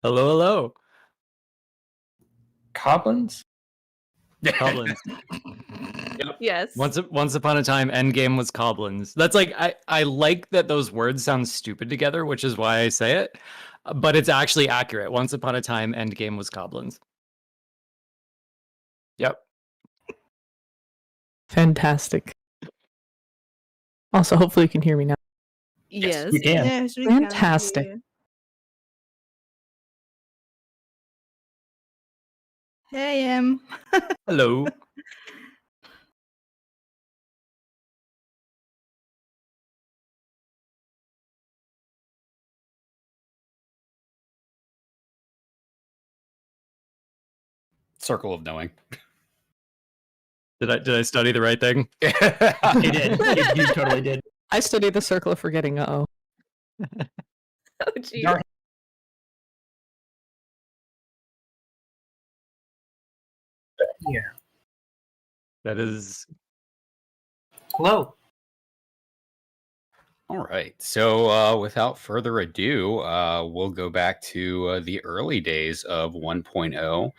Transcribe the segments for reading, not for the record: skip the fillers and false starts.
Hello, hello. Goblins? Goblins. Yep. Yes. Once upon a time, Endgame was Goblins. That's like I like that those words sound stupid together, which is why I say it. But it's actually accurate. Once upon a time, Endgame was Goblins. Yep. Fantastic. Also, hopefully you can hear me now. Yes. We can. Yes, we Fantastic. Can. Hey, Em. Hello. Circle of knowing. Did I study the right thing? You did. You totally did. I studied the circle of forgetting. Oh, geez. Dar- Yeah. That is. Hello. All right. So without further ado, we'll go back to the early days of 1.0.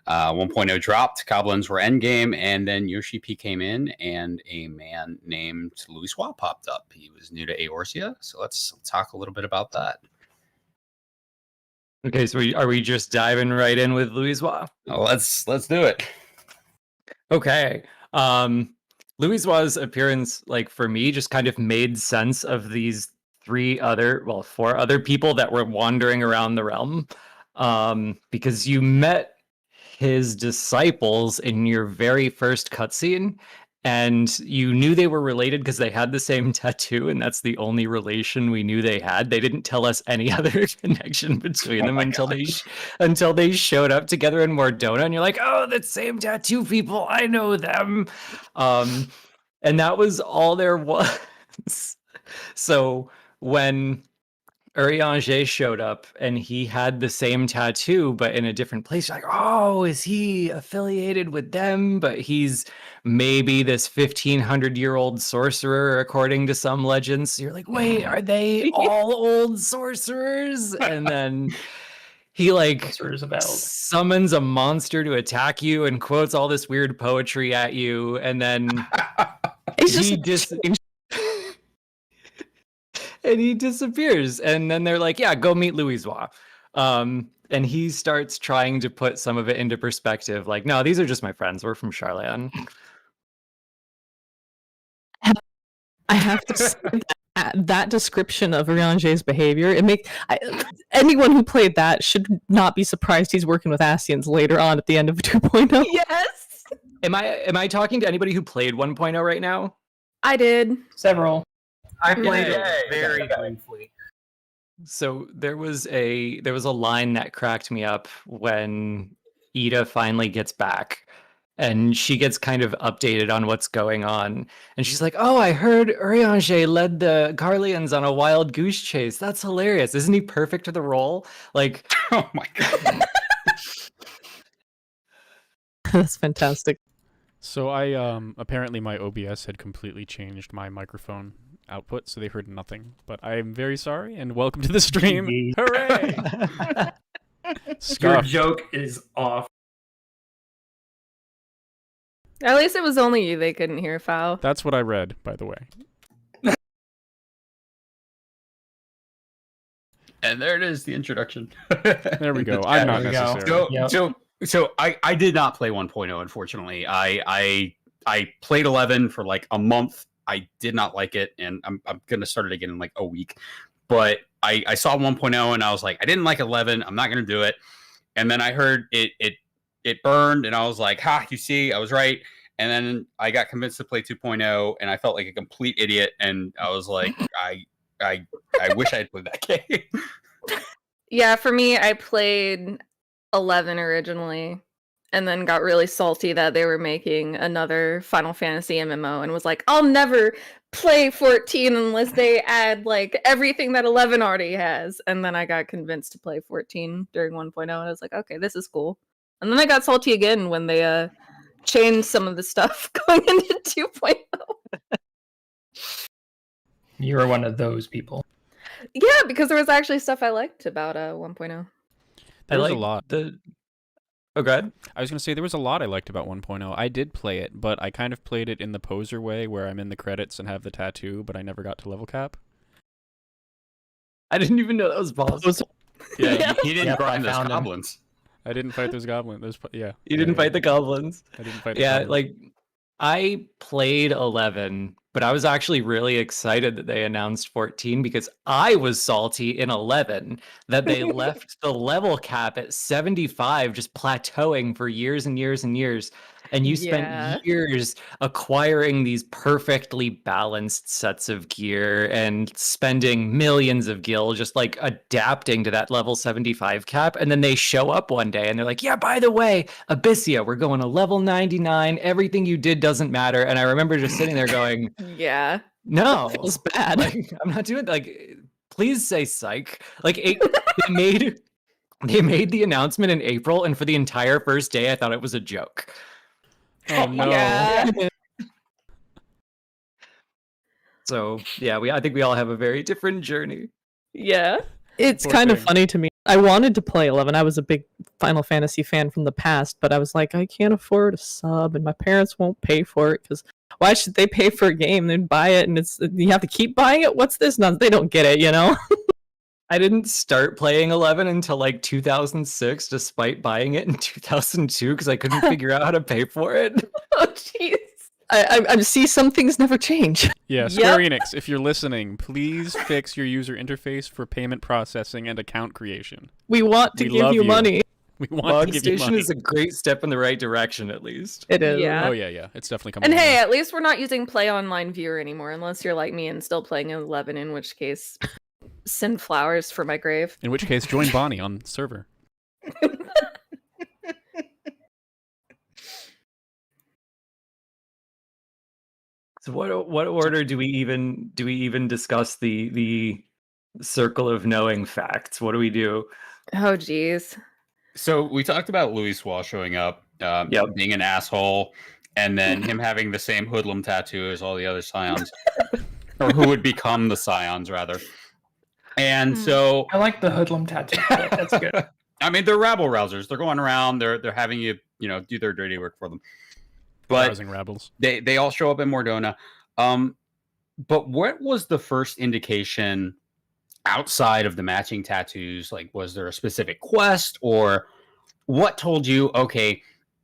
1.0 dropped, Goblins were endgame, and then Yoshi P came in, and a man named Louis Wah popped up. He was new to Eorzea, so let's talk a little bit about that. Okay, so are we just diving right in with Louisois? Let's do it. Okay. Louisois' appearance, like for me, just kind of made sense of these four other people that were wandering around the realm. Because you met his disciples in your very first cutscene, and you knew they were related because they had the same tattoo, and that's the only relation we knew they had. They didn't tell us any other connection between them until they showed up together in Mordona, and you're like, oh, the same tattoo people, I know them. And that was all there was. So when Urianger showed up and he had the same tattoo but in a different place, like, oh, is he affiliated with them? But he's maybe this 1500-year-old sorcerer according to some legends. So you're like, wait, are they all old sorcerers? And then he like summons a monster to attack you and quotes all this weird poetry at you, and then and he disappears. And then they're like, yeah, go meet Louisois. And he starts trying to put some of it into perspective. Like, no, these are just my friends. We're from Charlan. I have to say that description of Urianger's behavior, anyone who played that should not be surprised he's working with Ascians later on at the end of 2.0. Yes. Am I talking to anybody who played 1.0 right now? I did. Several. I played Yay. it very briefly. So there was a line that cracked me up when Ida finally gets back, and she gets kind of updated on what's going on. And she's like, oh, I heard Urianger led the Garleans on a wild goose chase. That's hilarious. Isn't he perfect for the role? Like, oh my god. That's fantastic. So I apparently my OBS had completely changed my microphone output, so they heard nothing. But I am very sorry, and welcome to the stream. Hooray! Your joke is off. At least it was only you they couldn't hear, Foul. That's what I read, by the way. And there it is, the introduction. There we go. I'm not necessary. So I did not play 1.0, unfortunately. I played 11 for like a month. I did not like it, and I'm gonna start it again in like a week. But I saw 1.0 and I was like, I didn't like 11. I'm not gonna do it. And then I heard it burned, and I was like, ha, you see, I was right. And then I got convinced to play 2.0, and I felt like a complete idiot. And I was like, I wish I had played that game. Yeah, for me, I played 11 originally, and then got really salty that they were making another Final Fantasy MMO, and was like, I'll never play 14 unless they add like everything that 11 already has. And then I got convinced to play 14 during 1.0, and I was like, okay, this is cool. And then I got salty again when they changed some of the stuff going into 2.0. You were one of those people. Yeah, because there was actually stuff I liked about 1.0. There was a like lot. Oh, go ahead. I was going to say there was a lot I liked about 1.0. I did play it, but I kind of played it in the poser way where I'm in the credits and have the tattoo, but I never got to level cap. I didn't even know that was possible. Yeah, he didn't Yep, grind I those found him. goblins. I didn't fight those goblins. You didn't fight the goblins. I didn't fight the Yeah, goblins. like I played 11, but I was actually really excited that they announced 14 because I was salty in 11 that they left the level cap at 75, just plateauing for years and years and years. And you spent Yeah. years acquiring these perfectly balanced sets of gear and spending millions of gil just like adapting to that level 75 cap. And then they show up one day and they're like, yeah, by the way, Abyssia, we're going to level 99. Everything you did doesn't matter. And I remember just sitting there going, Yeah. no, Feels bad. like, I'm not doing like, please say psych. Like they made the announcement in April, and for the entire first day, I thought it was a joke. Oh no. Yeah. So yeah, I think we all have a very different journey. Yeah. It's Poor kind of thing. funny to me. I wanted to play 11. I was a big Final Fantasy fan from the past, but I was like, I can't afford a sub, and my parents won't pay for it because why should they pay for a game? They'd buy it, and you have to keep buying it. What's this? No, they don't get it, you know. I didn't start playing 11 until like 2006, despite buying it in 2002 because I couldn't figure out how to pay for it. Oh, jeez. I see some things never change. Yeah, Square Enix, if you're listening, please fix your user interface for payment processing and account creation. We want to We give love you you. money. We want Log to give you Station money. is a great step in the right direction, at least. It is. Yeah. Oh yeah, it's definitely coming. And along. hey, at least we're not using Play Online Viewer anymore, unless you're like me and still playing 11, in which case, send flowers for my grave. In which case, join Bonnie on server. So what order do we even discuss the circle of knowing facts? What do we do? Oh, jeez. So we talked about Louis Wall showing up, Yep. being an asshole, and then him having the same hoodlum tattoo as all the other scions, or who would become the scions, rather. And so, I like the hoodlum tattoo. That's good. I mean, they're rabble rousers. They're going around. They're having you, do their dirty work for them. But Rousing rebels. they all show up in Mordona. But what was the first indication outside of the matching tattoos? Like, was there a specific quest, or what told you, okay,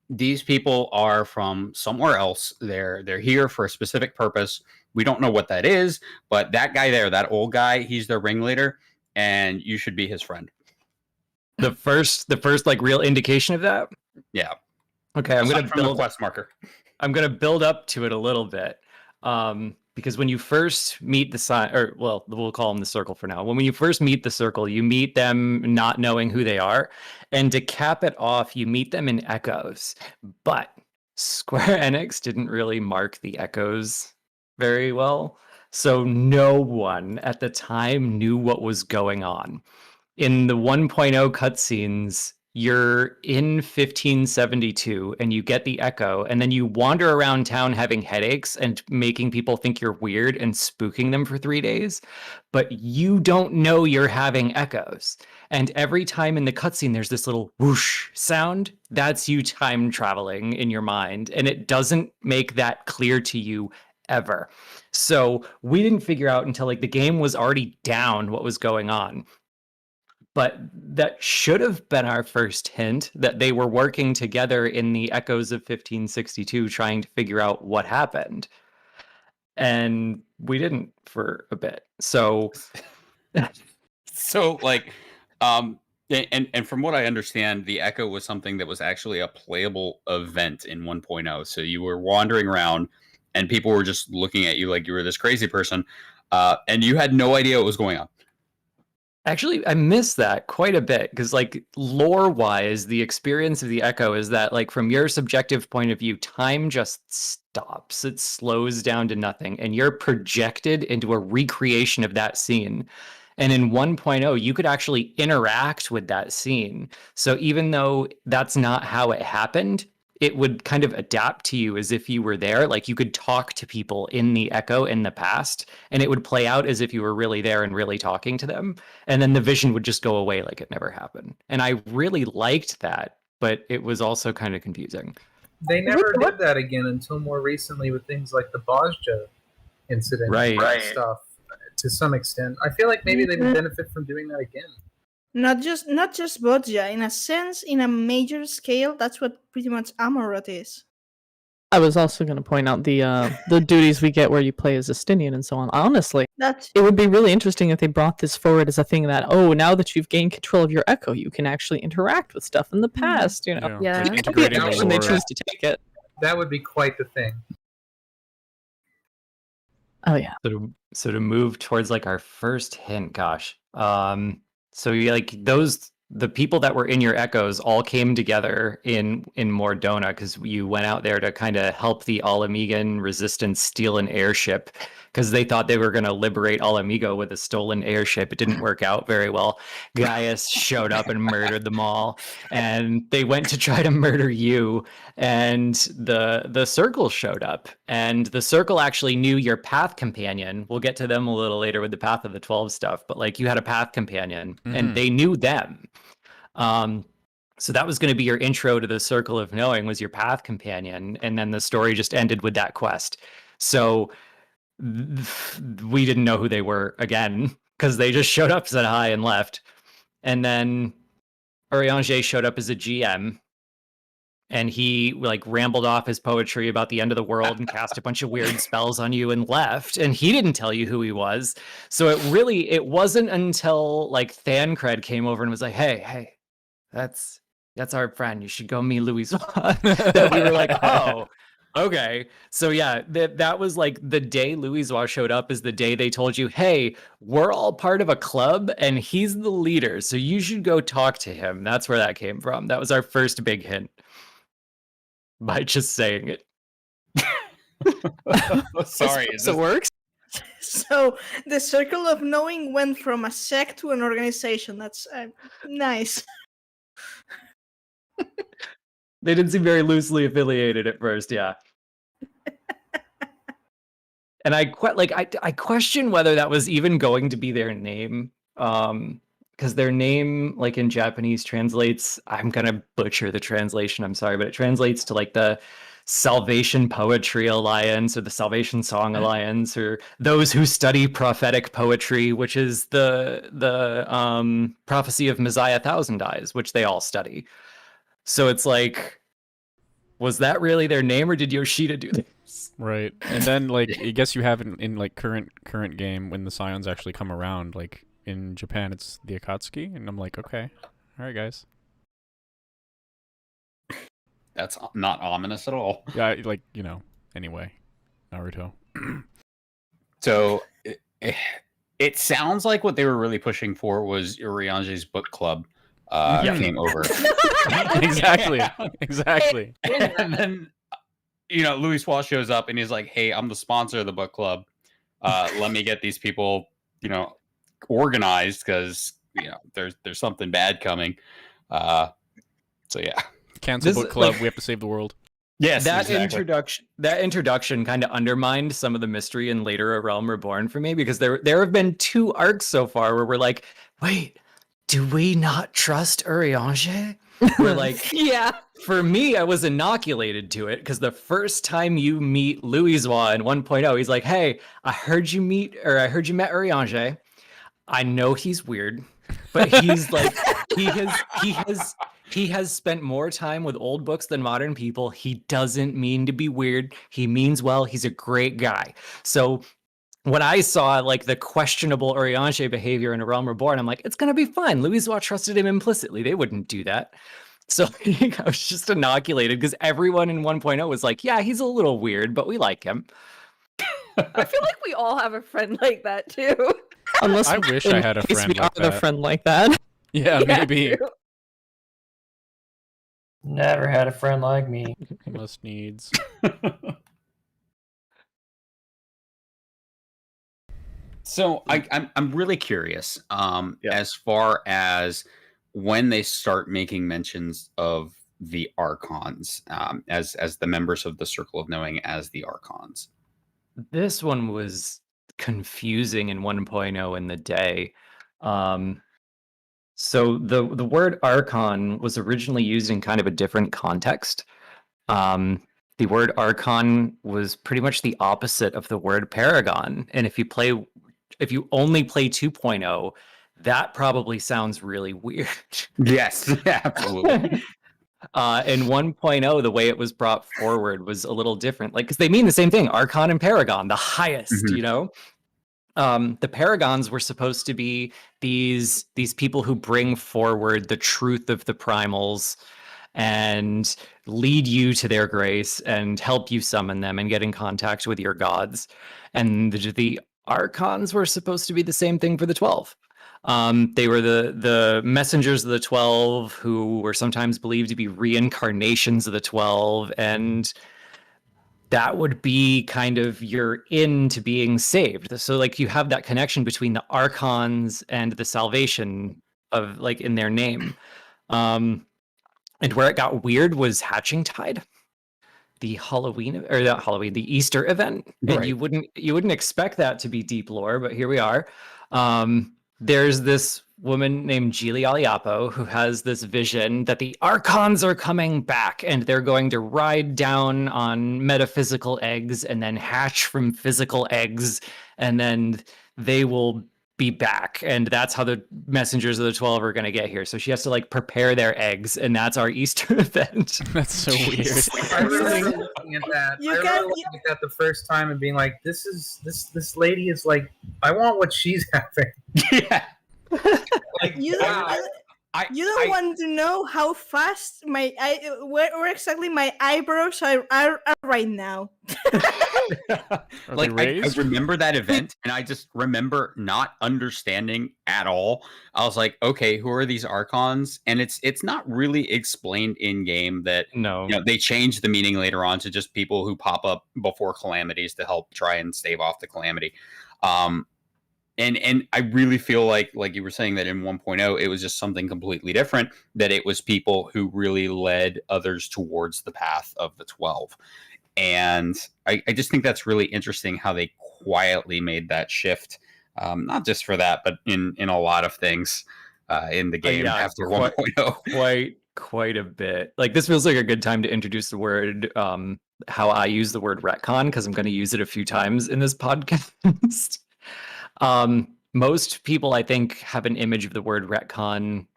these people are from somewhere else? They're here for a specific purpose. We don't know what that is, but that guy there, that old guy, he's their ringleader, and you should be his friend. The first like real indication of that? Yeah. Okay, I'm Aside gonna from the build quest marker. I'm gonna build up to it a little bit. Because when you first meet the sign, or well, we'll call them the circle for now. When you first meet the circle, you meet them not knowing who they are, and to cap it off, you meet them in echoes. But Square Enix didn't really mark the echoes very well, so no one at the time knew what was going on. In the 1.0 cutscenes, you're in 1572 and you get the echo, and then you wander around town having headaches and making people think you're weird and spooking them for 3 days, but you don't know you're having echoes. And every time in the cutscene there's this little whoosh sound, that's you time traveling in your mind, and it doesn't make that clear to you ever. So we didn't figure out until like the game was already down what was going on. But that should have been our first hint that they were working together in the echoes of 1562 trying to figure out what happened. And we didn't for a bit. So like, and from what I understand, the Echo was something that was actually a playable event in 1.0. So you were wandering around and people were just looking at you like you were this crazy person, and you had no idea what was going on. actually, I miss that quite a bit because, like, lore-wise, the experience of the Echo is that, like, from your subjective point of view, time just stops. It slows down to nothing, and you're projected into a recreation of that scene. And in 1.0, you could actually interact with that scene. So even though that's not how it happened, it would kind of adapt to you as if you were there. Like you could talk to people in the echo in the past, and it would play out as if you were really there and really talking to them. And then the vision would just go away like it never happened. And I really liked that, but it was also kind of confusing. They never did that again until more recently with things like the Bozja incident and stuff. To some extent, I feel like maybe they would benefit from doing that again. Not just Bozja. In a sense, in a major scale, that's what pretty much Amorot is. I was also going to point out the duties we get where you play as Justinian and so on. Honestly, it would be really interesting if they brought this forward as a thing that, oh, now that you've gained control of your echo, you can actually interact with stuff in the past. You know, Yeah. It could be a direction they choose to take it. That would be quite the thing. Oh yeah. So to move towards like our first hint, gosh. So you like the people that were in your echoes all came together in Mordona because you went out there to kind of help the Alamigan resistance steal an airship because they thought they were going to liberate Alamigo with a stolen airship. It didn't work out very well. Gaius showed up and murdered them all, and they went to try to murder you, and the Circle showed up, and the Circle actually knew your path companion. We'll get to them a little later with the Path of the 12 stuff, but like you had a path companion, and they knew them. So that was going to be your intro to the Circle of Knowing, was your path companion, and then the story just ended with that quest. So we didn't know who they were again because they just showed up, said hi, and left. And then Urianger showed up as a GM, and he like rambled off his poetry about the end of the world and cast a bunch of weird spells on you and left. And he didn't tell you who he was. So it wasn't until like Thancred came over and was like, hey, that's our friend. You should go meet Louis that we were like, oh, okay. So yeah, that was like the day Louisois showed up is the day they told you, hey, we're all part of a club and he's the leader, so you should go talk to him. That's where that came from. That was our first big hint. By just saying it. Sorry. So it works? So the Circle of Knowing went from a sect to an organization. That's nice. They didn't seem very loosely affiliated at first, yeah. And I question whether that was even going to be their name, because their name, like in Japanese, translates. I'm gonna butcher the translation. I'm sorry, but it translates to like the Salvation Poetry Alliance or the Salvation Song Alliance, or those who study prophetic poetry, which is the prophecy of Messiah Thousand Eyes, which they all study. So it's like, was that really their name, or did Yoshida do this? Right. And then like I guess you have in like current game when the Scions actually come around, like in Japan it's the Akatsuki, and I'm like, okay. All right, guys. That's not ominous at all. Yeah, like, you know, anyway, Naruto. So it sounds like what they were really pushing for was Urianger's book club came over. Exactly. Exactly. And then, you know, Louis Wall shows up and he's like, hey, I'm the sponsor of the book club. Let me get these people, you know, organized because, you know, there's something bad coming. So yeah. Cancel book club, we have to save the world. Yes, that exactly. introduction kind of undermined some of the mystery in later A Realm Reborn for me, because there have been 2 arcs so far where we're like, wait, do we not trust Urianger? We're like, Yeah. For me, I was inoculated to it because the first time you meet Louisois in 1.0, he's like, hey, I heard you met Urianger. I know he's weird, but he's like, he has spent more time with old books than modern people. He doesn't mean to be weird. He means well. He's a great guy. So when I saw like the questionable Urianger behavior in A Realm Reborn, I'm like, it's gonna be fine. Louisois trusted him implicitly. They wouldn't do that. So I was just inoculated because everyone in 1.0 was like, yeah, he's a little weird, but we like him. I feel like we all have a friend like that too. Unless I wish I had a friend we like are the that. friend like that. Yeah, maybe. true. Never had a friend like me. Must needs. So I'm really curious as far as when they start making mentions of the Archons, as the members of the Circle of Knowing as the Archons. This one was confusing in 1.0 in the day. So the word Archon was originally used in kind of a different context. The word Archon was pretty much the opposite of the word Paragon. And if you only play 2.0, that probably sounds really weird. Yes, absolutely. In 1.0, the way it was brought forward was a little different. Like, because they mean the same thing, Archon and Paragon, the highest, Mhm. you know? The Paragons were supposed to be these people who bring forward the truth of the primals and lead you to their grace and help you summon them and get in contact with your gods. And the Archons were supposed to be the same thing for the 12. They were the messengers of the 12 who were sometimes believed to be reincarnations of the 12, and that would be kind of your into being saved. So like you have that connection between the Archons and the salvation of like in their name. And where it got weird was Hatching Tide, the the Easter event. And Right. you wouldn't expect that to be deep lore, but here we are. There's this woman named Gili Aliapo who has this vision that the Archons are coming back and they're going to ride down on metaphysical eggs and then hatch from physical eggs, and then they will be back, and that's how the messengers of the 12 are going to get here. So she has to like prepare their eggs, and that's our Easter event. That's so weird. I remember looking at that. You I got- remember looking at that the first time and being like, "This lady is like, I want what she's having." Yeah. Like, You wow. don't, you don't want to know how fast where exactly my eyebrows are right now. Are Like they I raised? remember that event, and I just remember not understanding at all. I was like, okay, who are these Archons? And it's not really explained in game that No. they changed the meaning later on to just people who pop up before calamities to help try and stave off the calamity. And I really feel like you were saying that in 1.0, it was just something completely different, that it was people who really led others towards the path of the 12. And I just think that's really interesting how they quietly made that shift, not just for that, but in a lot of things in the game yeah, after quite- 1.0. Quite a bit. Like this feels like a good time to introduce the word, how I use the word retcon, because I'm going to use it a few times in this podcast. Most people, I think, have an image of the word retcon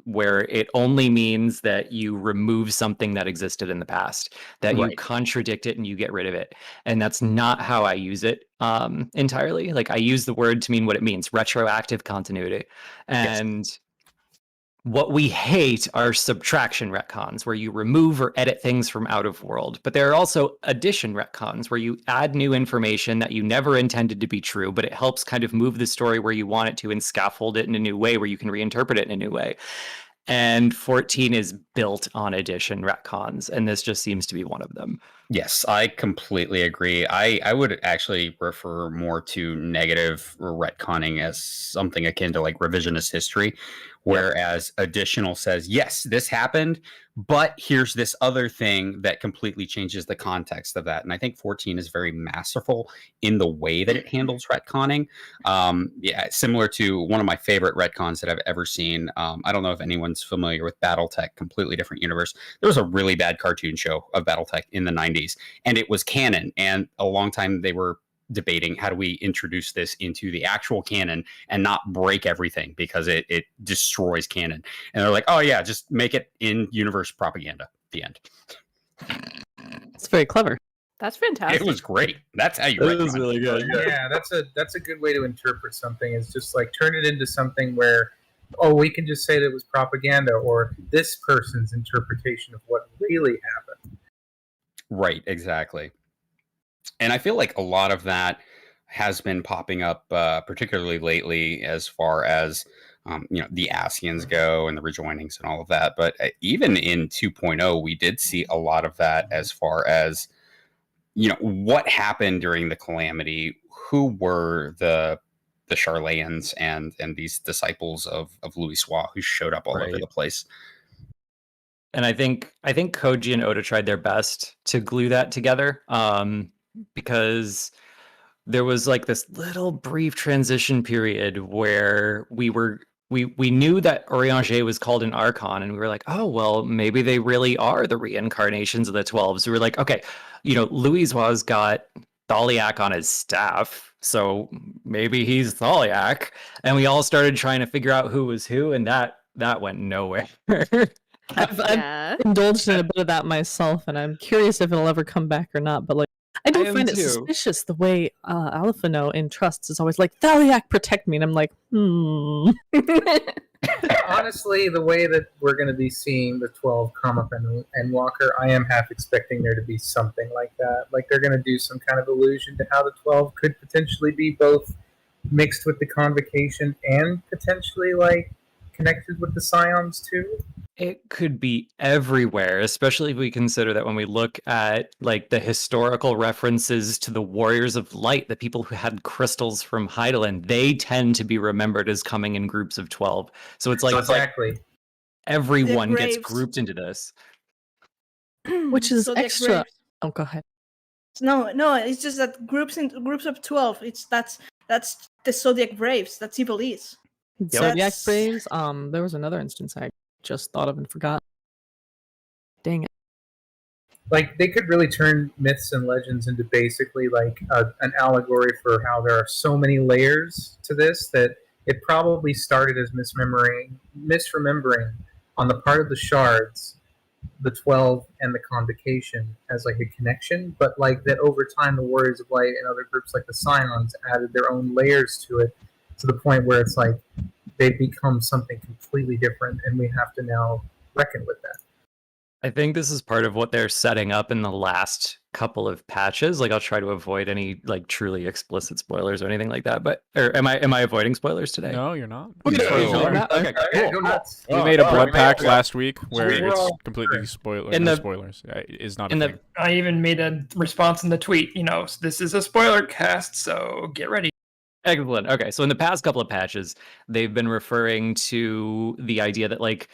where it only means that you remove something that existed in the past, that you Right. contradict it and you get rid of it. And that's not how I use it entirely. Like I use the word to mean what it means, retroactive continuity. And what we hate are subtraction retcons, where you remove or edit things from out of world. But there are also addition retcons, where you add new information that you never intended to be true, but it helps kind of move the story where you want it to and scaffold it in a new way where you can reinterpret it in a new way. And 14 is built on addition retcons, and this just seems to be one of them. Yes, I completely agree. I would actually refer more to negative retconning as something akin to like revisionist history, whereas additional says, yes, this happened, but here's this other thing that completely changes the context of that. And I think 14 is very masterful in the way that it handles retconning. Similar to one of my favorite retcons that I've ever seen. I don't know if anyone's familiar with Battletech, completely different universe. There was a really bad cartoon show of Battletech in the 90s, and it was canon. And a long time they were debating, how do we introduce this into the actual canon and not break everything because it destroys canon. And they're like, oh yeah, just make it in universe propaganda. The end. It's very clever. That's fantastic. It was great. That's how you It was retcon. really good. Yeah, that's a good way to interpret something. Is just like turn it into something where, oh, we can just say that it was propaganda or this person's interpretation of what really happened. Right, exactly. And I feel like a lot of that has been popping up, particularly lately, as far as the Asians go and the rejoinings and all of that. But even in 2.0, we did see a lot of that as far as what happened during the calamity. Who were the Charlayans and these disciples of Louis Soix who showed up all over Right. the place? And I think Koji and Oda tried their best to glue that together, because there was like this little brief transition period where we knew that Orianger was called an Archon, and we were like, oh well, maybe they really are the reincarnations of the 12. So we were like, okay, Louisoix's got Thaliak on his staff, so maybe he's Thaliak. And we all started trying to figure out who was who, and that went nowhere. I've indulged in a bit of that myself, and I'm curious if it'll ever come back or not. But like, I do find it suspicious the way Alphino in Trusts is always like, Thaliak, protect me, and I'm like, Honestly, the way that we're going to be seeing the 12 come up and Walker, I am half expecting there to be something like that. Like they're going to do some kind of allusion to how the 12 could potentially be both mixed with the Convocation and potentially like connected with the Scions too. It could be everywhere, especially if we consider that when we look at like the historical references to the Warriors of Light, the people who had crystals from Hydaelyn, they tend to be remembered as coming in groups of 12. So it's like, exactly. Everyone gets grouped into this. which is Zodiac extra. Braves. Oh, go ahead. No, it's just that groups of 12. That's the Zodiac Braves. That's Ivalice. Zodiac Braves. There was another instance I just thought of and forgot. Dang it. Like they could really turn myths and legends into basically like an allegory for how there are so many layers to this that it probably started as misremembering on the part of the shards, the 12 and the Convocation as like a connection, but like that over time the Warriors of Light and other groups like the Scions added their own layers to it to the point where it's like they become something completely different and we have to now reckon with that. I think this is part of what they're setting up in the last couple of patches. Like I'll try to avoid any like truly explicit spoilers or anything like that. But am I avoiding spoilers today? No, you're not. Okay, Okay, cool. go nuts. We made a blood pact last week where we're it's all- completely spoiler. In No the- spoilers. Is not a in thing. I even made a response in the tweet. This is a spoiler cast, so get ready. Excellent. Okay, so in the past couple of patches, they've been referring to the idea that like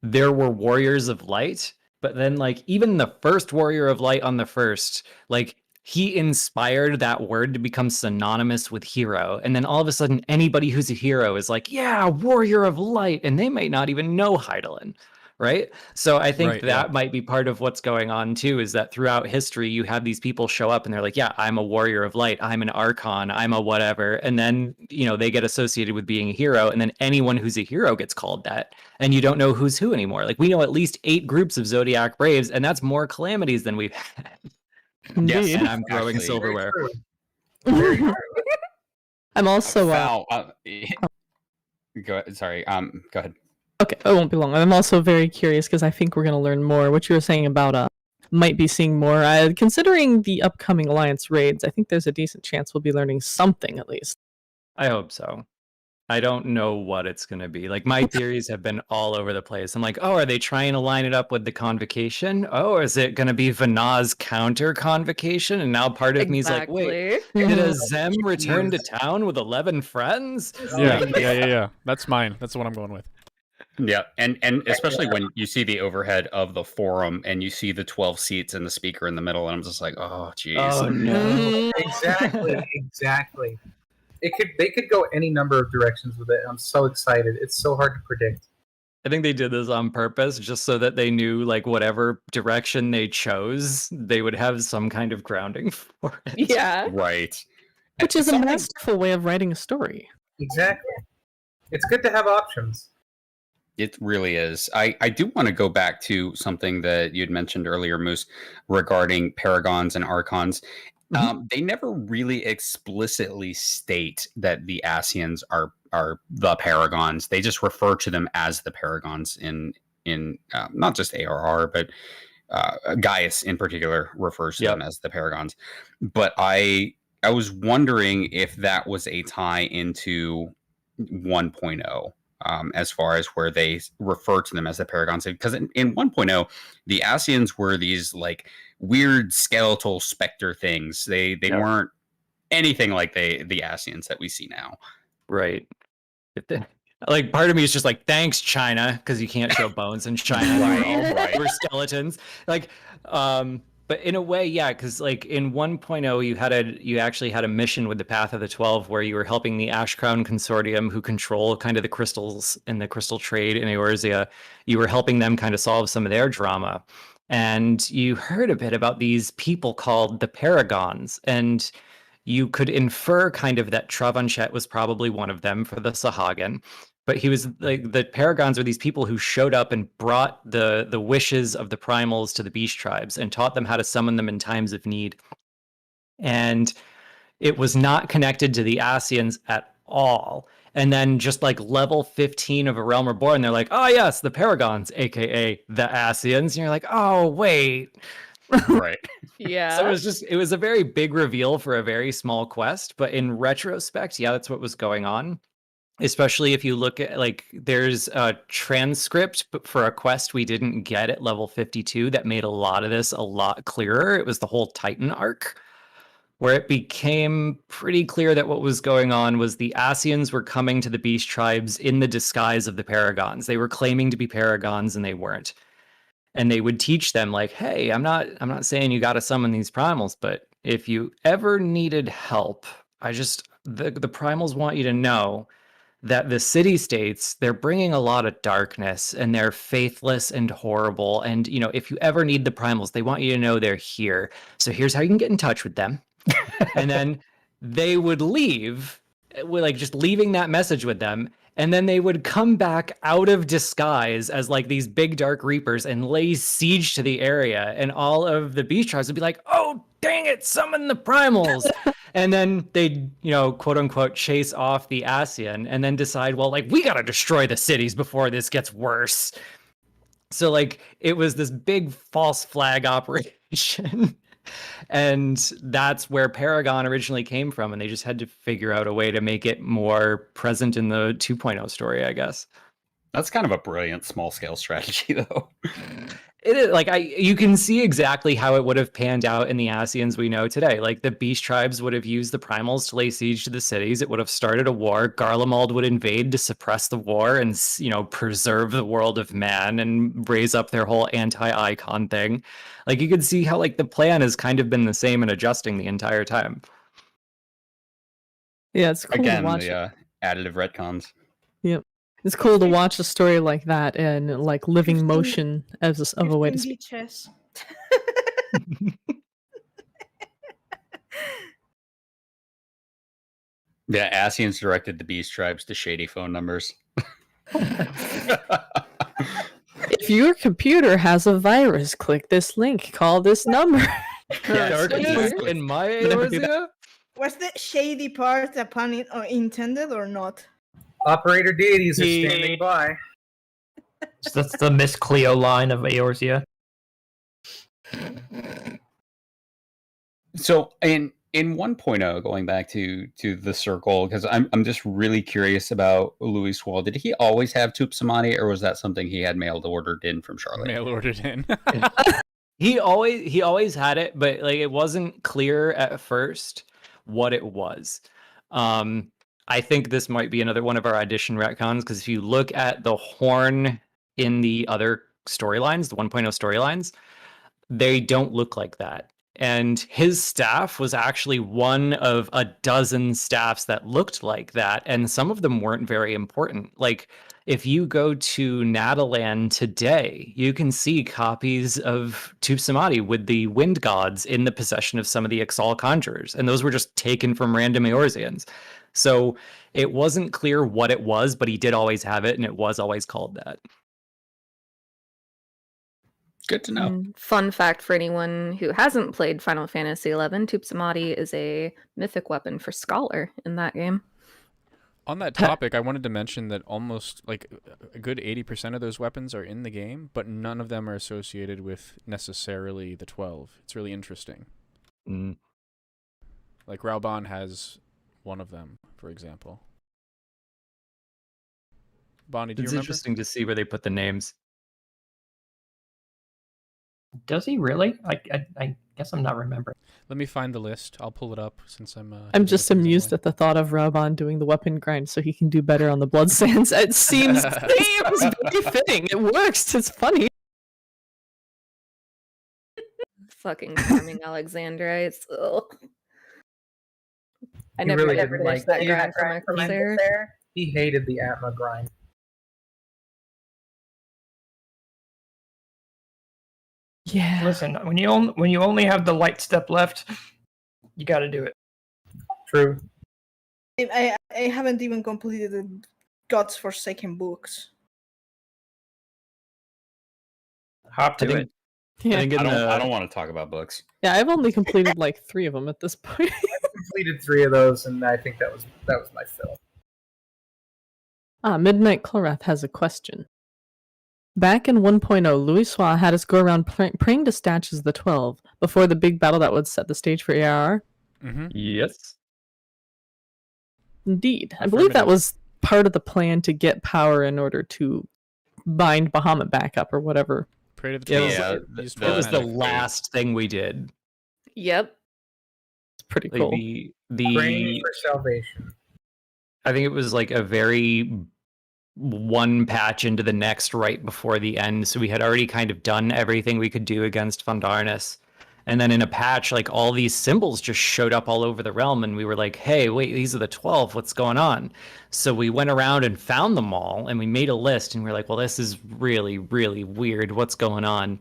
there were Warriors of Light, but then like even the first Warrior of Light on the first, like he inspired that word to become synonymous with hero. And then all of a sudden anybody who's a hero is like, yeah, Warrior of Light, and they might not even know Hydaelyn. Right. So I think that might be part of what's going on too, is that throughout history, you have these people show up and they're like, yeah, I'm a Warrior of Light. I'm an Archon. I'm a whatever. And then, they get associated with being a hero. And then anyone who's a hero gets called that. And you don't know who's who anymore. Like we know at least 8 groups of Zodiac Braves, and that's more calamities than we've had. Indeed. And I'm throwing Actually, silverware. I'm also Go ahead. Sorry. Go ahead. okay. It won't be long. I'm also very curious because I think we're going to learn more. What you were saying about might be seeing more. Considering the upcoming Alliance raids, I think there's a decent chance we'll be learning something at least. I hope so. I don't know what it's going to be. Like my theories have been all over the place. I'm like, oh, are they trying to line it up with the Convocation? Oh, is it going to be Vanaz counter Convocation? And now part of me is like, wait, did a Zem return to town with 11 friends? Yeah. That's mine. That's the one I'm going with. Yeah, and especially when you see the overhead of the forum and you see the 12 seats and the speaker in the middle, and I'm just like, oh, geez. Oh, no. Exactly. They could go any number of directions with it. I'm so excited. It's so hard to predict. I think they did this on purpose just so that they knew like whatever direction they chose, they would have some kind of grounding for it. Yeah. Right. Which is a masterful way of writing a story. Exactly. It's good to have options. It really is. I do want to go back to something that you'd mentioned earlier, Moose, regarding Paragons and Archons. They never really explicitly state that the Ascians are the Paragons. They just refer to them as the Paragons in not just ARR, but Gaius in particular refers to them as the Paragons. But I was wondering if that was a tie into 1.0. As far as where they refer to them as the Paragons, because in 1.0, the Ascians were these like weird skeletal specter things. They weren't anything like the Ascians that we see now. Right. Like, part of me is just like, thanks, China, because you can't show bones in China. Right. We're skeletons. Like, but in a way, yeah, because like in 1.0, you actually had a mission with the Path of the 12 where you were helping the Ash Crown Consortium, who control kind of the crystals and the crystal trade in Eorzea. You were helping them kind of solve some of their drama. And you heard a bit about these people called the Paragons, and you could infer kind of that Travanchet was probably one of them for the Sahagin. But he was like, the Paragons are these people who showed up and brought the wishes of the primals to the beast tribes and taught them how to summon them in times of need. And it was not connected to the Ascians at all. And then just like level 15 of A Realm Reborn, they're like, oh yes, the Paragons, aka the Ascians. And you're like, oh wait. Right. Yeah. So it was a very big reveal for a very small quest. But in retrospect, yeah, that's what was going on. Especially if you look at, like, there's a transcript for a quest we didn't get at level 52 that made a lot of this a lot clearer. It was the whole Titan arc, where it became pretty clear that what was going on was the Ascians were coming to the beast tribes in the disguise of the Paragons. They were claiming to be Paragons and they weren't. And they would teach them, like, hey, I'm not saying you got to summon these primals, but if you ever needed help, the primals want you to know that the city-states, they're bringing a lot of darkness and they're faithless and horrible. And, you know, if you ever need the primals, they want you to know they're here. So here's how you can get in touch with them. And then they would leave, like just leaving that message with them. And then they would come back out of disguise as like these big dark reapers and lay siege to the area. And all of the beast tribes would be like, oh, dang it, summon the primals. And then they'd, you know, quote unquote, chase off the Ascian and then decide, well, like, we got to destroy the cities before this gets worse. So, like, it was this big false flag operation. And that's where Paragon originally came from. And they just had to figure out a way to make it more present in the 2.0 story, I guess. That's kind of a brilliant small scale strategy, though. It is like you can see exactly how it would have panned out in the Ascians we know today. Like the beast tribes would have used the primals to lay siege to the cities. It would have started a war. Garlemald would invade to suppress the war and, you know, preserve the world of man and raise up their whole anti-icon thing. Like you could see how like the plan has kind of been the same and adjusting the entire time. Yeah, it's cool Again, to watch. the additive retcons. Yep. It's cool to watch a story like that and like living 15 motion as of a way to 15 speak. chess. Yeah, Ascians directed the beast tribes to shady phone numbers. If your computer has a virus, click this link. Call this number. Darkness exactly. in my Never do that. Eorzea? Was the shady part a pun intended or not? Operator deities are standing by. So that's the Miss Cleo line of Eorzea. So in 1.0, going back to the circle, because I'm just really curious about Louis Wall. Did he always have Tup Samani, or was that something he had mailed ordered in from Charlotte? Mail ordered in. He always had it, but like it wasn't clear at first what it was. I think this might be another one of our audition retcons, because if you look at the horn in the other storylines, the 1.0 storylines, they don't look like that. And his staff was actually one of a dozen staffs that looked like that, and some of them weren't very important. Like, if you go to Natalan today, you can see copies of Tup Samadi with the wind gods in the possession of some of the Ixal conjurers, and those were just taken from random Eorzeans. So it wasn't clear what it was, but he did always have it, and it was always called that. Good to know. And fun fact for anyone who hasn't played Final Fantasy XI, Tup Samadi is a mythic weapon for Scholar in that game. On that topic, I wanted to mention that almost like a good 80% of those weapons are in the game, but none of them are associated with necessarily the 12. It's really interesting. Mm. Like Raoban has one of them, for example. Bonnie, do you It's remember? interesting to see where they put the names. Does he really? I Guess I'm not remembering. Let me find the list. I'll pull it up since I'm. I'm just amused at the thought of Raban doing the weapon grind so he can do better on the blood sands. It seems very fitting. It works. It's funny. Fucking farming Alexandrites. Ugh. I He never really ever didn't finished like that grind for my Corsair. He hated the Atma grind. Yeah. Listen, when you only have the light step left, you got to do it. True. I haven't even completed the God's Forsaken books. Hop to it. Yeah. I think I in the- don't want to talk about books. Yeah, I've only completed like 3 of them at this point. Completed 3 of those, and I think that was my fill. Midnight Clorath has a question. Back in 1.0, Louis Soir had us go around praying to statues of the 12 before the big battle that would set the stage for ARR. Mm-hmm. Yes. Indeed. I believe that was part of the plan to get power in order to bind Bahamut back up or whatever. Pray to the Yeah, Use That was the 12 mana. last thing we did. Yep. It's pretty Like cool. Praying for salvation. I think it was like a very one patch into the next right before the end. So we had already kind of done everything we could do against Fondarnus. And then in a patch, like all these symbols just showed up all over the realm. And we were like, hey, wait, these are the 12. What's going on? So we went around and found them all and we made a list. And we are like, well, this is really, really weird. What's going on?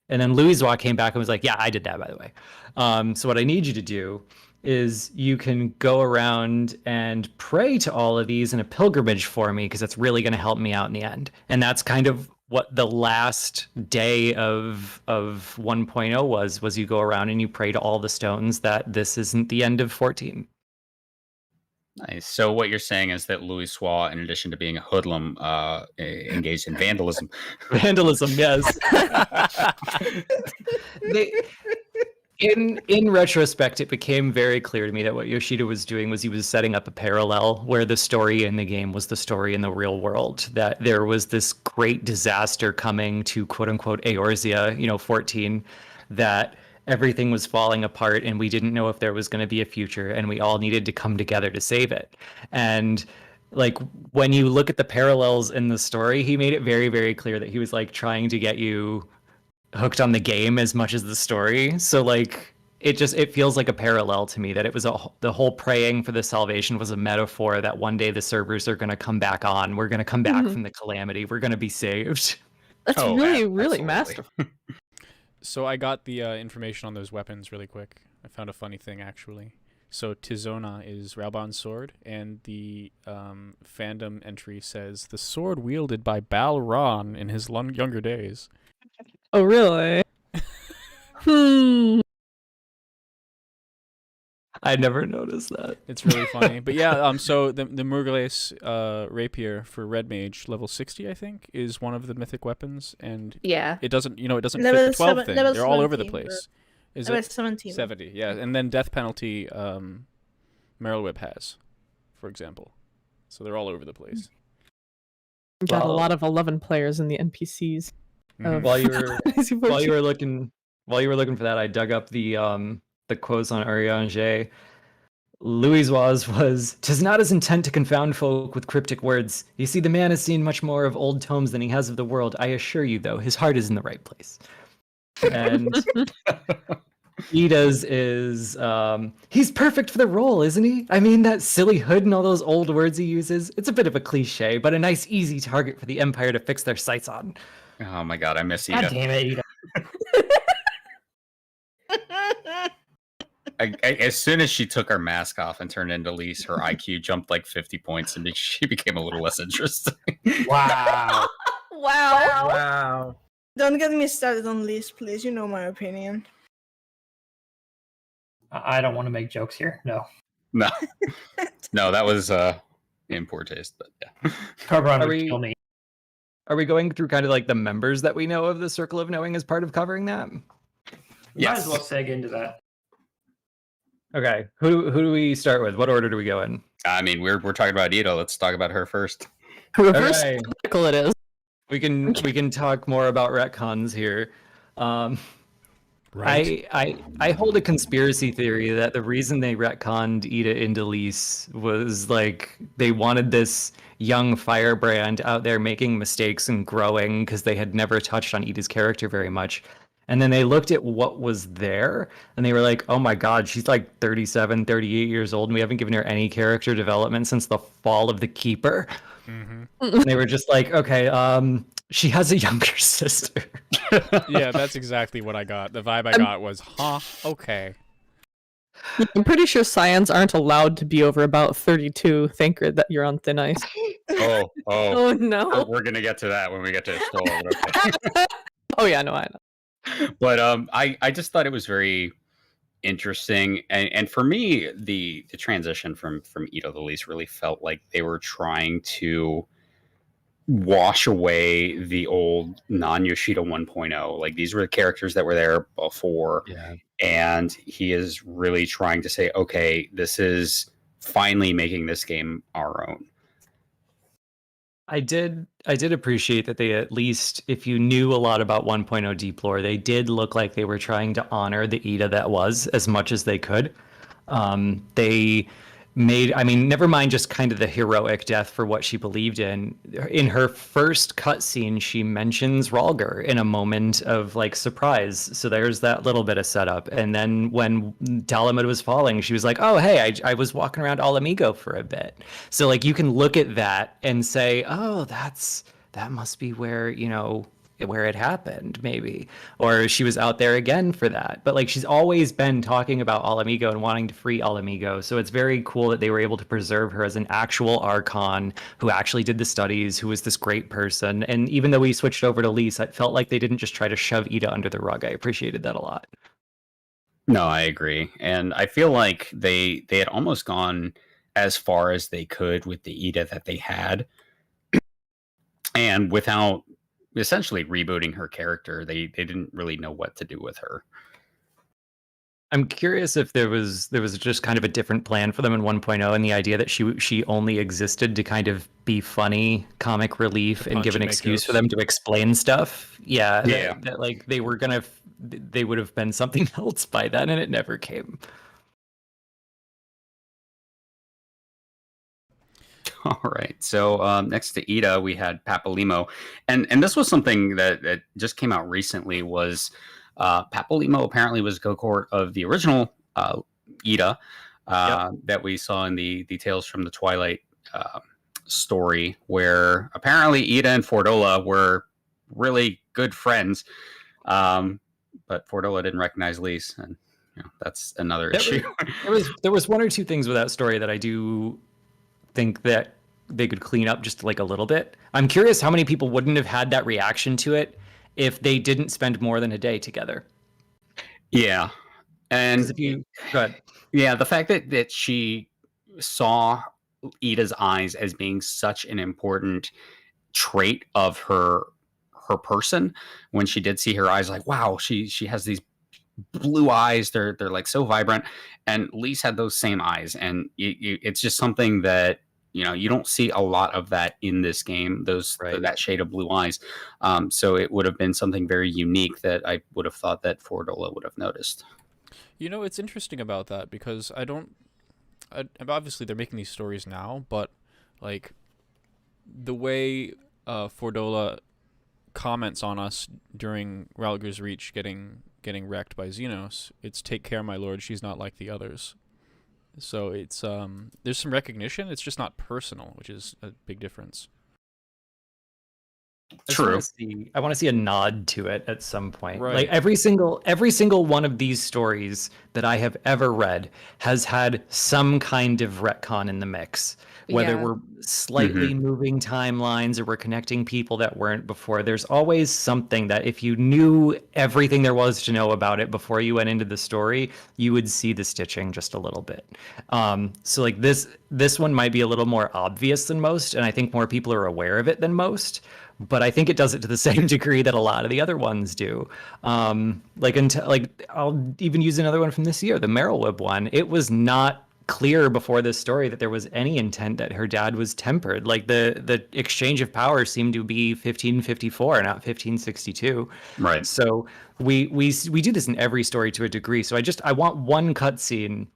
And then Louisois came back and was like, yeah, I did that, by the way. So what I need you to do is you can go around and pray to all of these in a pilgrimage for me, because that's really going to help me out in the end. And that's kind of what the last day of 1.0 was you go around and you pray to all the stones that this isn't the end of 14. Nice. So what you're saying is that Louis Soir, in addition to being a hoodlum, engaged in vandalism. Vandalism, yes. In retrospect, it became very clear to me that what Yoshida was doing was he was setting up a parallel where the story in the game was the story in the real world. That there was this great disaster coming to quote unquote Eorzea, 14, that everything was falling apart and we didn't know if there was going to be a future and we all needed to come together to save it. And like when you look at the parallels in the story, he made it very, very clear that he was like trying to get you hooked on the game as much as the story. So like it feels like a parallel to me, that it was the whole praying for the salvation was a metaphor that one day the servers are going to come back on. We're going to come back from the calamity. We're going to be saved. That's really masterful. So I got the information on those weapons really quick. I found a funny thing, actually. So Tizona is Raban's sword, and the fandom entry says, the sword wielded by Balron in his younger days. Oh, really? I never noticed that. It's really funny. But yeah, so the Murgles rapier for Red Mage, level 60, I think, is one of the mythic weapons, and Yeah. it doesn't fit Level the 12 seven- thing. level They're all over the 17, place. Is I it was 17. 70? Yeah, and then death penalty, Meryl Whip has, for example. So they're all over the place. Got a Well- lot of 11 players in the NPCs. Mhm. While you were looking for that, I dug up the quotes on Urianger. Louisois was, "'Tis not his intent to confound folk with cryptic words. You see, the man has seen much more of old tomes than he has of the world. I assure you, though, his heart is in the right place." And Ida's is, he's perfect for the role, isn't he? I mean, that silly hood and all those old words he uses. It's a bit of a cliche, but a nice, easy target for the Empire to fix their sights on. Oh my god, I miss God Ida. damn it, Ida. As soon as she took her mask off and turned into Lise, her IQ jumped like 50 points and she became a little less interesting. Wow. Wow. Wow. Don't get me started on Liz, please. You know my opinion. I don't want to make jokes here. No. No, that was in poor taste, but yeah. Carbon Are would we- kill me. Are we going through kind of like the members that we know of the Circle of Knowing as part of covering that? We Yes. Might as well seg into that. Okay, who do we start with? What order do we go in? I mean, we're talking about Ida. Let's talk about her first. Reverse Okay. critical it is. We can talk more about retcons here. Right. I hold a conspiracy theory that the reason they retconned Ida into Lys was like they wanted this young firebrand out there making mistakes and growing because they had never touched on Ida's character very much. And then they looked at what was there and they were like, oh my God, she's like 37, 38 years old and we haven't given her any character development since the fall of the Keeper. Hmm. And they were just like, okay, she has a younger sister. Yeah, that's exactly what I got. The vibe I got was, huh, okay. I'm pretty sure Scions aren't allowed to be over about 32. Thank God that you're on thin ice. Oh, Oh no. we're gonna get to that when we get to Stola. Okay. Oh yeah, no, I know. But I just thought it was very interesting, and for me, the transition from Ida to Lys really felt like they were trying to wash away the old non-Yoshida 1.0. Like these were the characters that were there before, Yeah. and he is really trying to say, okay, this is finally making this game our own. I did appreciate that they, at least if you knew a lot about 1.0 Deep Lore, they did look like they were trying to honor the Ida that was as much as they could. They made, I mean, never mind just kind of the heroic death for what she believed in. In her first cutscene, she mentions Rhalgr in a moment of like surprise. So there's that little bit of setup. And then when Dalamud was falling, she was like, oh, hey, I was walking around Alamigo for a bit. So like you can look at that and say, oh, that must be where, you know, where it happened, maybe. Or she was out there again for that. But like she's always been talking about Alamigo and wanting to free Alamigo. So it's very cool that they were able to preserve her as an actual Archon who actually did the studies, who was this great person. And even though we switched over to Lys, it felt like they didn't just try to shove Ida under the rug. I appreciated that a lot. No, I agree. And I feel like they had almost gone as far as they could with the Ida that they had. And without essentially rebooting her character, they didn't really know what to do with her. I'm curious if there was just kind of a different plan for them in 1.0, and the idea that she only existed to kind of be funny, comic relief, and give an excuse for them to explain stuff. Yeah. That like they would have been something else by then, and it never came. All right. So next to Ida, we had Papalymo, and this was something that just came out recently. Was Papalymo apparently was a cohort of the original Ida that we saw in the Tales from the Twilight story, where apparently Ida and Fordola were really good friends, but Fordola didn't recognize Lys, and you know, that's another issue. There was one or two things with that story that I do think that they could clean up just like a little bit. I'm curious how many people wouldn't have had that reaction to it if they didn't spend more than a day together. Yeah. And if you go ahead. Yeah, the fact that she saw Ida's eyes as being such an important trait of her person, when she did see her eyes, like, wow, she has these blue eyes, they're like so vibrant, and Lys had those same eyes, and it's just something that, you know, you don't see a lot of that in this game, that shade of blue eyes. So it would have been something very unique that I would have thought that Fordola would have noticed. You know, it's interesting about that, because obviously they're making these stories now, but like the way Fordola comments on us during Rhalgr's Reach getting wrecked by Xenos, it's "Take care, my lord, she's not like the others." So it's there's some recognition, it's just not personal, which is a big difference. True. I want to see a nod to it at some point. Right. Like every single one of these stories that I have ever read has had some kind of retcon in the mix. Whether Yeah. we're slightly moving timelines or we're connecting people that weren't before, there's always something that if you knew everything there was to know about it before you went into the story, you would see the stitching just a little bit. So like this one might be a little more obvious than most, and I think more people are aware of it than most. But I think it does it to the same degree that a lot of the other ones do. I'll even use another one from this year, the Merylwib one. It was not clear before this story that there was any intent that her dad was tempered. Like the exchange of power seemed to be 1554, not 1562. Right. So we do this in every story to a degree. So I want one cutscene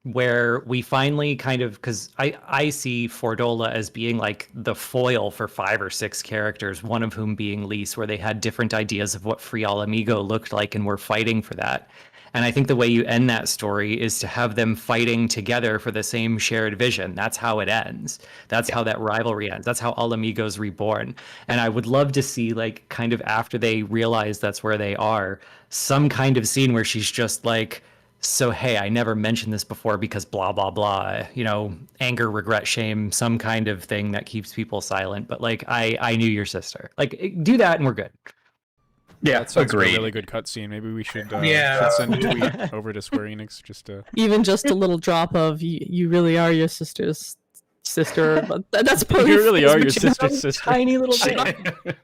where we finally kind of, because I see Fordola as being like the foil for 5 or 6 characters, one of whom being Lise, where they had different ideas of what Free Al Amigo looked like and were fighting for that. And I think the way you end that story is to have them fighting together for the same shared vision. That's how it ends. That's how that rivalry ends. That's how Al Amigo's reborn. And I would love to see, like, kind of after they realize that's where they are, some kind of scene where she's just like, so, hey, I never mentioned this before because blah, blah, blah, you know, anger, regret, shame, some kind of thing that keeps people silent. But like, I knew your sister. Like, do that and we're good. Yeah, That sounds like agreed. a really good cutscene. Maybe we should, Yeah. should send a tweet over to Square Enix just to. Even just a little drop of you really are your sister's sister. But that's You probably really are your but you have sister's a sister. Tiny little bit.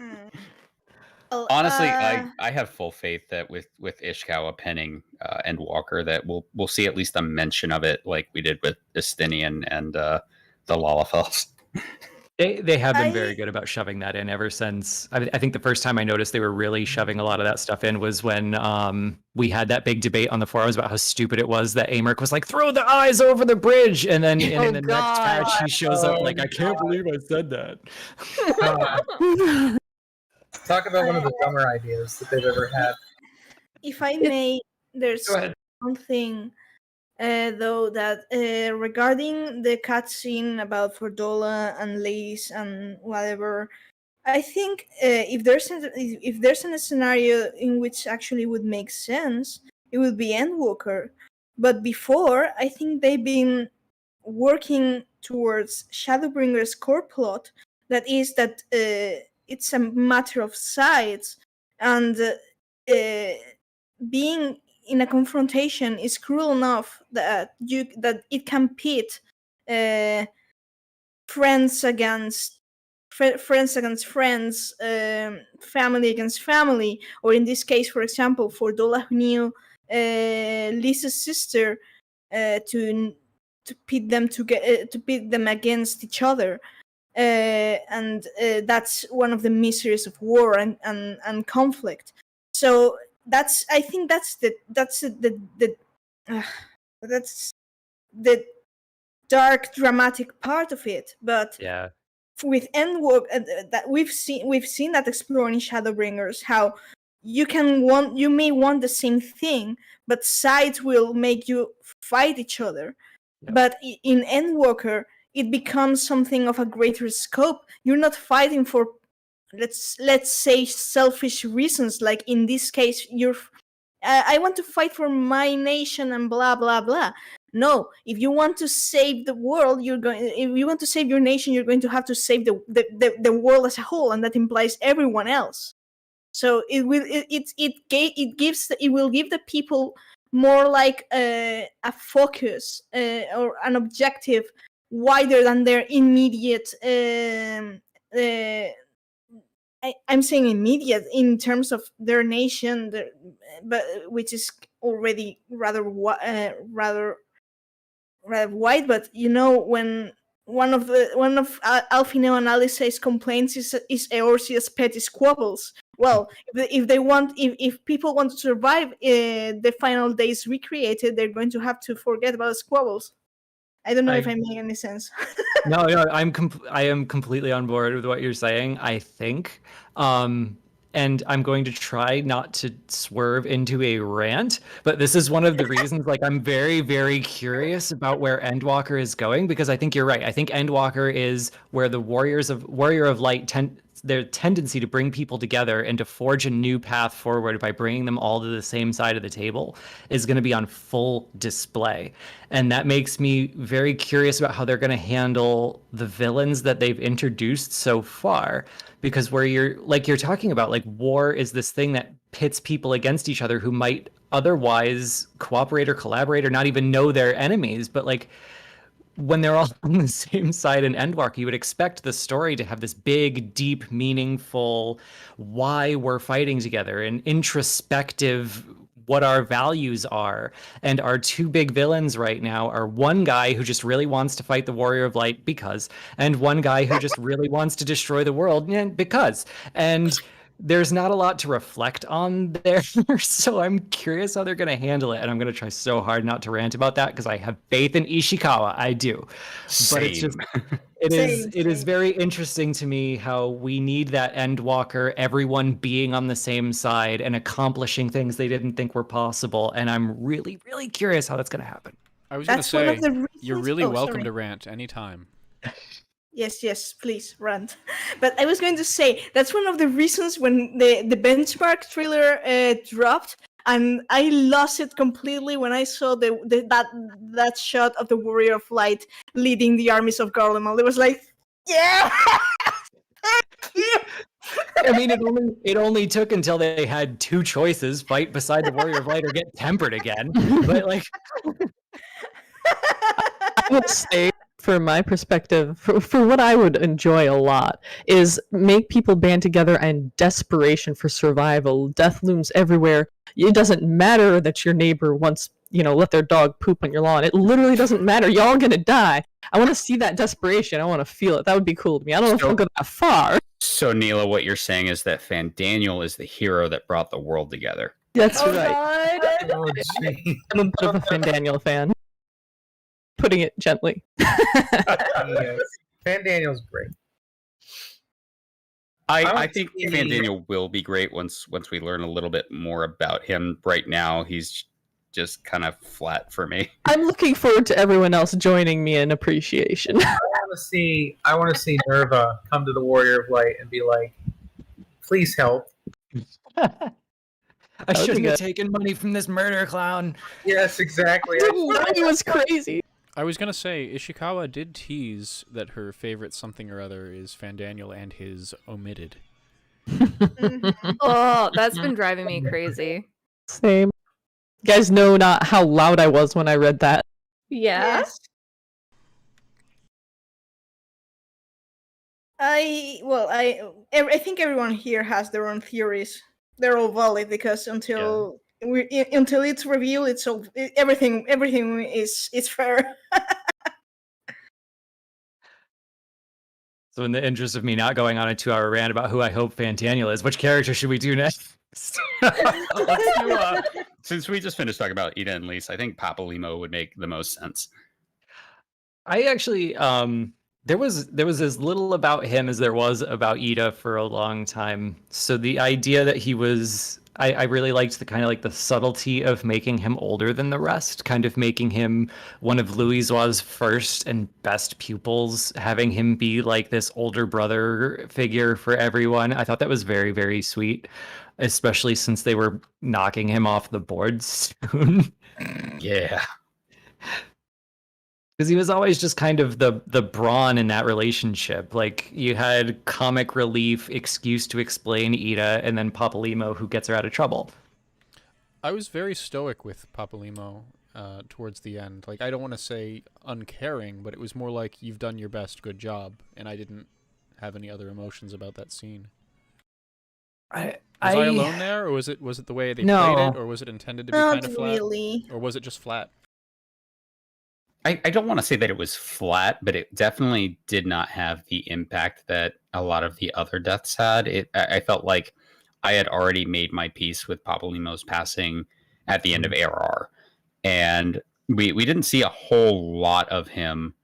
Well, Honestly, I have full faith that with Ishikawa penning Endwalker, that we'll see at least a mention of it, like we did with Justinian and the Lalafels. They have been very I- good about shoving that in ever since. I think the first time I noticed they were really shoving a lot of that stuff in was when we had that big debate on the forums about how stupid it was that Amric was like, throw the eyes over the bridge, and then in Oh, the next God. patch he shows up Oh, like, I can't believe I said that. Talk about one of the dumber ideas that they've ever had. If I may, there's Go ahead. something though that regarding the cutscene about Fordola and Lace and whatever, I think if there's a scenario in which actually would make sense, it would be Endwalker. But before, I think they've been working towards Shadowbringer's core plot. That is that it's a matter of sides, and being in a confrontation is cruel enough that it can pit friends against friends, family against family, or in this case, for example, for Dola who knew Lisa's sister, to pit them against each other. And that's one of the miseries of war and conflict. So I think that's the dark dramatic part of it. But Yeah. with Endwalk, that we've seen that explored in Shadowbringers, how you may want the same thing, but sides will make you fight each other. Yeah. But in Endwalker, it becomes something of a greater scope. You're not fighting for, let's say, selfish reasons. Like in this case, I want to fight for my nation and blah blah blah. No, if you want to save the world, if you want to save your nation, you're going to have to save the world as a whole, and that implies everyone else. So it will give the people more like a focus or an objective wider than their immediate. I'm saying immediate in terms of their nation, but which is already rather wide. But you know, when one of Alfino and Alice's complaints is Eorzea's petty squabbles. Well, if people want to survive the final days recreated, they're going to have to forget about squabbles. I don't know if I make any sense. No, I am completely on board with what you're saying, I think. And I'm going to try not to swerve into a rant, but this is one of the reasons, like, I'm very, very curious about where Endwalker is going, because I think you're right. I think Endwalker is where the Warrior of Light their tendency to bring people together and to forge a new path forward by bringing them all to the same side of the table is going to be on full display. And that makes me very curious about how they're going to handle the villains that they've introduced so far. Because where you're talking about, like, war is this thing that pits people against each other who might otherwise cooperate or collaborate or not even know they're enemies. But, like, when they're all on the same side in Endwalker, you would expect the story to have this big, deep, meaningful why we're fighting together, an introspective what our values are. And our two big villains right now are one guy who just really wants to fight the Warrior of Light and one guy who just really wants to destroy the world because. And there's not a lot to reflect on there. So I'm curious how they're going to handle it. And I'm going to try so hard not to rant about that because I have faith in Ishikawa. I do. But it's just it is very interesting to me how we need that Endwalker, everyone being on the same side and accomplishing things they didn't think were possible. And I'm really, really curious how that's going to happen. I was going to That's one say, of the reasons. you're really welcome sorry. to rant anytime. Yes, please rant. But I was going to say that's one of the reasons when the benchmark trailer dropped, and I lost it completely when I saw that shot of the Warrior of Light leading the armies of Garlemald. It was like, yeah. I mean, it only took until they had two choices: fight beside the Warrior of Light or get tempered again. But like, I would say, for my perspective, for what I would enjoy a lot is make people band together and desperation for survival. Death looms everywhere. It doesn't matter that your neighbor wants, let their dog poop on your lawn. It literally doesn't matter. Y'all gonna die. I want to see that desperation. I want to feel it. That would be cool to me. I don't know if I'll go that far. So, Neela, what you're saying is that Fandaniel is the hero that brought the world together. That's Oh, right. God. Oh, gee. I'm a bit of a Fandaniel fan. Putting it gently. Yes. Fandaniel's great. I think see- Fandaniel will be great once we learn a little bit more about him. Right now, he's just kind of flat for me. I'm looking forward to everyone else joining me in appreciation. I want to see Nerva come to the Warrior of Light and be like, "Please help." I shouldn't have taken money from this murder clown. Yes, exactly. It was crazy. I was going to say, Ishikawa did tease that her favorite something or other is Fandaniel and his omitted. Oh, that's been driving me crazy. Same. You guys know not how loud I was when I read that. Yeah. Yes. I think everyone here has their own theories. They're all valid because until it's revealed, everything is fair. So in the interest of me not going on a 2-hour rant about who I hope Fandaniel is, which character should we do next? Let's do, since we just finished talking about Ida and Lise, I think Papalymo would make the most sense. I actually, there was as little about him as there was about Ida for a long time. So the idea that he was, I really liked the kind of like the subtlety of making him older than the rest, kind of making him one of Louisoix's first and best pupils, having him be like this older brother figure for everyone. I thought that was very, very sweet, especially since they were knocking him off the board soon. Yeah. Because he was always just kind of the brawn in that relationship. Like, you had comic relief, excuse to explain Ida, and then Papalymo who gets her out of trouble. I was very stoic with Papalymo towards the end. Like, I don't want to say uncaring, but it was more like, you've done your best, good job. And I didn't have any other emotions about that scene. Was I alone there, or was it the way they played it, or was it intended to be kind of flat? Really. Or was it just flat? I don't want to say that it was flat, but it definitely did not have the impact that a lot of the other deaths had. I felt like I had already made my peace with Papalymo's passing at the end of ARR. And we didn't see a whole lot of him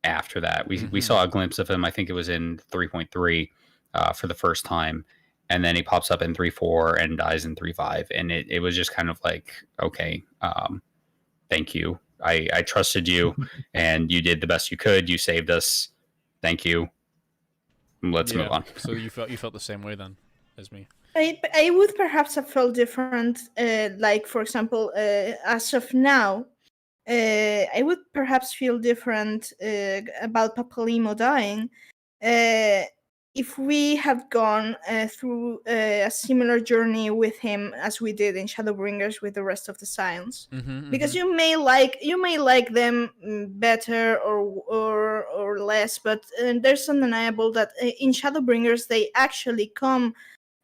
after that. We saw a glimpse of him, I think it was in 3.3 for the first time. And then he pops up in 3.4 and dies in 3.5. And it was just kind of like, okay, thank you. I trusted you, and you did the best you could. You saved us. Thank you. Let's move on. So you felt the same way then as me. I would perhaps have felt different. Like, for example, as of now, I would perhaps feel different about Papalymo dying if we had gone through a similar journey with him as we did in Shadowbringers with the rest of the Scions. Because you may like them better or less, but there's undeniable that in Shadowbringers they actually come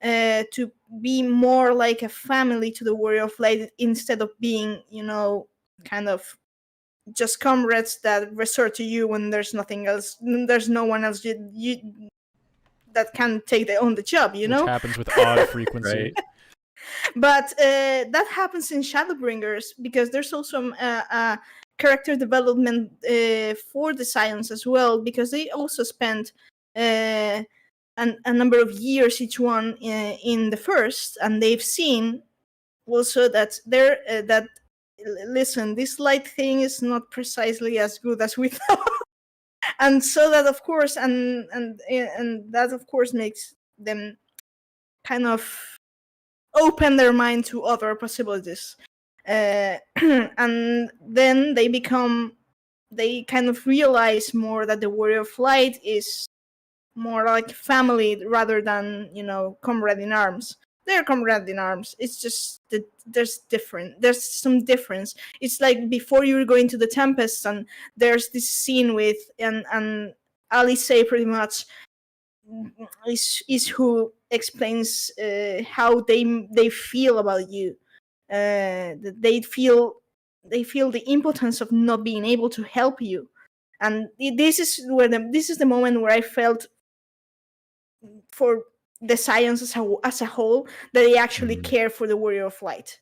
to be more like a family to the Warrior of Light instead of being, kind of just comrades that resort to you when there's nothing else, there's no one else that can take on the job, Which happens with odd frequency. Right. But that happens in Shadowbringers because there's also a character development for the Scions as well, because they also spent a number of years each one in the first, and they've seen also that listen, this light thing is not precisely as good as we thought. And so that of course and that of course makes them kind of open their mind to other possibilities, and then they kind of realize more that the Warrior of Light is more like family rather than comrade in arms. They're comrade in arms. It's just that there's some difference. It's like before you're going to the Tempest, and there's this scene with and Alice pretty much is who explains how they feel about you. They feel the impotence of not being able to help you, and this is the moment where I felt for the Scions as a whole that they actually care for the Warrior of Light,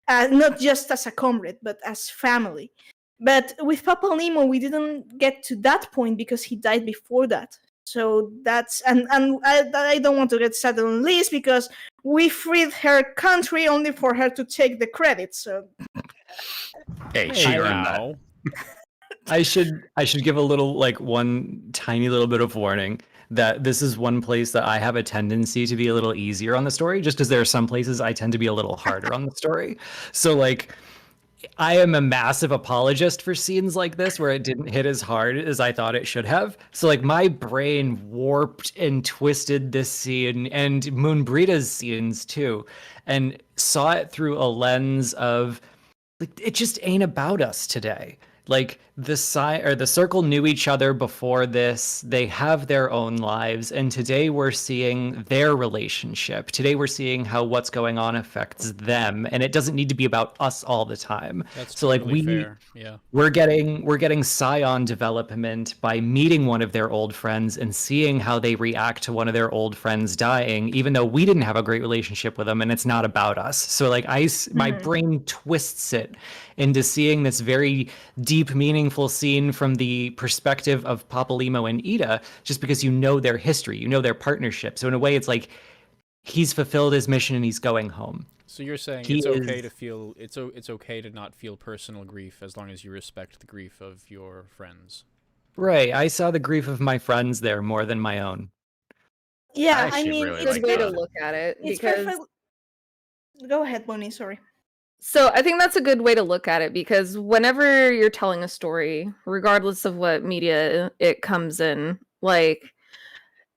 not just as a comrade but as family. But with Papa Nemo, we didn't get to that point because he died before that. So that's and I don't want to get sad on Liz because we freed her country only for her to take the credit. So Hey, she earned that. Wow. I should give a little, like, one tiny little bit of warning that this is one place that I have a tendency to be a little easier on the story, just because there are some places I tend to be a little harder on the story. So, like, I am a massive apologist for scenes like this where it didn't hit as hard as I thought it should have. So, like, my brain warped and twisted this scene and Moonbreeda's scenes too, and saw it through a lens of, like, it just ain't about us today. Like, the circle knew each other before this. They have their own lives, and today we're seeing their relationship. Today we're seeing how what's going on affects them, and it doesn't need to be about us all the time. That's so, like, totally fair. Yeah. we're getting Scion development by meeting one of their old friends and seeing how they react to one of their old friends dying, even though we didn't have a great relationship with them, and it's not about us. So, like, my brain twists it into seeing this very deep, meaningful scene from the perspective of Papalimo and Ida, just because you know their history, you know their partnership. So in a way, it's like he's fulfilled his mission and he's going home. So you're saying it's okay to feel it's okay to not feel personal grief as long as you respect the grief of your friends. Right. I saw the grief of my friends there more than my own. yeah, I I actually mean, really It's a like good way that. to look at it it's because perfect. Go ahead, Bonnie. Sorry. so I think that's a good way to look at it because whenever you're telling a story, regardless of what media it comes in, like,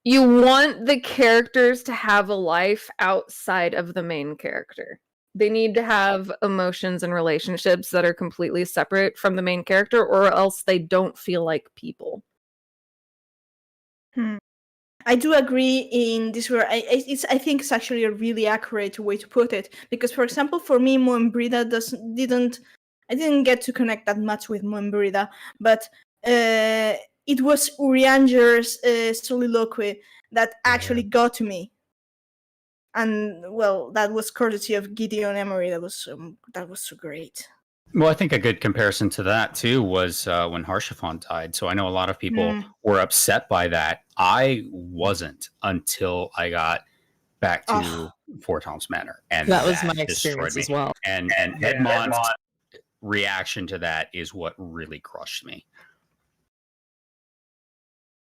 you want the characters to have a life outside of the main character. They need to have emotions and relationships that are completely separate from the main character, or else they don't feel like people. I do agree in this where I think it's actually a really accurate way to put it, because for example for me Moonbrida I didn't get to connect that much with Moonbrida, but it was Urianger's soliloquy that actually got to me, and well, that was courtesy of Gideon Emery. That was so great. Well, I think a good comparison to that too was when Harshaphon died. So I know a lot of people were upset by that. I wasn't until I got back to Fort Tom's Manor, and That was my destroyed experience me. as well. And Edmond's reaction to that is what really crushed me.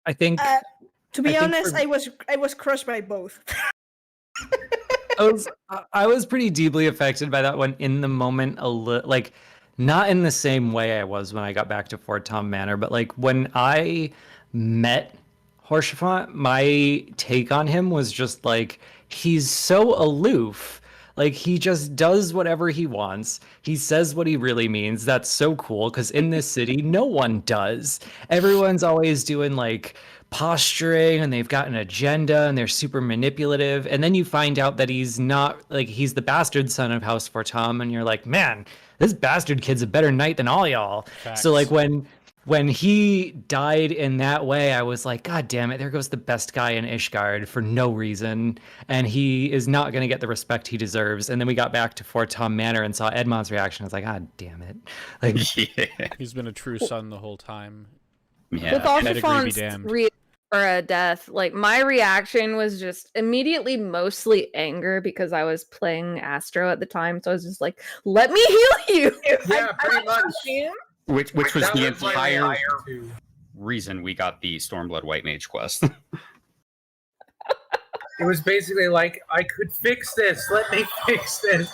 I think To be I think honest, for- I was crushed by both. I was pretty deeply affected by that one in the moment, like, not in the same way I was when I got back to Fort Tom Manor, but like when I met Harshaphon, my take on him was just like, he's so aloof. Like, he just does whatever he wants. He says what he really means. That's so cool, because in this city, no one does. Everyone's always doing, like, posturing, and they've got an agenda, and they're super manipulative. And then you find out that he's not, like, he's the bastard son of House Fortum, and you're like, man, this bastard kid's a better knight than all y'all. Facts. So, like, when he died in that way, I was like, God damn it, there goes the best guy in Ishgard for no reason. And he is not going to get the respect he deserves. And then we got back to Fort Tom Manor and saw Edmond's reaction. I was like, God damn it. Like, Yeah. He's been a true son the whole time. Yeah. With Pedigree be damned. Archifon's for a death, like my reaction was just immediately mostly anger because I was playing Astro at the time. So I was just like, let me heal you. Yeah, pretty much. Which was That the was my entire reaction, too. reason we got the Stormblood White Mage quest. It was basically like, I could fix this. Let me fix this.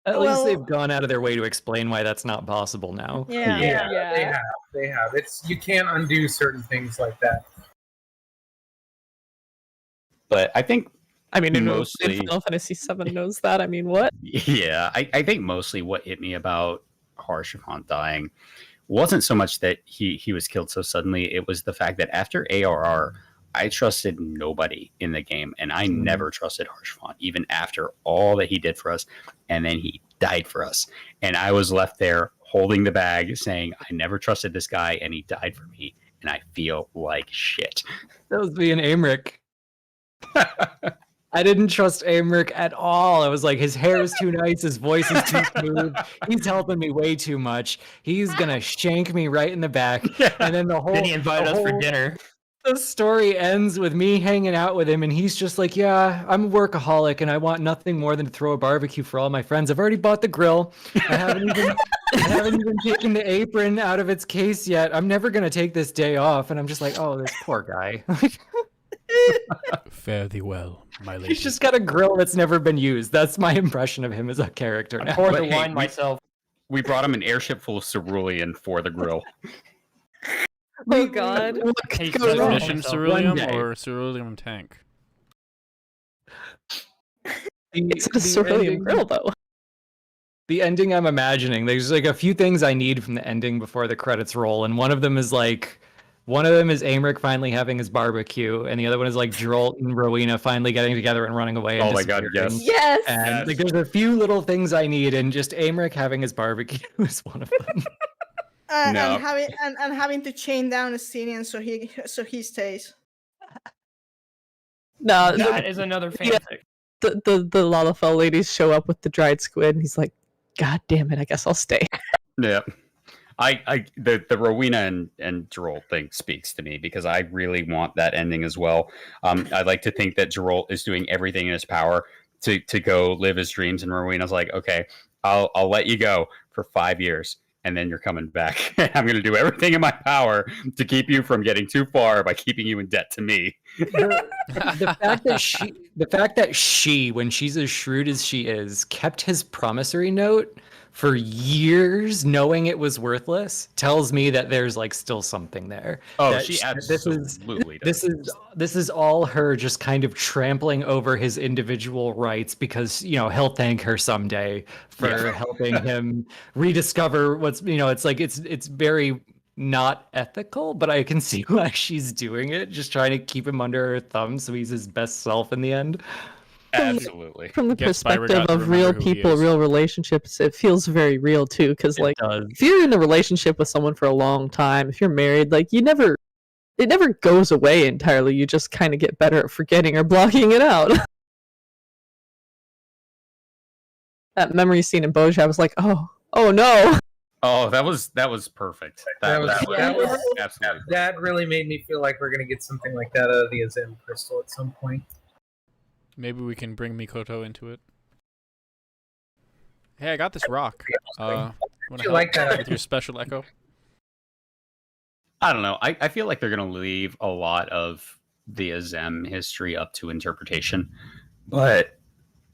at least Well- they've gone out of their way to explain why that's not possible now. Yeah. Yeah. They have. They have. It's you can't undo certain things like that. But I think, I mean, Mostly- Final Fantasy VII knows that. I mean, what? yeah, I think mostly what hit me about Haurchefant dying wasn't so much that he was killed so suddenly. It was the fact that after ARR, I trusted nobody in the game, and I never trusted Haurchefant, even after all that he did for us, and then he died for us. And I was left there holding the bag saying, I never trusted this guy, and he died for me, and I feel like shit. That was me and Aymeric. I didn't trust Aymeric at all. I was like, his hair is too nice, his voice is too smooth, he's helping me way too much. He's gonna shank me right in the back. And then the whole Then he invited us for dinner. the story ends with me hanging out with him, and he's just like, yeah, I'm a workaholic, and I want nothing more than to throw a barbecue for all my friends. I've already bought the grill. I haven't even taken the apron out of its case yet. I'm never gonna take this day off. And I'm just like, oh, this poor guy. Fare thee well, my lady. He's just got a grill that's never been used. That's my impression of him as a character I now. poured But the hey, wine we- myself. We brought him an airship full of cerulean for the grill. Oh god. What could Hey, go wrong? Definition One ceruleum day. or ceruleum tank? It's a cerulean grill, though. The ending I'm imagining, there's like a few things I need from the ending before the credits roll, and one of them is Aymeric finally having his barbecue, and the other one is like Geralt and Rowena finally getting together and running away. And Oh my God, disappearing. yes. Yes. And Yes. like, there's a few little things I need, and just Aymeric having his barbecue is one of them. No. And having to chain down Assyrian so he stays. No, That is another Yeah. fanfic. the Lalafell ladies show up with the dried squid, and he's like, God damn it, I guess I'll stay. Yeah. The Rowena and Geralt thing speaks to me because I really want that ending as well. I'd like to think that Geralt is doing everything in his power to go live his dreams, and Rowena's like, okay, I'll let you go for 5 years, and then you're coming back. I'm going to do everything in my power to keep you from getting too far by keeping you in debt to me. The fact that she, when she's as shrewd as she is, kept his promissory note for years, knowing it was worthless, tells me that there's like still something there. Oh, That she this absolutely does. this is all her just kind of trampling over his individual rights because he'll thank her someday for Yeah. helping him rediscover what's it's very not ethical, but I can see why she's doing it, just trying to keep him under her thumb so he's his best self in the end. Absolutely. From the Gets by perspective to of remember real who he people, is. real relationships, it feels very real too. Because like, It does. if you're in a relationship with someone for a long time, if you're married, like it never goes away entirely. You just kind of get better at forgetting or blocking it out. That memory scene in Boja, I was like, oh no. Oh, that was perfect. That was absolutely. That really made me feel like we're gonna get something like that out of the Azem crystal at some point. Maybe we can bring Mikoto into it. Hey, I got this rock. Wanna you help like that? with your special echo? I don't know. I feel like they're going to leave a lot of the Azem history up to interpretation, but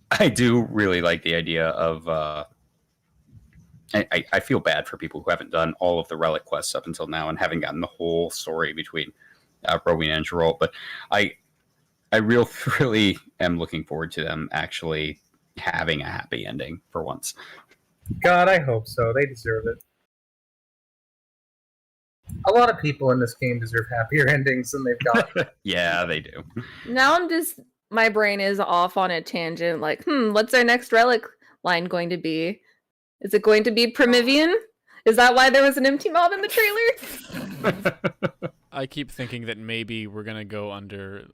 I do really like the idea of. I feel bad for people who haven't done all of the relic quests up until now and haven't gotten the whole story between Rowena and Geralt, but really am looking forward to them actually having a happy ending for once. God, I hope so. They deserve it. A lot of people in this game deserve happier endings than they've got. Yeah, they do. Now my brain is off on a tangent. Like, what's our next relic line going to be? Is it going to be Primivian? Is that why there was an empty mob in the trailer? I keep thinking that maybe we're gonna go under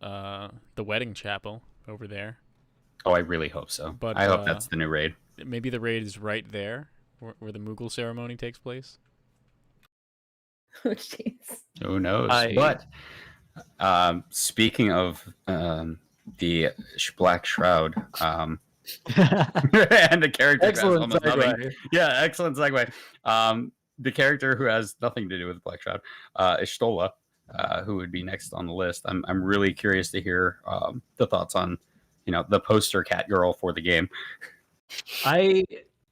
the wedding chapel over there. Oh, I really hope so. But I hope that's the new raid. Maybe the raid is right there, where the Moogle ceremony takes place. Oh, jeez. Who knows? But speaking of the Black Shroud, and the character excellent segue. Yeah, excellent segue. The character who has nothing to do with Black Shroud, Ishtola, who would be next on the list. I'm really curious to hear the thoughts on, the poster cat girl for the game. I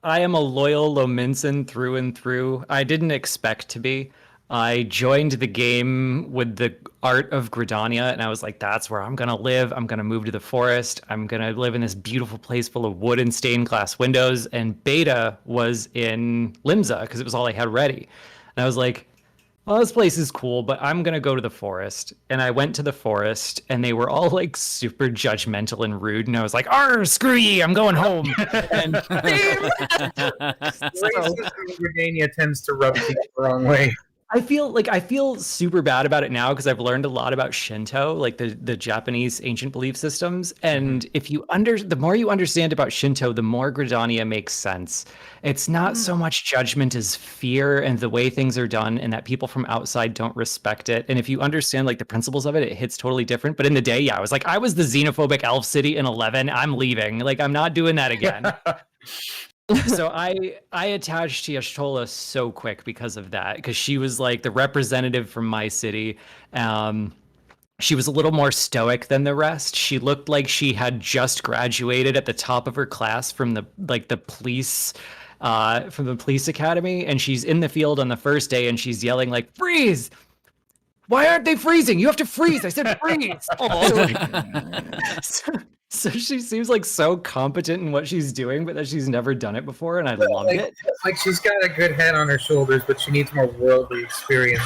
am a loyal Lominson through and through. I didn't expect to be. I joined the game with the art of Gridania, and I was like, that's where I'm going to live. I'm going to move to the forest. I'm going to live in this beautiful place full of wood and stained glass windows. And beta was in Limsa because it was all I had ready. And I was like, well, this place is cool, but I'm going to go to the forest. And I went to the forest, and they were all like super judgmental and rude. And I was like, arr, screw ye, I'm going home. And Racism in Gridania tends to rub people the wrong way. I feel super bad about it now because I've learned a lot about Shinto, like the Japanese ancient belief systems. And if the more you understand about Shinto, the more Gridania makes sense. It's not so much judgment as fear and the way things are done, and that people from outside don't respect it. And if you understand like the principles of it, it hits totally different. But in the day, yeah, I was the xenophobic elf city in 11. I'm leaving. Like, I'm not doing that again. So I attached to Y'shtola so quick because of that, because she was like the representative from my city. She was a little more stoic than the rest. She looked like she had just graduated at the top of her class from the police academy, and she's in the field on the first day and she's yelling like, freeze! Why aren't they freezing? You have to freeze. I said freeze. So she seems like so competent in what she's doing, but that she's never done it before, and I love it. Like, she's got a good head on her shoulders, but she needs more worldly experience.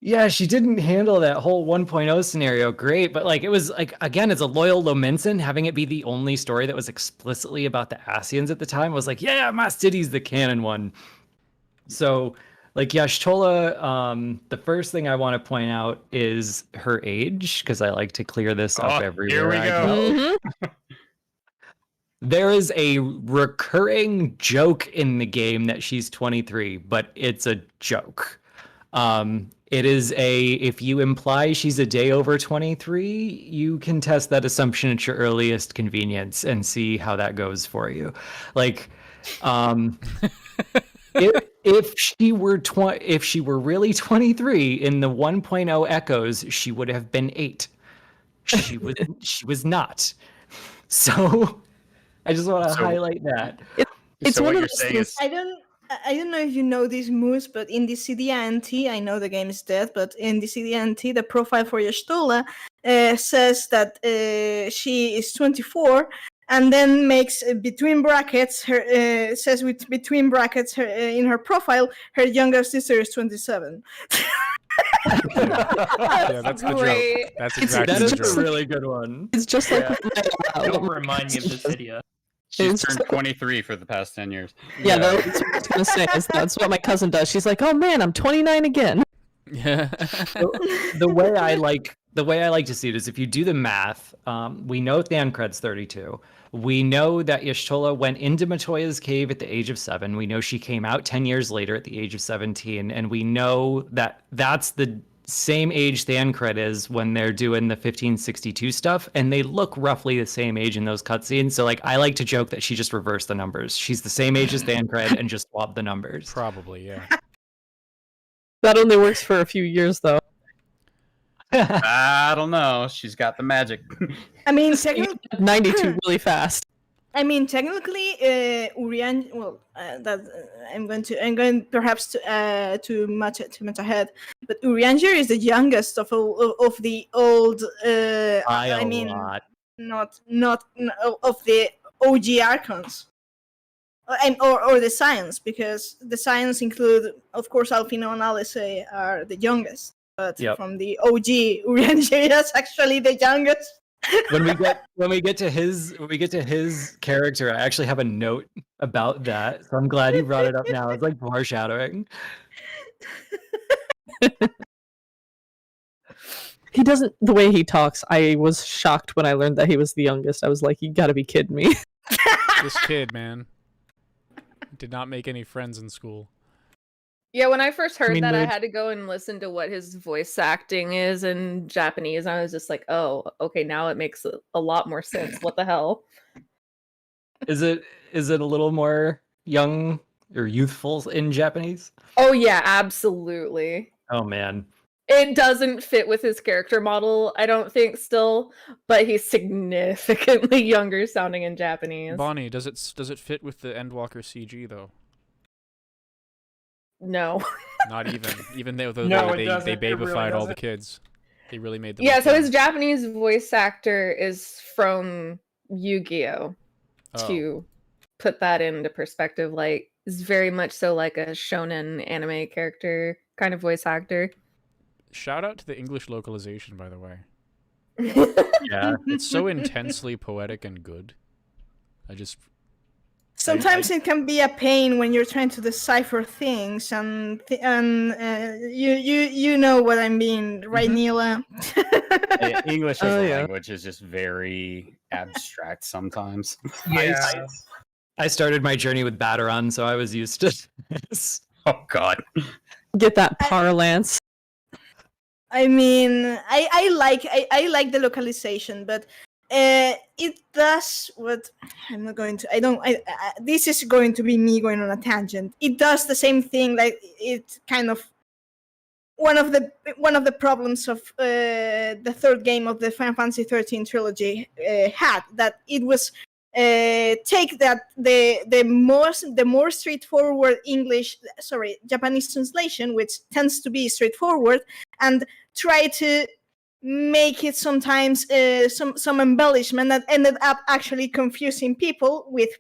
Yeah, she didn't handle that whole 1.0 scenario great, but like it was like, again, as a loyal Lominson, having it be the only story that was explicitly about the Asians at the time was like, yeah, my city's the canon one. So like Y'shtola, the first thing I want to point out is her age, because I like to clear this up everywhere. Here we go. There is a recurring joke in the game that she's 23, but it's a joke. It is if you imply she's a day over 23, you can test that assumption at your earliest convenience and see how that goes for you. Like, if she were really 23 in the 1.0 echoes, she would have been 8. She was not. So I just want to highlight that. It's so one what of you're those saying things. is I don't know if you know this, Moose, but in the CDNT, I know the game is dead, but in the CDNT, the profile for Y'shtola says that she is 24, and then makes between brackets her says with between brackets her in her profile her younger sister is 27. Yeah, that's the Great. joke. That's exactly That the is a joke. really good one. It's just like Don't remind me of this video. she's It's turned just- 23 for the past 10 years. yeah, that's what I was gonna say. That's what my cousin does. She's like, "Oh man, I'm 29 again." Yeah. The way I like to see it is if you do the math, we know Thancred's 32. We know that Y'shtola went into Matoya's cave at the age of 7. We know she came out 10 years later at the age of 17. And we know that that's the same age Thancred is when they're doing the 1562 stuff. And they look roughly the same age in those cutscenes. So like, I like to joke that she just reversed the numbers. She's the same age as Thancred and just swapped the numbers. Probably, yeah. That only works for a few years, though. I don't know. She's got the magic. I mean, technically, 92 really fast. I mean, technically, Urian. Well, that I'm going perhaps too much ahead. But Urianger is the youngest of the old. By I a mean, lot. not of the OG Archons. Or the Scions, because the Scions include, of course, Alfino and Alice are the youngest. But Yep. from the OG, Urianger is actually the youngest. When we get to his character, I actually have a note about that. So I'm glad you brought it up now. It's like foreshadowing. He doesn't. The way he talks, I was shocked when I learned that he was the youngest. I was like, you gotta be kidding me. This kid, man, did not make any friends in school. Yeah, when I first heard mean, that, I Mood- had to go and listen to what his voice acting is in Japanese. I was just like, oh, okay, now it makes a lot more sense. What the hell? Is it a little more young or youthful in Japanese? Oh yeah, absolutely. Oh man. It doesn't fit with his character model, I don't think, still, but he's significantly younger sounding in Japanese. Bonnie, does it fit with the Endwalker CG though? No. Not even. Even though No, it they doesn't. It really babified all the doesn't. kids. They really made them. Yeah, look so young. his Japanese voice actor is from Yu-Gi-Oh! To put that into perspective, like, is very much so like a shonen anime character kind of voice actor. Shout out to the English localization, by the way. Yeah. It's so intensely poetic and good. Sometimes it can be a pain when you're trying to decipher things, and you know what I mean, right, Neela? English as Oh, a yeah. language is just very abstract sometimes. Yeah. I started my journey with Battaron, so I was used to this. Oh God. Get that parlance. I mean, I like the localization, but it does what I'm not going to. I don't. This is going to be me going on a tangent. It does the same thing. Like it kind of one of the problems of the third game of the Final Fantasy 13 trilogy had, that it was take that the more straightforward Japanese translation, which tends to be straightforward, and try to make it sometimes some embellishment that ended up actually confusing people with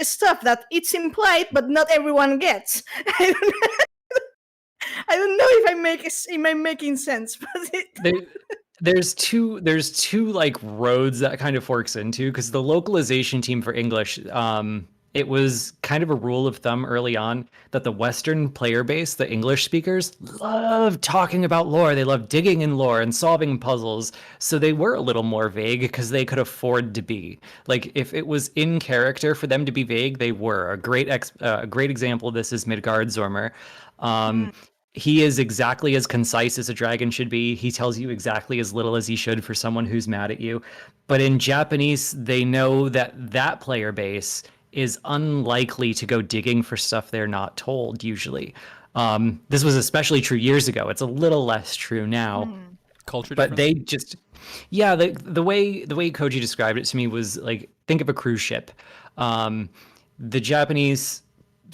stuff that it's implied but not everyone gets. I don't know if I'm making sense, but There's two like roads that kind of forks into, because the localization team for English, it was kind of a rule of thumb early on that the Western player base, the English speakers, love talking about lore. They love digging in lore and solving puzzles. So they were a little more vague because they could afford to be. Like, if it was in character for them to be vague, they were. A great example of this is Midgardsormr. He is exactly as concise as a dragon should be. He tells you exactly as little as he should for someone who's mad at you. But in Japanese, they know that player base is unlikely to go digging for stuff they're not told usually. This was especially true years ago. It's a little less true now. Culture But difference? they just, yeah, the way Koji described it to me was like, think of a cruise ship. The Japanese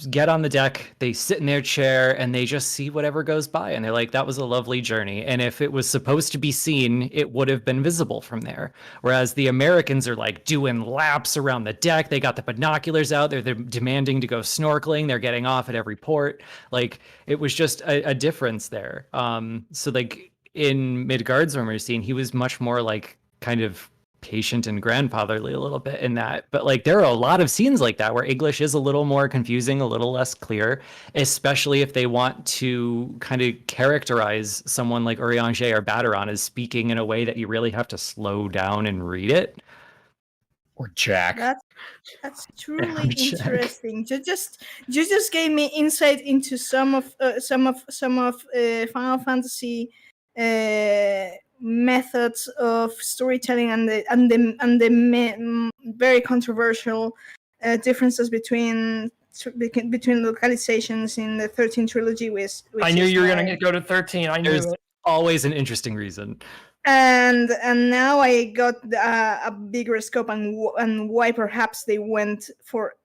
get on the deck, they sit in their chair, and they just see whatever goes by, and they're like, that was a lovely journey. And if it was supposed to be seen, it would have been visible from there. Whereas the Americans are like doing laps around the deck, they got the binoculars out, they're demanding to go snorkeling, they're getting off at every port. Like, it was just a difference there. So like in Midgardsormr's scene, he was much more like kind of patient and grandfatherly a little bit in that. But like, there are a lot of scenes like that where English is a little more confusing, a little less clear, especially if they want to kind of characterize someone like Urianger or Battaron as speaking in a way that you really have to slow down and read it. Or Jack. That's truly Jack. interesting. You just gave me insight into some of Final Fantasy methods of storytelling and the very controversial differences between localizations in the 13 trilogy. Which I knew is you were why- going to go to 13. I knew There's it. always an interesting reason. and now I got a bigger scope and why perhaps they went for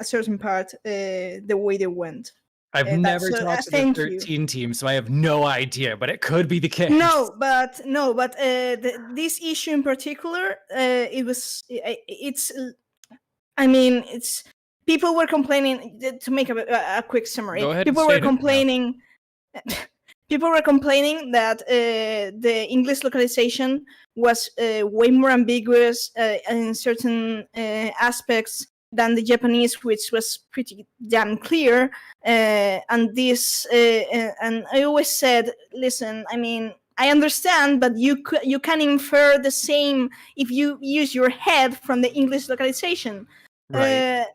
a certain part the way they went. I've never talked to the thank you. 13 team, so I have no idea, but it could be the case. No, but this issue in particular, it's people were complaining. To make a quick summary, Go ahead people and were state it. complaining. People were complaining that the English localization was way more ambiguous in certain aspects than the Japanese, which was pretty damn clear. And I always said, listen, I mean, I understand, but you can infer the same if you use your head from the English localization. Right.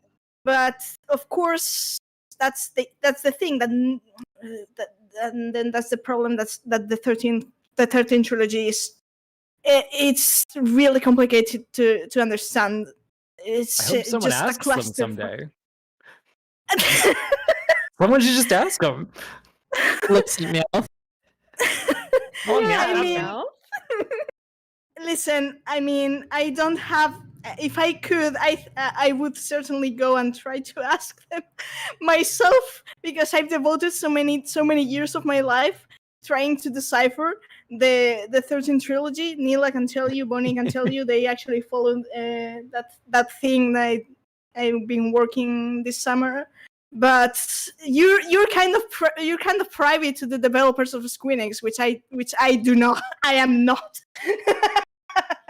But of course, that's the thing and then that's the problem. That the 13 trilogy is. It's really complicated to understand. It's I hope someone just a asks them cluster. someday. Someone should just ask them. Lips and mouth. Oh, Yeah, yeah, I mean, listen, I mean, I don't have. If I could, I would certainly go and try to ask them myself, because I've devoted so many years of my life trying to decipher the 13 trilogy. Neela can tell you, Bonnie can tell you, they actually followed that thing that I've been working this summer. But you're kind of private to the developers of Squeenix, which I do not. I am not.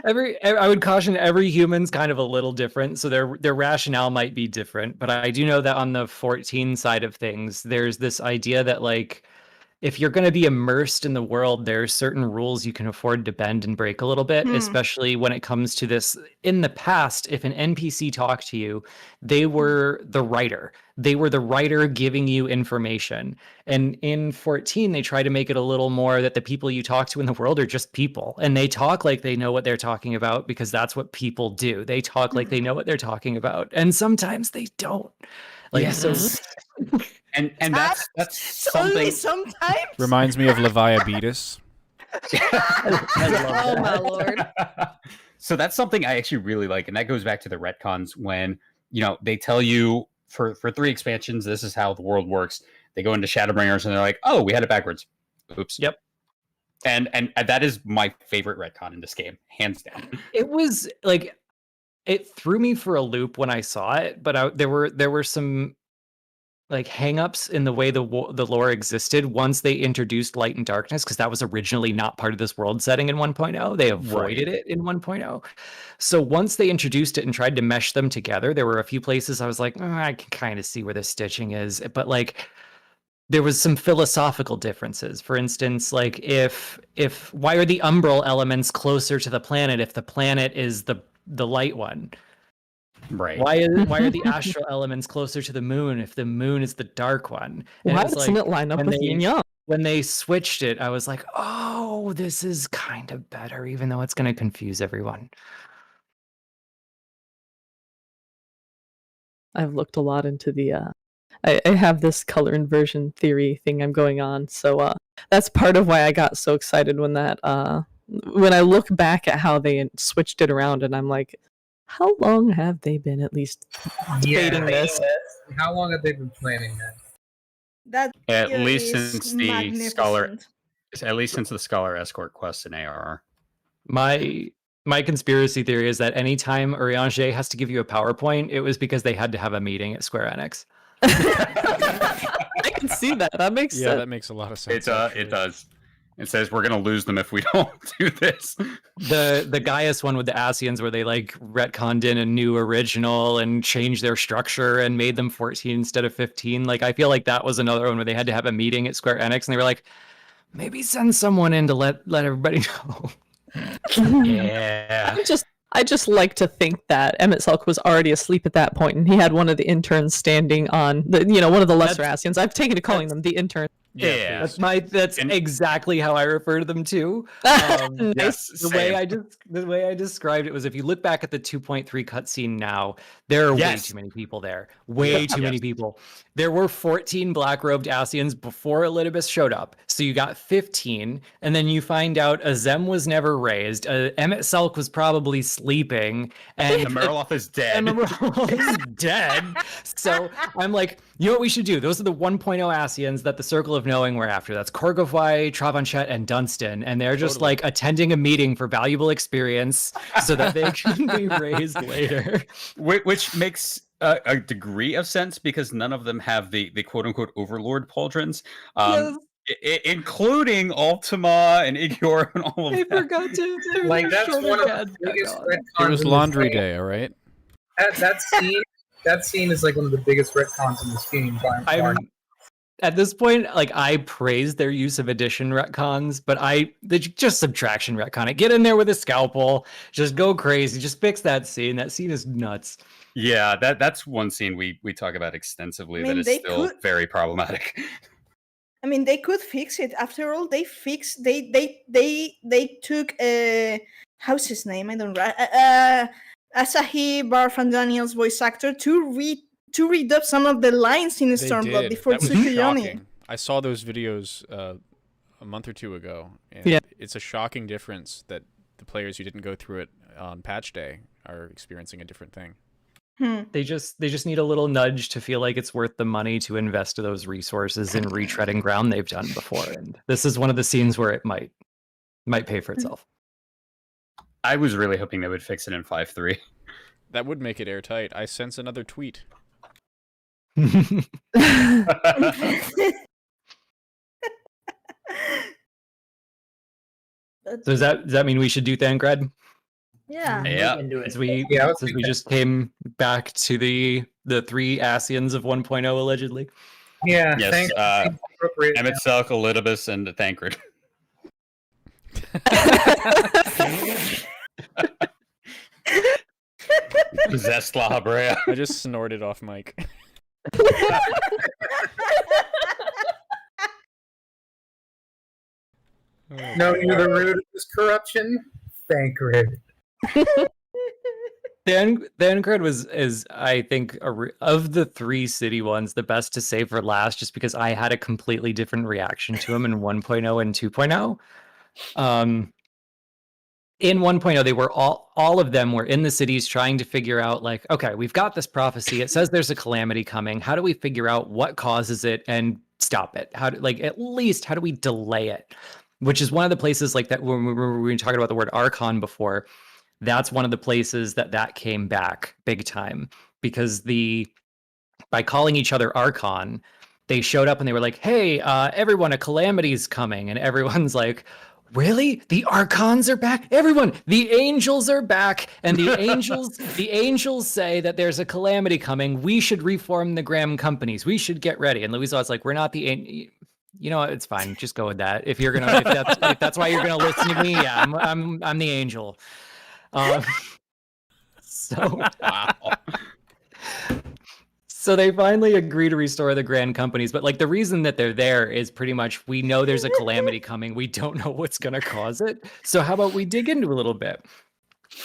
I would caution every human's kind of a little different, so their rationale might be different. But I do know that on the 14 side of things, there's this idea that, like, if you're going to be immersed in the world, there are certain rules you can afford to bend and break a little bit, especially when it comes to this. In the past, if an NPC talked to you, they were the writer. They were the writer giving you information. And in 14, they try to make it a little more that the people you talk to in the world are just people. And they talk like they know what they're talking about, because that's what people do. They talk like they know what they're talking about. And sometimes they don't. Like, so... And that's Only something. sometimes. Reminds me of Leviabetus. I love Oh that. my lord. So that's something I actually really like, and that goes back to the retcons when they tell you for 3 expansions this is how the world works. They go into Shadowbringers and they're like, oh, we had it backwards. Oops. Yep. And that is my favorite retcon in this game, hands down. It was like, it threw me for a loop when I saw it, but there were some like hangups in the way the lore existed once they introduced light and darkness, because that was originally not part of this world setting in 1.0. They avoided it in 1.0. So once they introduced it and tried to mesh them together, there were a few places I was like, I can kind of see where the stitching is, but like there was some philosophical differences. For instance, like if why are the umbral elements closer to the planet if the planet is the light one? Right. Why are the astral elements closer to the moon if the moon is the dark one? And Why it was doesn't like, it line up when with yin yang? when they switched it, I was like, oh, this is kind of better, even though it's going to confuse everyone. I've looked a lot into the I have this color inversion theory thing I'm going on, so that's part of why I got so excited when I look back at how they switched it around, and I'm like, how long have they been at least debating this? How long have they been planning that? That At theory least is since the scholar, magnificent. at least since the scholar escort quest in ARR. My conspiracy theory is that anytime Urianger has to give you a PowerPoint, it was because they had to have a meeting at Square Enix. I can see that. That makes Yeah, sense. that makes a lot of sense. It does. It says we're gonna lose them if we don't do this. The Gaius one with the Asians, where they like retconned in a new original and changed their structure and made them 14 instead of 15. Like, I feel like that was another one where they had to have a meeting at Square Enix and they were like, maybe send someone in to let everybody know. Yeah. I just like to think that Emmett Selk was already asleep at that point, and he had one of the interns standing on one of the lesser Asians. I've taken to calling them the intern. Yeah. That's And- exactly how I refer to them too. Nice. Yes, The way same. the way I described it was, if you look back at the 2.3 cutscene now, there are way Yes. too many people there. Way too many people. There were 14 black-robed Asians before Elidibus showed up. So you got 15, and then you find out Azem was never raised. Emmett Selk was probably sleeping, and The Mariloth is dead. and is dead. So I'm like, you know what we should do? Those are the 1.0 Asians that the Circle of Knowing were after. That's Korgovai, Travanchet, and Dunstan. And they're just Totally. like attending a meeting for valuable experience so that they can be raised later. Which makes a degree of sense because none of them have the quote unquote overlord pauldrons, including Ultima and Igor and all of I that. forgot to. Like, that's one of the biggest retcons. It was in this laundry game. day, all right? That scene is like one of the biggest retcons in this game by far. I'm at this point, like, I praise their use of addition retcons, but they just subtraction retcon it. Get in there with a scalpel, just go crazy, just fix that scene. That scene is nuts. Yeah, that's one scene we talk about extensively I mean, that is they still could- very problematic. I mean, they could fix it. After all, they fixed. They took how's his name? I don't Asahi Barfan Daniel's voice actor to read up some of the lines in They Stormblood did. before That was Tsukuyomi. shocking. I saw those videos a month or two ago, and Yeah. it's a shocking difference that the players who didn't go through it on patch day are experiencing a different thing. They just need a little nudge to feel like it's worth the money to invest those resources in retreading ground they've done before. And this is one of the scenes where it might pay for itself. I was really hoping they would fix it in 5.3. That would make it airtight. I sense another tweet. So does that mean we should do Thancred? Yeah. Yeah. Since we Yeah, I was since we thinking- just came back to the three Asians of 1.0 allegedly. Yeah, Yes, thanks. Appropriate. Emmett Selk, Elidibus, and Thancred. Zestla Habrea. I just snorted off mic. No, you're the root of this corruption. Thancred. Thancred is I think of the three city ones the best to save for last, just because I had a completely different reaction to him in 1.0 and 2.0. In 1.0, they were all of them were in the cities trying to figure out, like, okay, we've got this prophecy. It says there's a calamity coming. How do we figure out what causes it and stop it? How do we delay it? Which is one of the places, like, that when we were talking about the word Archon before, that's one of the places that came back big time, because by calling each other Archon, they showed up and they were like, hey, everyone, a calamity's coming. And everyone's like, really? The Archons are back? Everyone, the angels are back. And the angels say that there's a calamity coming. We should reform the Graham companies. We should get ready. And Louisa's like, we're not the you know what? It's fine. Just go with that. If that's why you're gonna listen to me, yeah, I'm the angel. So Wow. So they finally agree to restore the grand companies, but like the reason that they're there is pretty much, we know there's a calamity coming. We don't know what's going to cause it. So how about we dig into a little bit?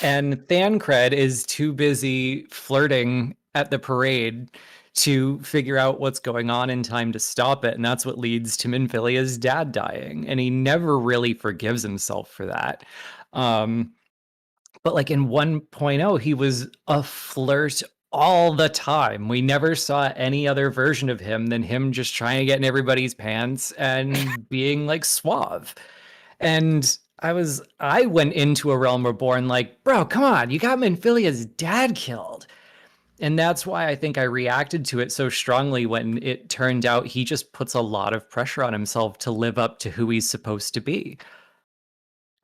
And Thancred is too busy flirting at the parade to figure out what's going on in time to stop it. And that's what leads to Minfilia's dad dying. And he never really forgives himself for that. But like in 1.0, he was a flirt all the time. We never saw any other version of him than him just trying to get in everybody's pants and being like suave. And I went into A Realm Reborn like, bro, come on, you got Minfilia's dad killed. And that's why I think I reacted to it so strongly when it turned out he just puts a lot of pressure on himself to live up to who he's supposed to be.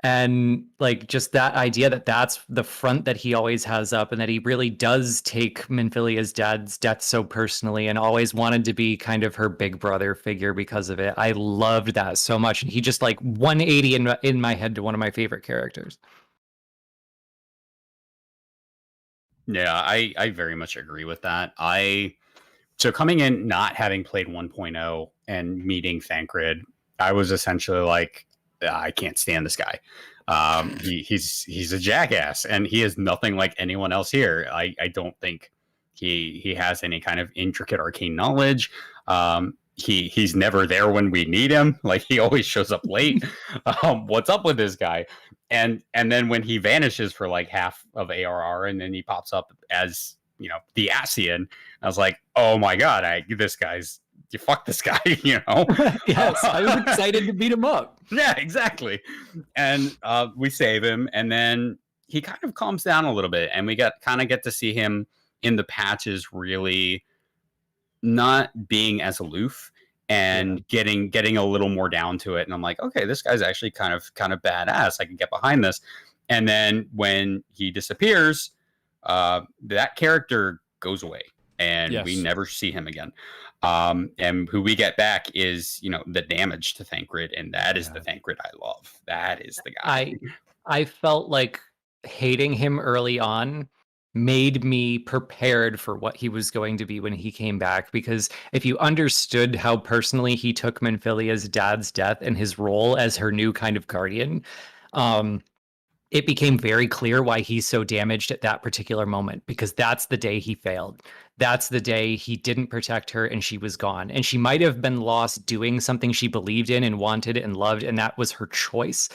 And like just that idea that that's the front that he always has up, and that he really does take Minfilia's dad's death so personally and always wanted to be kind of her big brother figure because of it. I loved that so much. And he just like 180 in my head to one of my favorite characters. Yeah, I very much agree with that. So coming in, not having played 1.0 and meeting Thancred, I was essentially like, I can't stand this guy. He's a jackass, and he is nothing like anyone else here. I don't think he has any kind of intricate arcane knowledge. He's never there when we need him. Like, he always shows up late. What's up with this guy? And then when he vanishes for like half of ARR, and then he pops up as, you know, the Asian, I was like, oh my god, you fuck this guy, you know? Yes, I was excited to beat him up. Yeah, exactly. And we save him, and then he kind of calms down a little bit, and we get to see him in the patches really not being as aloof and getting a little more down to it. And I'm like, okay, this guy's actually kind of badass. I can get behind this. And then when he disappears, that character goes away, and we never see him again. And who we get back is, you know, the damage to Thancred, and that is the Thancred I love. That is the guy. I felt like hating him early on made me prepared for what he was going to be when he came back, because if you understood how personally he took Menphilia's dad's death and his role as her new kind of guardian, it became very clear why he's so damaged at that particular moment, because that's the day he failed. That's the day he didn't protect her and she was gone. And she might have been lost doing something she believed in and wanted and loved, and that was her choice.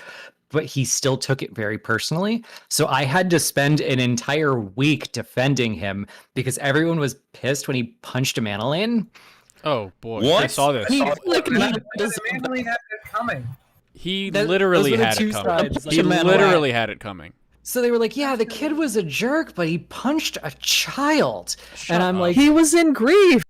But he still took it very personally. So I had to spend an entire week defending him because everyone was pissed when he punched a Manolane. Oh boy, What? I saw this. He had it coming. He Those literally were the had two it coming. sides. He literally had it coming. So they were like, yeah, the kid was a jerk, but he punched a child. Shut and I'm up. like, He was in grief.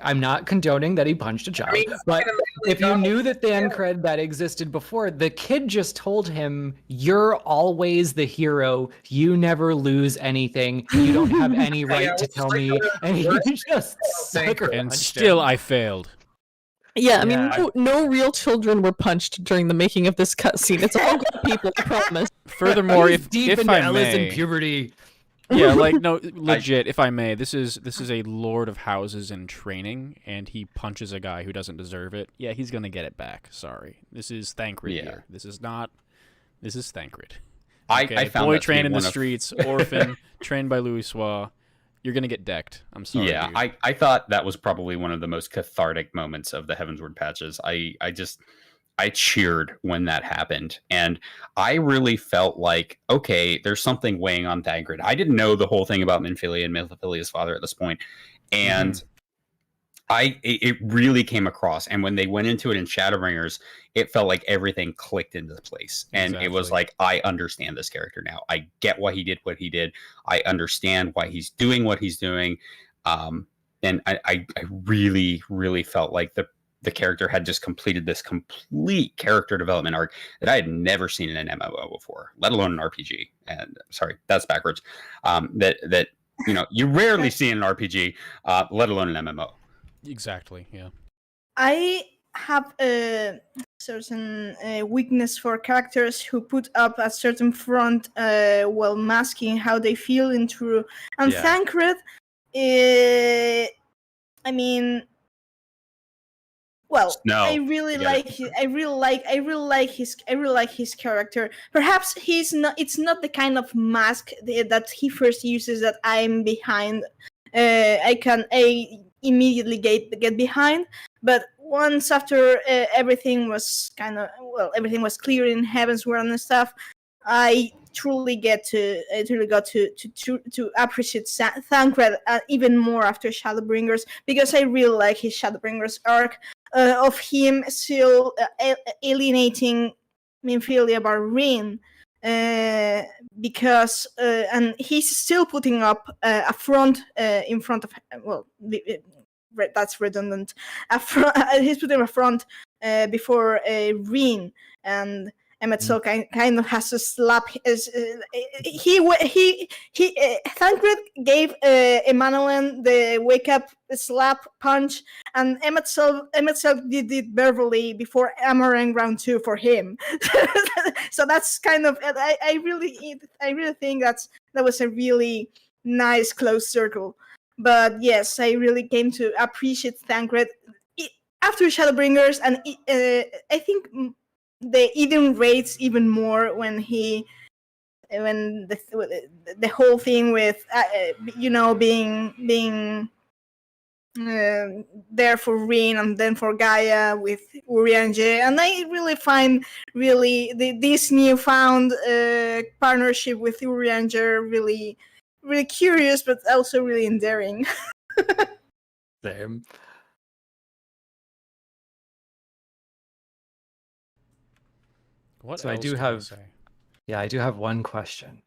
I'm not condoning that he punched a child, but if you knew that Thancred that existed before, the kid just told him, you're always the hero. You never lose anything. You don't have any right to tell me. And he just sucker And punched still, him. I failed. Yeah, I mean, Yeah. no real children were punched during the making of this cutscene. It's all good people, I promise. Furthermore, He's deep if into I Ella's in may, puberty. yeah, like no, legit. If I may, this is a Lord of Houses in training, and he punches a guy who doesn't deserve it. Yeah, he's gonna get it back. Sorry, this is Thancred here. This is Thancred. Okay? I found boy that to be trained in the one of- streets, orphan, trained by Louis Soir. You're gonna get decked. I'm sorry. Yeah, dude. I thought that was probably one of the most cathartic moments of the Heavensward patches. I cheered when that happened, and I really felt like, okay, there's something weighing on Thancred. I didn't know the whole thing about Menphilia and Menphilia's father at this point, and it really came across. And when they went into it in Shadowbringers, it felt like everything clicked into place, and it was Exactly. like, I understand this character now. I get why he did what he did. I understand why he's doing what he's doing, and I really, really felt like the character had just completed this complete character development arc that I had never seen in an MMO before, let alone an RPG. And sorry, that's backwards. That you know, you rarely see in an RPG, let alone an MMO. Exactly. Yeah. I have a certain weakness for characters who put up a certain front while masking how they feel in true. And Yeah. Thancred, I mean, well, No, I really I get like his character. Perhaps it's not the kind of mask that he first uses that I'm behind. I immediately get behind, but once after everything was everything was clear in Heavensward and stuff, I truly got to appreciate Thancred even more after Shadowbringers, because I really like his Shadowbringers arc of him still alienating Menphilia Barreen, because and he's still putting up a front in front of, that's redundant. He's putting a front before Reen, and Emetzel kind of has to slap his. Thancred gave Emmanuel the wake up slap punch, and Emetzel did it verbally before Amarang round 2 for him. So that's kind of, I really think that was a really nice close circle. But yes, I really came to appreciate Thancred after Shadowbringers, and I think the Eden rates even more when the whole thing with being there for Rin and then for Gaia with Urianger, and I really find this newfound partnership with Urianger really curious, but also really endearing. Same. What So I else do can have- say? Yeah, I do have one question.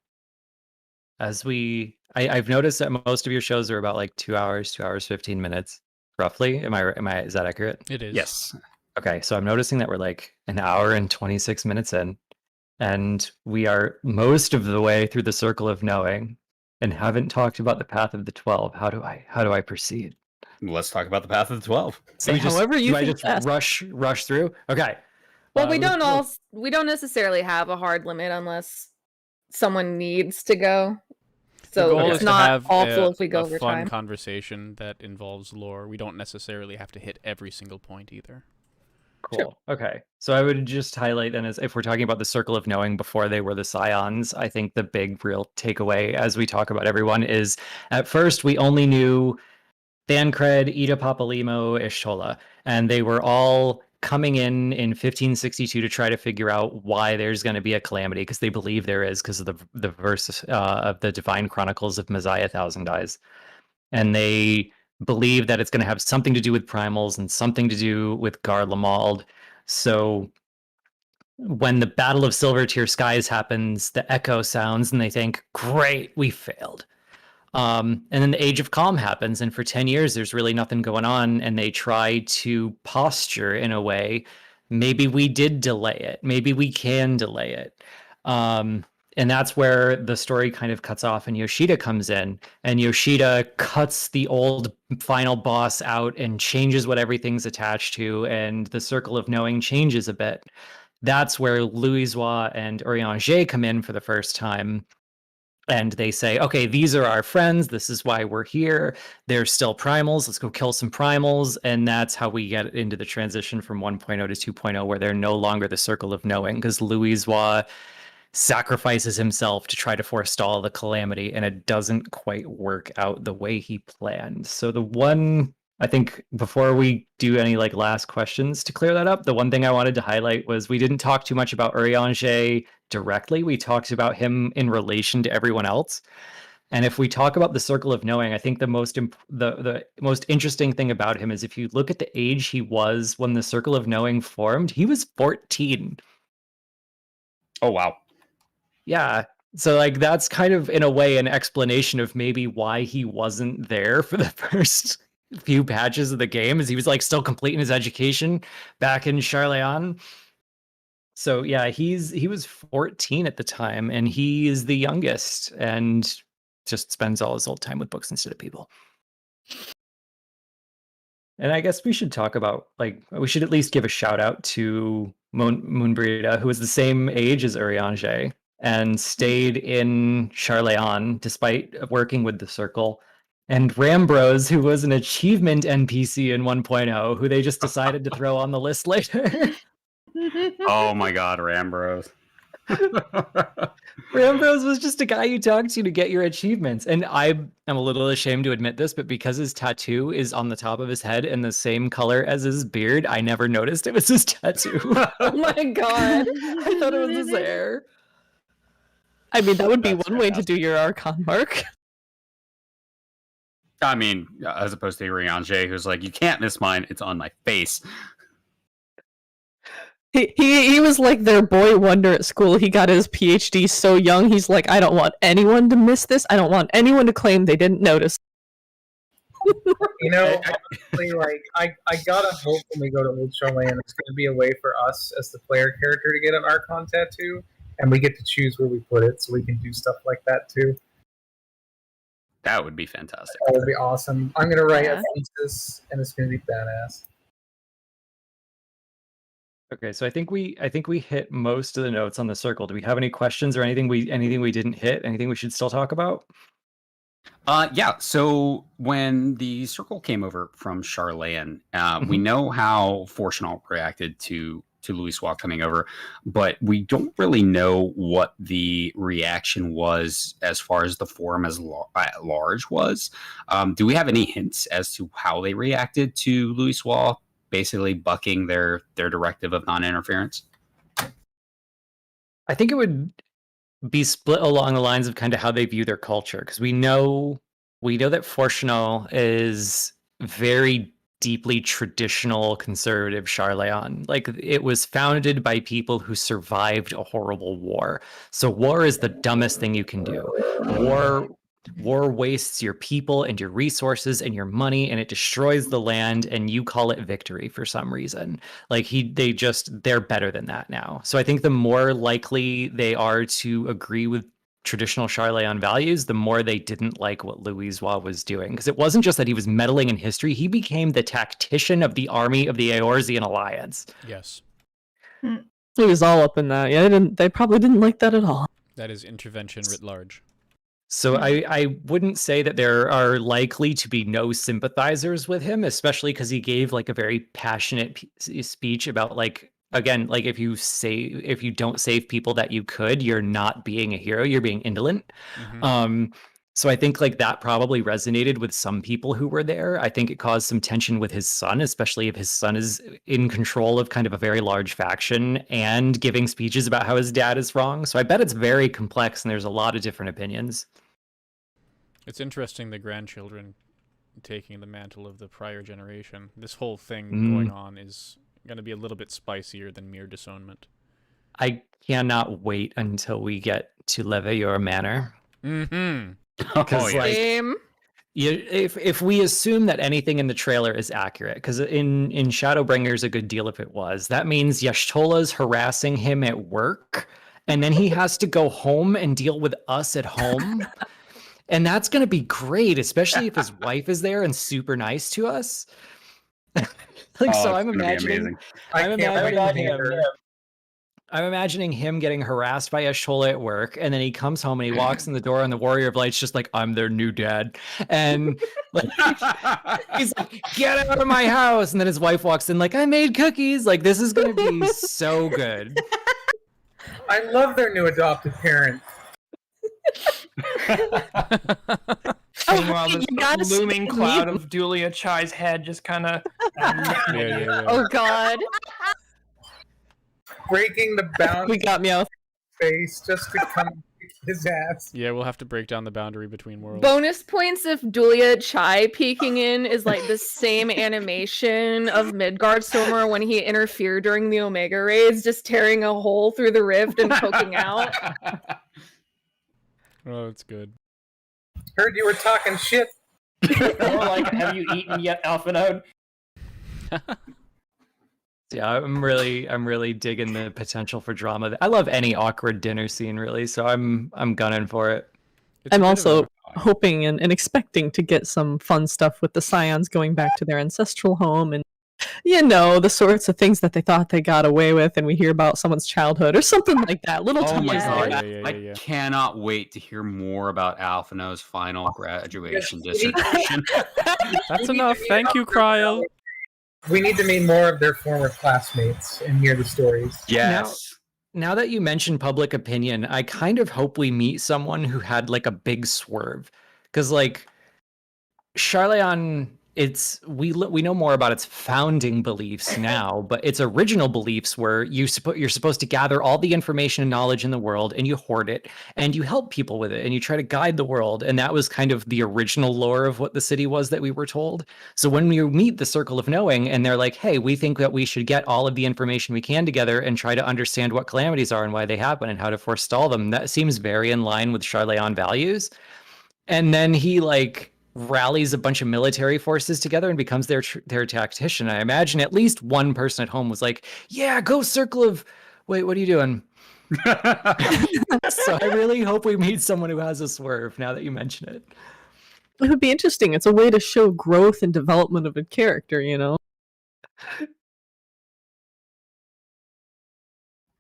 I've noticed that most of your shows are about like 2 hours, 15 minutes, roughly. Is that accurate? It is. Yes. Okay, so I'm noticing that we're like an hour and 26 minutes in, and we are most of the way through the Circle of Knowing, and haven't talked about the Path of the 12. How do I proceed? Let's talk about the Path of the 12. Say however you do I think just best. rush through? Okay. Well, we let's don't go. we don't necessarily have a hard limit unless someone needs to go. The So goal it's is to not have awful a, if we go a over fun time. conversation that involves lore. We don't necessarily have to hit every single point either. Cool. Okay. So I would just highlight then, as if we're talking about the Circle of Knowing before they were the Scions, I think the big real takeaway as we talk about everyone is at first we only knew Thancred, Ida Papalimo, Ishtola, and they were all coming in 1562 to try to figure out why there's going to be a calamity, because they believe there is, because of the verse of the Divine Chronicles of Messiah Thousand Eyes. And they believe that it's going to have something to do with primals and something to do with Garlemald. So when the Battle of Silver Tier Skies happens, the echo sounds and they think, great, we failed. And then the Age of Calm happens, and for 10 years, there's really nothing going on, and they try to posture in a way, maybe we did delay it, maybe we can delay it. And that's where the story kind of cuts off, and Yoshida comes in, and Yoshida cuts the old final boss out and changes what everything's attached to, and the Circle of Knowing changes a bit. That's where Louisoix and Urianger come in for the first time. And they say, okay, these are our friends. This is why we're here. They're still primals. Let's go kill some primals. And that's how we get into the transition from 1.0 to 2.0, where they're no longer the Circle of Knowing, because Louisoix sacrifices himself to try to forestall the calamity, and it doesn't quite work out the way he planned. So the one, I think, before we do any like last questions to clear that up, the one thing I wanted to highlight was we didn't talk too much about Urianger directly. We talked about him in relation to everyone else. And if we talk about the Circle of Knowing, I think the most interesting thing about him is if you look at the age he was when the Circle of Knowing formed, he was 14. Oh, wow. Yeah. So like that's kind of in a way an explanation of maybe why he wasn't there for the first few patches of the game, is he was like still completing his education back in Charleon. So yeah, he was 14 at the time, and he is the youngest and just spends all his old time with books instead of people. And I guess we should talk about, like, we should at least give a shout out to Moonbrita, who was the same age as Urianger and stayed in Charleon despite working with the Circle. And Rambros, who was an achievement NPC in 1.0, who they just decided to throw on the list later. Oh my god, Rambros. Rambros was just a guy you talk to get your achievements. And I am a little ashamed to admit this, but because his tattoo is on the top of his head in the same color as his beard, I never noticed it was his tattoo. Oh my god. I thought it was his hair. I mean, that would be That's one way to do your Archon mark. I mean, as opposed to Urianger, who's like, you can't miss mine, it's on my face. He was like their boy wonder at school. He got his PhD so young, he's like, I don't want anyone to miss this. I don't want anyone to claim they didn't notice. You know, honestly, like I gotta hope when we go to Old Charleon, it's gonna be a way for us as the player character to get an Archon tattoo, and we get to choose where we put it, so we can do stuff like that too. That would be fantastic. That would be awesome. I'm gonna write Yeah. a thesis, and it's gonna be badass. Okay, so I think we hit most of the notes on the Circle. Do we have any questions or anything we didn't hit? Anything we should still talk about? Yeah. So when the circle came over from Charlan, we Mhm. know how Fortunal reacted to Louis Swall coming over, but we don't really know what the reaction was as far as the forum at large was. Do we have any hints as to how they reacted to Louis Swall basically bucking their directive of non-interference? I think it would be split along the lines of kind of how they view their culture, because we know that Fortunal is very deeply traditional conservative Charleon. Like, it was founded by people who survived a horrible war. So war is the dumbest thing you can do. War wastes your people and your resources and your money, and it destroys the land, and you call it victory for some reason. Like, they're better than that now. So I think the more likely they are to agree with traditional Charleon values, the more they didn't like what Louis was doing. Because it wasn't just that he was meddling in history, he became the tactician of the army of the Eorzean Alliance. Yes. He was all up in that. Yeah, they probably didn't like that at all. That is intervention writ large. So I wouldn't say that there are likely to be no sympathizers with him, especially because he gave like a very passionate speech about, like, again, like, if you don't save people that you could, you're not being a hero, you're being indolent. So I think like that probably resonated with some people who were there. I think it caused some tension with his son, especially if his son is in control of kind of a very large faction and giving speeches about how his dad is wrong. So I bet it's very complex and there's a lot of different opinions. It's interesting the grandchildren taking the mantle of the prior generation. This whole thing going on is going to be a little bit spicier than mere disownment. I cannot wait until we get to Leveilleur Manor. Mm-hmm. Because like, Same. if we assume that anything in the trailer is accurate, because in Shadowbringers a good deal of it was, that means Yashtola's harassing him at work, and then he has to go home and deal with us at home. And that's going to be great, especially if his wife is there and super nice to us. So I'm imagining him getting harassed by Yashola at work, and then he comes home and he walks in the door, and the Warrior of Light's just like, I'm their new dad. And like, he's like, get out of my house. And then his wife walks in like, I made cookies. Like, this is going to be so good. I love their new adopted parent. Meanwhile, you this gotta looming see cloud me. of Julia Chai's head just kind of. Yeah. Oh God. Breaking the boundary We got Meowth. face just to come kick his ass. Yeah, we'll have to break down the boundary between worlds. Bonus points if Julia Chai peeking in is like the same animation of Midgardstormer when he interfered during the Omega raids, just tearing a hole through the rift and poking out. Oh, it's good. Heard you were talking shit. Or like, have you eaten yet, Alpha Node? Yeah, I'm really digging the potential for drama. I love any awkward dinner scene, really. So I'm gunning for it. It's a I'm bit of also a- hoping and expecting to get some fun stuff with the Scions going back to their ancestral home and, the sorts of things that they thought they got away with, and we hear about someone's childhood or something like that. Little Oh my touches god! like that. Yeah. I cannot wait to hear more about Alphino's final graduation dissertation. That's enough. Thank you, Cryle. We need to meet more of their former classmates and hear the stories. Yes. Now that you mention public opinion, I kind of hope we meet someone who had like a big swerve, because like Charleon, we know more about its founding beliefs now, but its original beliefs were you're supposed to gather all the information and knowledge in the world, and you hoard it, and you help people with it, and you try to guide the world, and that was kind of the original lore of what the city was that we were told. So when you meet the Circle of Knowing, and they're like, hey, we think that we should get all of the information we can together and try to understand what calamities are and why they happen and how to forestall them, that seems very in line with Charleon values. And then he like rallies a bunch of military forces together and becomes their tactician. I imagine at least one person at home was like, yeah, go Circle of... Wait, what are you doing? So I really hope we meet someone who has a swerve now that you mention it. It would be interesting. It's a way to show growth and development of a character,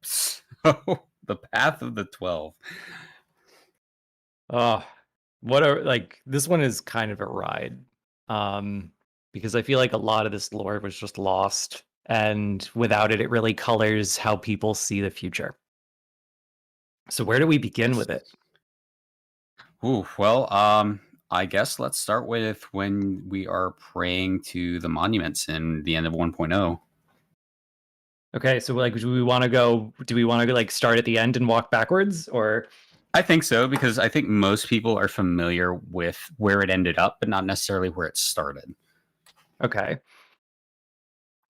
So, the Path of the 12. Oh, what are like this one is kind of a ride. Because I feel like a lot of this lore was just lost, and without it, it really colors how people see the future. So where do we begin with it? Ooh, well, I guess let's start with when we are praying to the monuments in the end of 1.0. Okay, so like, do we want to go like start at the end and walk backwards, or? I think so, because I think most people are familiar with where it ended up, but not necessarily where it started. Okay.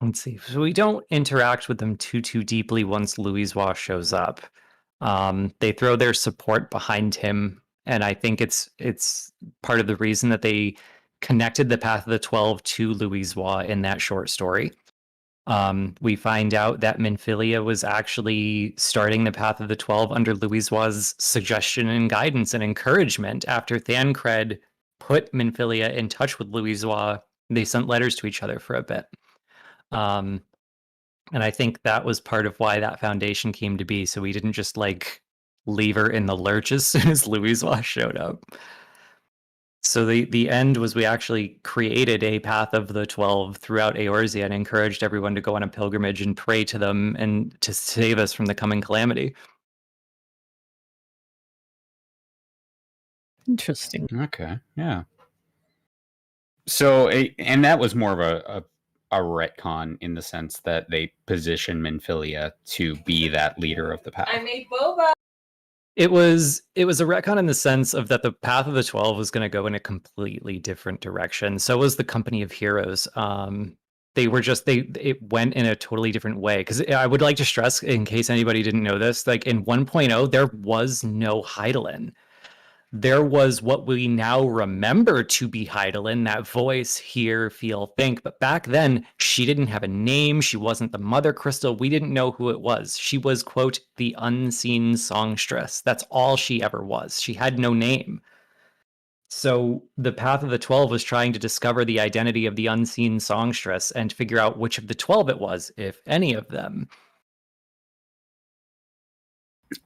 Let's see. So we don't interact with them too deeply once Louisoix shows up. They throw their support behind him, and I think it's part of the reason that they connected the Path of the 12 to Louisoix in that short story. We find out that Minfilia was actually starting the Path of the 12 under Louisoix's suggestion and guidance and encouragement after Thancred put Minfilia in touch with Louisoix. They sent letters to each other for a bit. And I think that was part of why that foundation came to be. So we didn't just like leave her in the lurch as soon as Louisoix showed up. So the end was we actually created a Path of the 12 throughout Eorzea and encouraged everyone to go on a pilgrimage and pray to them and to save us from the coming calamity. Interesting. Okay, yeah. So, and that was more of a retcon in the sense that they position Minfilia to be that leader of the path. I made boba. It was a retcon in the sense of that the Path of the 12 was going to go in a completely different direction. So was the Company of Heroes. It went in a totally different way. Because I would like to stress, in case anybody didn't know this, like in 1.0, there was no Hydaelyn. There was what we now remember to be Hydaelyn, that voice, hear, feel, think. But back then, she didn't have a name. She wasn't the Mother Crystal. We didn't know who it was. She was, quote, the unseen songstress. That's all she ever was. She had no name. So the Path of the 12 was trying to discover the identity of the unseen songstress and figure out which of the 12 it was, if any of them.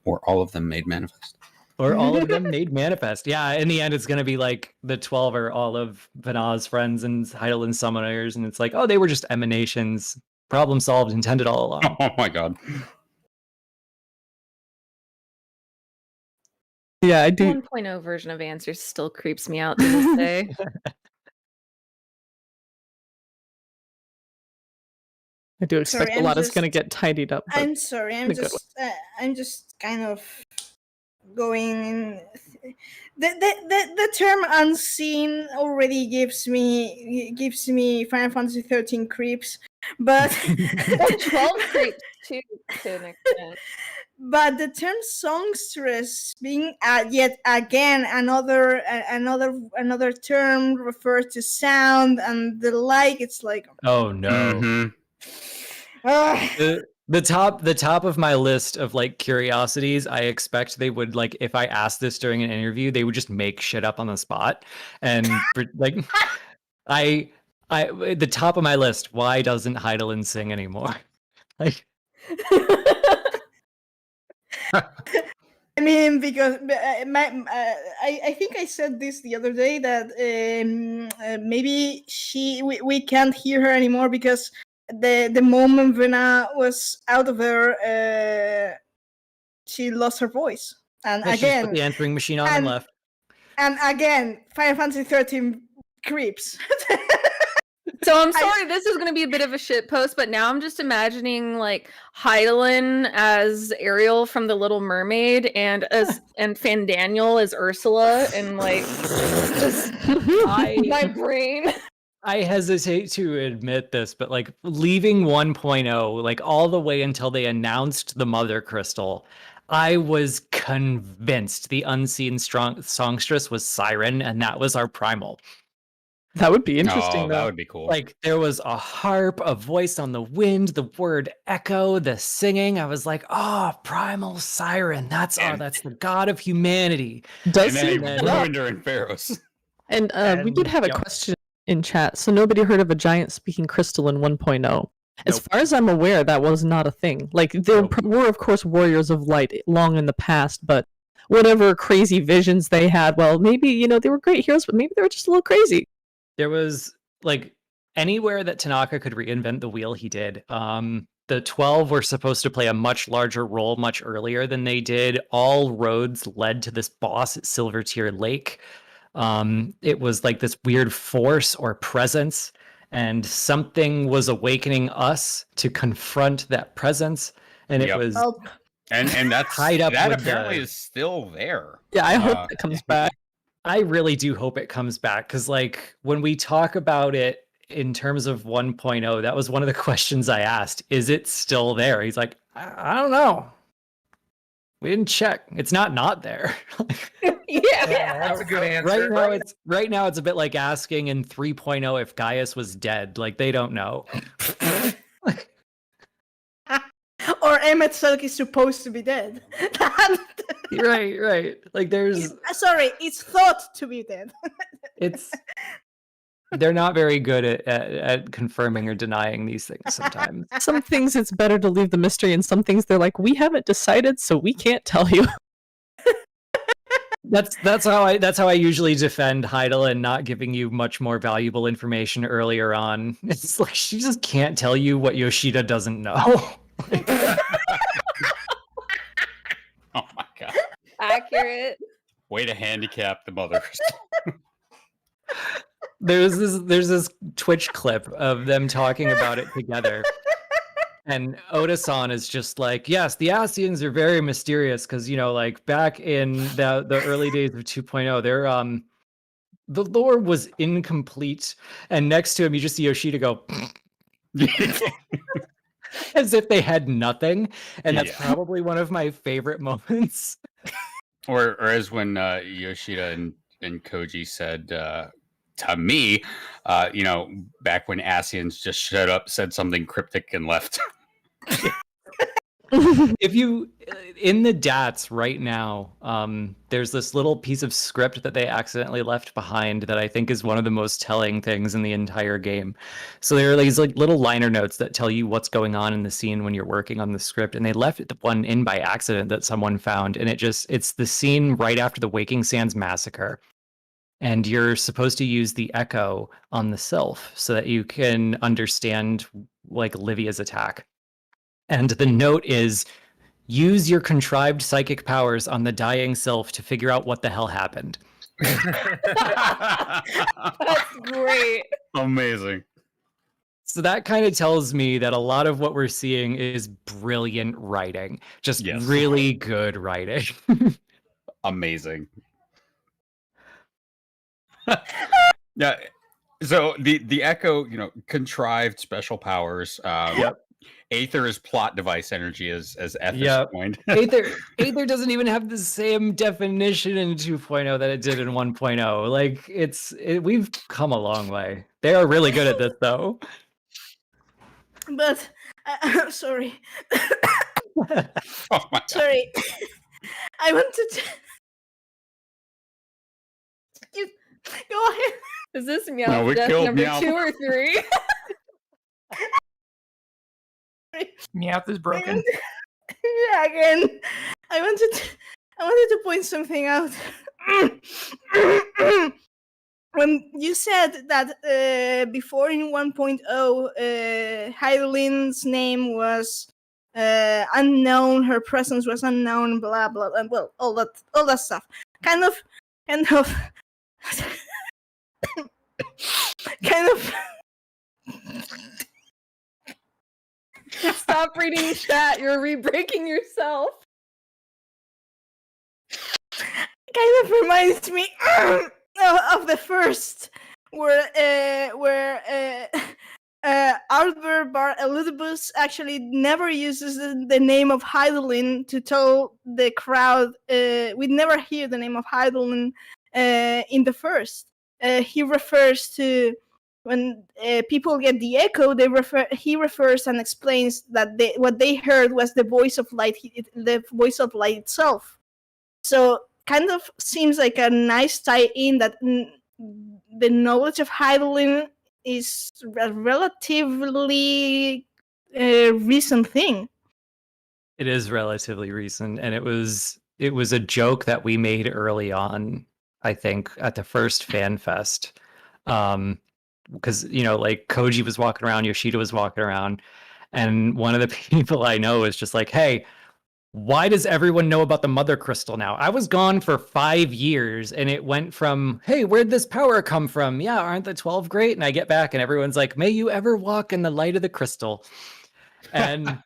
Or all of them made manifest. Or all of them made manifest. Yeah, in the end, it's going to be like the 12 are all of Vanah's friends and Hydaelyn summoners, and it's like, oh, they were just emanations. Problem solved, intended all along. Oh my god. Yeah, I do. 1.0 version of answers still creeps me out to this day. I do expect Sorry, a lot I'm is going to just- get tidied up. But I'm sorry. in a good I'm just kind of going in. The term unseen already gives me Final Fantasy 13 creeps, but 12 creeps too, to an extent. but the term songstress being yet again another term refers to sound and the like. It's like, Oh no. Mhm. The top of my list of like curiosities, I expect they would like if I asked this during an interview, they would just make shit up on the spot. And like the top of my list, why doesn't Hydaelyn sing anymore? Like I mean, because I think I said this the other day that maybe we can't hear her anymore because the moment Vanah was out of her, she lost her voice. And she just put again, the answering machine on and left. and again, Final Fantasy 13 creeps. So I'm sorry, this is going to be a bit of a shit post, but now I'm just imagining like Hydaelyn as Ariel from The Little Mermaid and Fandaniel as Ursula, and like just my brain. I hesitate to admit this, but like leaving 1.0, like all the way until they announced the Mother Crystal, I was convinced the unseen songstress was Siren, and that was our primal. That would be interesting, Oh, though. that would be cool. Like there was a harp, a voice on the wind, the word echo, the singing. I was like, oh, primal siren. That's the god of humanity. Does and he? then he ruined her in Pharos. And we did have a yep. question in chat. So nobody heard of a giant speaking crystal in 1.0. As Nope. far as I'm aware, that was not a thing. Like there Nope. were, of course, warriors of light long in the past, but whatever crazy visions they had. Well, maybe, they were great heroes, but maybe they were just a little crazy. There was like anywhere that Tanaka could reinvent the wheel, he did. The 12 were supposed to play a much larger role much earlier than they did. All roads led to this boss at Silver Tear Lake. It was like this weird force or presence, and something was awakening us to confront that presence. And it was and that's tied up that with apparently is still there. Yeah, I hope it comes back. I really do hope it comes back, because like when we talk about it in terms of 1.0, that was one of the questions I asked. Is it still there? He's like, I don't know. We didn't check. It's not there. Yeah. That's a good answer. Right now it's a bit like asking in 3.0 if Gaius was dead. Like they don't know. Or Emmett Selk is supposed to be dead. Right. Like there's Sorry, it's thought to be dead. They're not very good at confirming or denying these things sometimes. Some things it's better to leave the mystery, and some things they're like, we haven't decided, so we can't tell you. That's how I usually defend Heidel and not giving you much more valuable information earlier on. It's like she just can't tell you what Yoshida doesn't know. Oh my god. Accurate. Way to handicap the mothers. There's this Twitch clip of them talking about it together. And Oda-san is just like, yes, the Asians are very mysterious because, like back in the early days of 2.0, the lore was incomplete. And next to him, you just see Yoshida go, as if they had nothing. And that's probably one of my favorite moments. Or as when Yoshida and Koji said to me, back when Asians just shut up, said something cryptic, and left. If you in the DATs right now, there's this little piece of script that they accidentally left behind that I think is one of the most telling things in the entire game. So there are these like little liner notes that tell you what's going on in the scene when you're working on the script, and they left one in by accident that someone found, and it's the scene right after the Waking Sands massacre. And you're supposed to use the echo on the Sylph so that you can understand like Livia's attack. And the note is, use your contrived psychic powers on the dying Sylph to figure out what the hell happened. That's great. Amazing. So that kind of tells me that a lot of what we're seeing is brilliant writing. Just really good writing. Amazing. Yeah. So the Echo, contrived special powers. Aether is plot device energy, as Ethers coined. Aether doesn't even have the same definition in 2.0 that it did in 1.0. Like we've come a long way. They are really good at this, though. But I'm sorry. Oh my God. Sorry. I wanted to. Go ahead. Is this Meow No, we Death killed number Meow. 2 or 3? Meowth is broken. Yeah, again. I wanted to point something out. When you said that before in 1.0, Heidelin's name was unknown, her presence was unknown, blah blah, and well, all that stuff. Kind of. Stop reading chat. You're re-breaking yourself. Kind of reminds me of the first, where Albert Bar Elidibus actually never uses the name of Heidelin to tell the crowd. We never hear the name of Heidelin in the first. He refers to when people get the echo. He refers and explains that what they heard was the voice of light, the voice of light itself. So kind of seems like a nice tie-in that the knowledge of Heidelin is a relatively recent thing. It is relatively recent, and it was it was a joke that we made early on, I think, at the first fan fest. Because, you know, like Koji was walking around, Yoshida was walking around, and one of the people I know is just like, hey, why does everyone know about the mother crystal now? I was gone for 5 years and it went from, hey, where'd this power come from? Yeah, aren't the 12 great? And I get back and everyone's like, may you ever walk in the light of the crystal. And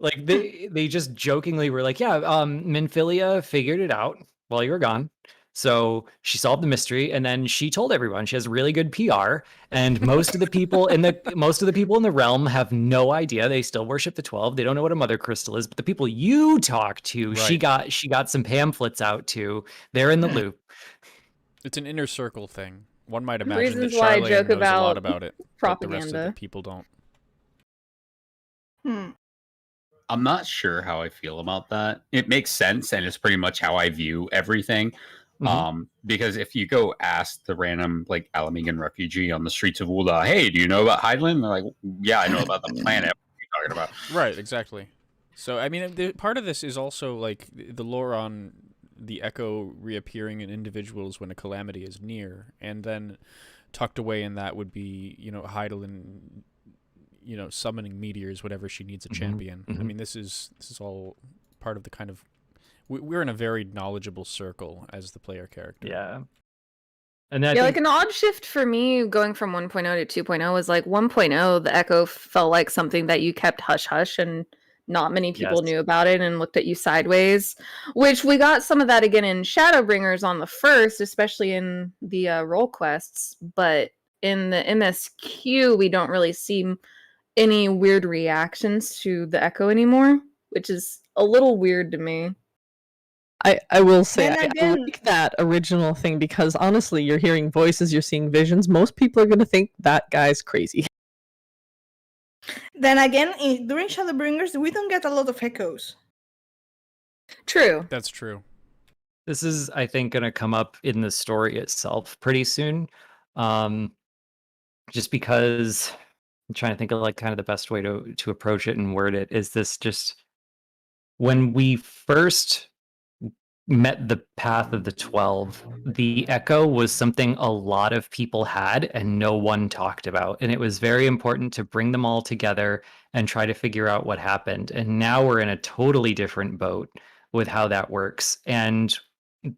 like they just jokingly were like, yeah, Minfilia figured it out while you were gone. So she solved the mystery, and then she told everyone. She has really good PR, and most of the people in the realm have no idea. They still worship the 12. They don't know what a mother crystal is. But the people you talk to, she got some pamphlets out to. They're in the loop. It's an inner circle thing. One might The imagine that reasons why I Charlene joke knows a lot about about it, but the rest of the propaganda. people don't. I'm not sure how I feel about that. It makes sense, and it's pretty much how I view everything. Because if you go ask the random like Alamegan refugee on the streets of Ula, hey, do you know about Hydaelyn? They're like, yeah, I know about the planet. What are you talking about? Right, exactly. So I mean, part of this is also like the lore on the echo reappearing in individuals when a calamity is near, and then tucked away in that would be, you know, Hydaelyn, you know, summoning meteors whenever she needs a champion. I mean, this is all part of the kind of, we're in a very knowledgeable circle as the player character. Yeah. And I Yeah, think, like an odd shift for me going from 1.0 to 2.0 was like 1.0, the Echo felt like something that you kept hush hush and not many people Yes. knew about it and looked at you sideways, which we got some of that again in Shadowbringers on the first, especially in the role quests, but in the MSQ, we don't really see any weird reactions to the Echo anymore, which is a little weird to me. I will say Then I again- like that original thing because honestly, you're hearing voices, you're seeing visions. Most people are going to think that guy's crazy. Then again, during Shadowbringers, we don't get a lot of echoes. True. That's true. this is, I think, going to come up in the story itself pretty soon. Just because I'm trying to think of like kind of the best way to approach it and word it. Is this just when we first met the path of the 12, the Echo was something a lot of people had and no one talked about. And it was very important to bring them all together and try to figure out what happened. And now we're in a totally different boat with how that works. And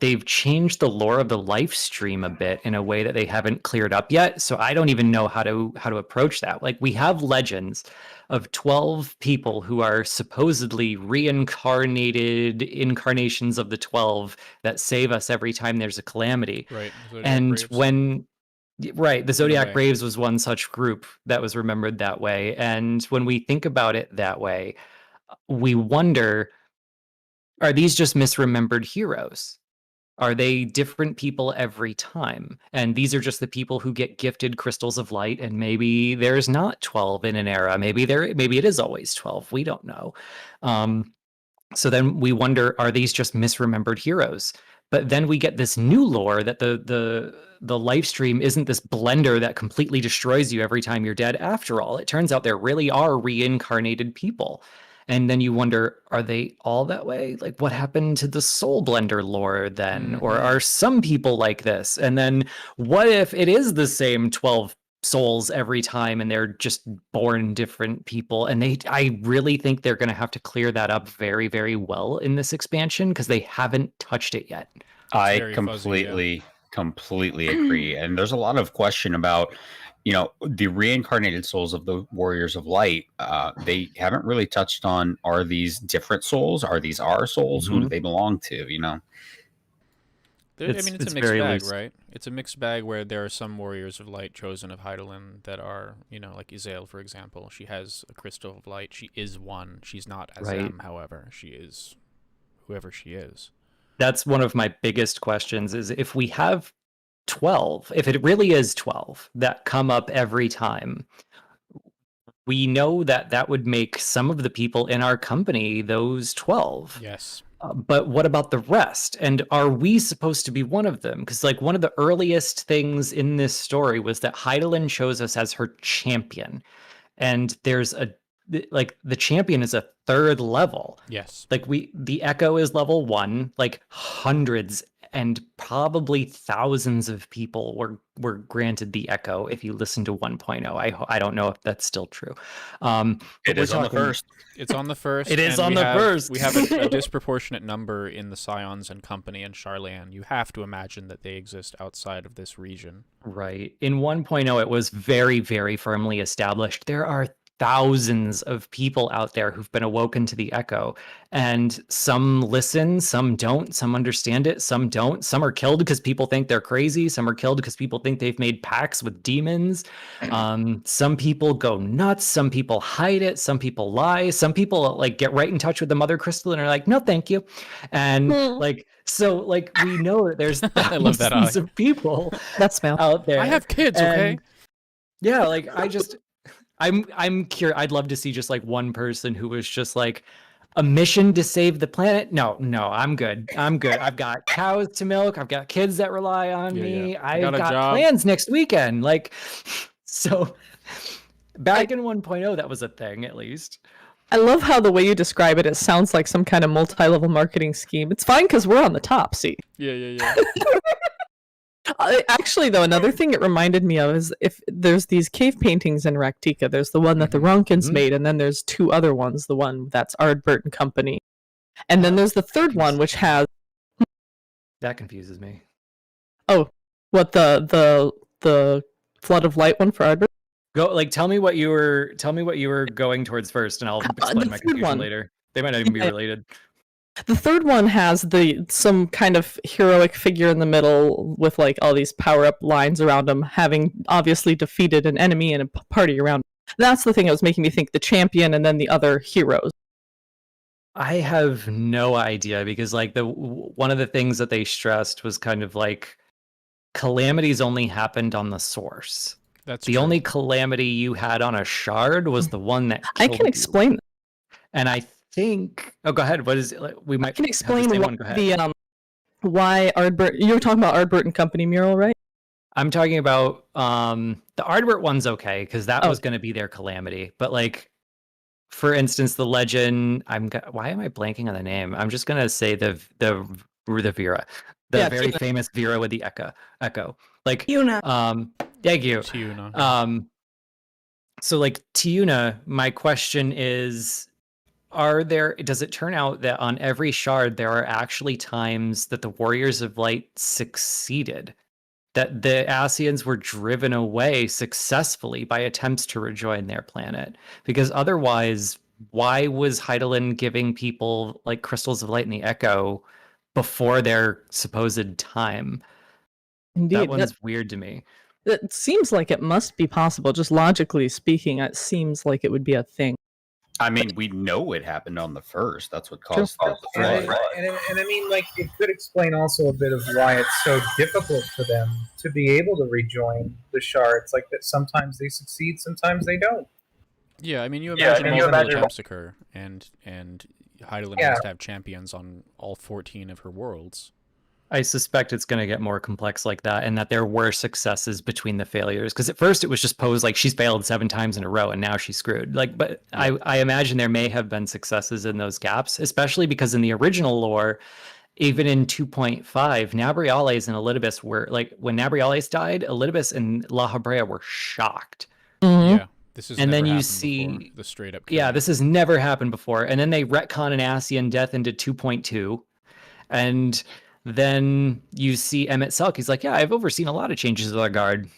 they've changed the lore of the life stream a bit in a way that they haven't cleared up yet. So I don't even know how to approach that. Like, we have legends of 12 people who are supposedly reincarnated incarnations of the 12 that save us every time there's a calamity. Right. And Braves. the Zodiac way. Braves was one such group that was remembered that way. And when we think about it that way, we wonder, are these just misremembered heroes? Are they different people every time? And these are just the people who get gifted crystals of light, and maybe there's not 12 in an era. Maybe it is always 12. We don't know. So then we wonder, are these just misremembered heroes? But then we get this new lore that the life stream isn't this blender that completely destroys you every time you're dead. After all, it turns out there really are reincarnated people. And then you wonder, are they all that way? Like, what happened to the soul blender lore then? Or are some people like this? And then what if it is the same 12 souls every time and they're just born different people? And I really think they're going to have to clear that up very, very well in this expansion because they haven't touched it yet. I very fuzzy, completely agree. And there's a lot of question about, you know, the reincarnated souls of the warriors of light. They haven't really touched on, are these different souls? Are these our souls? Who do they belong to? You know, I mean, it's it's a mixed very bag, loose. right? It's a mixed bag where there are some warriors of light chosen of Hydaelyn that are, you know, like Izael, for example. She has a crystal of light. She is one. She's not Azem, however. She is whoever she is. That's one of my biggest questions, is if we have 12, if it really is 12 that come up every time, we know that that would make some of the people in our company those 12. Yes. But what about the rest? And are we supposed to be one of them? Because like one of the earliest things in this story was that Hydaelyn chose us as her champion. And there's a the champion is a 3rd level. Yes. Like the Echo is level 1, like hundreds and probably thousands of people were granted the Echo if you listen to 1.0. I don't know if that's still true. It is on the first. It's on the first. It is and on we the have- first. We have a disproportionate number in the Scions and Company and Charlan. You have to imagine that they exist outside of this region. Right. In 1.0, it was very, very firmly established. There are thousands of people out there who've been awoken to the Echo, and some listen, some don't, some understand it, some don't. Some are killed because people think they're crazy. Some are killed because people think they've made pacts with demons. Some people go nuts. Some people hide it. Some people lie. Some people like get right in touch with the Mother Crystal and are like, no, thank you. And like we know that there's I love that thousands eye. of people That's smell. out there. I have kids, okay? And, yeah, like I'm curious. I'd love to see just like one person who was just like a mission to save the planet. No, I'm good. I've got cows to milk. I've got kids that rely on me. Yeah. I I've got a got job. plans next weekend. Like, so back in 1.0, that was a thing at least. I love how the way you describe it, it sounds like some kind of multi-level marketing scheme. It's fine because we're on the top, see? Yeah. Actually, though, another thing it reminded me of is if there's these cave paintings in Raktika, there's the one that the Ronkins made, and then there's 2 other ones, the one that's Ardbert and Company. And then there's the 3rd one, which has... That confuses me. Oh, what, the Flood of Light one for Ardbert? Go tell me what you were going towards first, and I'll explain the my third confusion one. later. They might not even be Yeah. related. The 3rd one has some kind of heroic figure in the middle with like all these power-up lines around him, having obviously defeated an enemy and a party around him. That's the thing that was making me think the champion and then the other heroes. I have no idea because like one of the things that they stressed was kind of like calamities only happened on the source. That's The true. only calamity you had on a shard was the one that I killed can you. explain that. And I think go ahead. What is it? We might I can have the explain same what one. Go ahead. the why Ardbert. You were talking about Ardbert and Company mural, right? I'm talking about the Ardbert one's okay because that Oh. was going to be their calamity. But like, for instance, the legend. Why am I blanking on the name? I'm just gonna say the Vera, the Yeah, very Tina. famous Vera with the echo. Like, Yuna. thank you. Tiuna. So like Tiuna, my question is, does it turn out that on every shard there are actually times that the Warriors of Light succeeded? That the Asians were driven away successfully by attempts to rejoin their planet? Because otherwise, why was Hydaelyn giving people like crystals of light in the Echo before their supposed time? Indeed, That one's weird to me. it seems like it must be possible. Just logically speaking, it seems like it would be a thing. I mean, we know it happened on the first. That's what caused the And, flood. and I mean, like, it could explain also a bit of why it's so difficult for them to be able to rejoin the shards. Like that, sometimes they succeed, sometimes they don't. Yeah, I mean, you Yeah, imagine and you multiple imagine- attempts occur, and Hydaelyn Yeah. has to have champions on all 14 of her worlds. I suspect it's going to get more complex like that, and that there were successes between the failures. Because at first it was just posed like she's failed 7 times in a row, and now she's screwed. Like, but I imagine there may have been successes in those gaps, especially because in the original lore, even in 2.5, Nabriales and Elidibus were like, when Nabriales died, Elidibus and La Habrea were shocked. Mhm. Yeah, this is. And then you before, see- the straight up. Yeah, killing. this has never happened before. And then they retcon an Asian death into 2.2. And then you see Emmett Selk. He's like, yeah, I've overseen a lot of changes to our guard.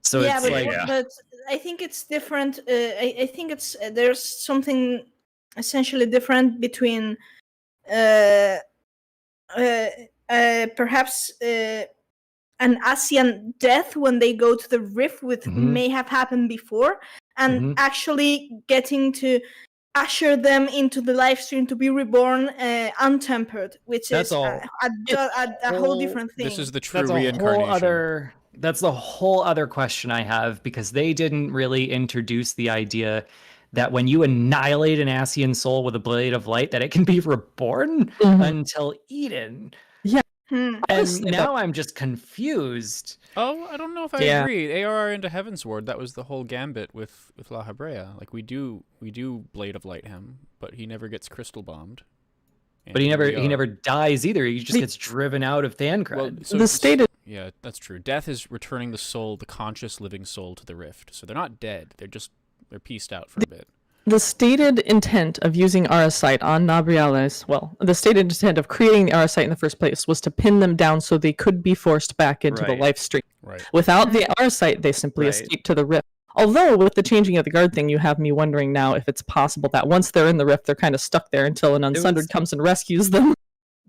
So yeah, it's but, like, but I think it's different. I think it's there's something essentially different between perhaps an Asian death when they go to the rift, which Mhm. may have happened before, and Mhm. actually getting to usher them into the live stream to be reborn untempered, which That's is all. a whole different thing. This is the true that's a reincarnation. whole other. That's the whole other question I have, because they didn't really introduce the idea that when you annihilate an Asian soul with a blade of light, that it can be reborn Mhm. until Eden. Yeah. Hmm. And Honestly, now I'm just confused. Oh, I don't know if I Yeah. agree. ARR into Heaven's Ward, that was the whole gambit with La Habrea. Like we do Blade of Light him, but he never gets crystal bombed. But he And we never are- dies either. He just The- gets driven out of Thancred. Well, so The it's- stated- Yeah, that's true. Death is returning the soul, the conscious living soul, to the rift. So they're not dead. They're pieced out for a bit. The stated intent of using Arasite on Nabriales, well, the stated intent of creating the Arasite in the first place was to pin them down so they could be forced back into the Right. life stream. Right. Without the Arasite, they simply Right. escape to the rift. Although, with the changing of the guard thing, you have me wondering now if it's possible that once they're in the rift, they're kind of stuck there until an Unsundered comes and rescues them.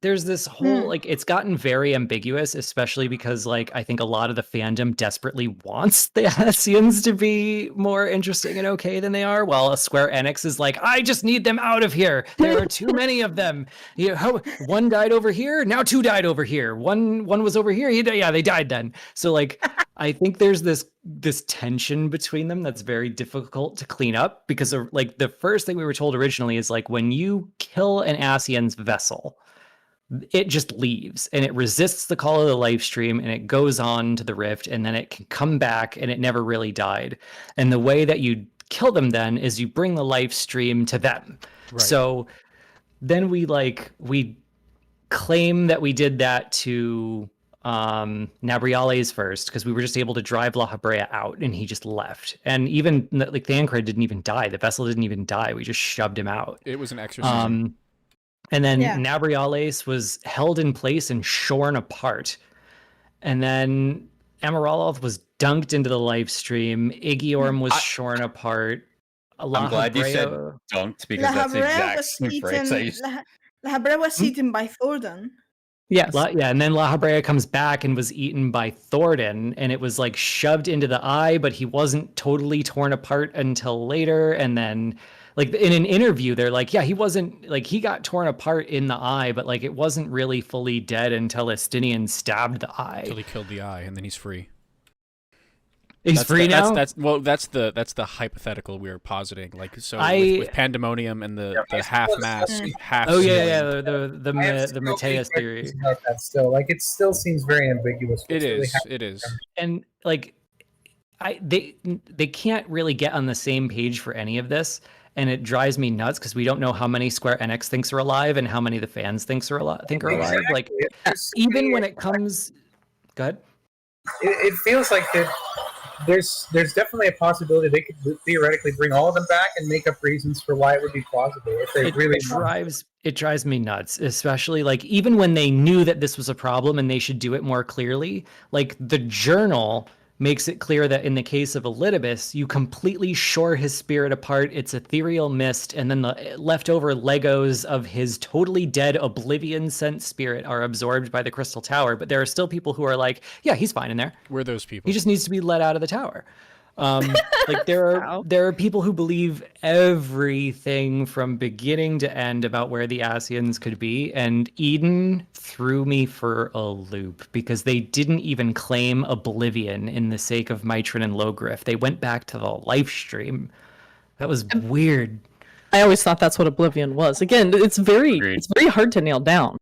There's this whole like it's gotten very ambiguous, especially because like I think a lot of the fandom desperately wants the Ascians to be more interesting and okay than they are, while Square Enix is like, I just need them out of here. There are too many of them. You know, one died over here, now two died over here. One was over here. Yeah, they died then. So like I think there's this tension between them that's very difficult to clean up because of, like the first thing we were told originally is like when you kill an Ascian's vessel, it just leaves and it resists the call of the life stream and it goes on to the rift and then it can come back and it never really died. And the way that you kill them then is you bring the life stream to them. Right. So then we claim that we did that to Nabriales first because we were just able to drive La Habrea out and he just left. And even like Thancred didn't even die. The vessel didn't even die. We just shoved him out. It was an exorcism. And then Yeah. Nabriales was held in place and shorn apart. And then Amaralov was dunked into the life stream. Igiorm was shorn apart. I'm glad you said dunked because that's the exact same phrase I used. La Habrea was eaten by Thordan. Yes. Yeah, and then La Habrea comes back and was eaten by Thordan, and it was like shoved into the eye, but he wasn't totally torn apart until later. And then, like in an interview, they're like, yeah, he wasn't like he got torn apart in the eye, but like it wasn't really fully dead until Estinian stabbed the eye. Until he killed the eye, and then he's free. He's free now. That's the hypothetical we were positing. Like so with Pandemonium and the half mask, half. Oh ceiling. yeah, the Mateus theory. About that still, like it still seems very ambiguous. It what's really is. happening. It is. And like they can't really get on the same page for any of this, and it drives me nuts because we don't know how many Square Enix thinks are alive and how many the fans think are alive. Like even when it comes, go ahead. It feels like that. There's definitely a possibility they could theoretically bring all of them back and make up reasons for why it would be plausible if they really It drives me nuts, especially like even when they knew that this was a problem and they should do it more clearly. Like the journal makes it clear that in the case of Elidibus, you completely shore his spirit apart. It's ethereal mist, and then the leftover Legos of his totally dead Oblivion sent spirit are absorbed by the Crystal Tower. But there are still people who are like, yeah, he's fine in there. We're those people. He just needs to be let out of the tower. Like there are people who believe everything from beginning to end about where the Ascians could be, and Eden threw me for a loop because they didn't even claim Oblivion in the sake of Mitron and Logriff. They went back to the life stream. That was weird. I always thought that's what Oblivion was. Again, it's very hard to nail down.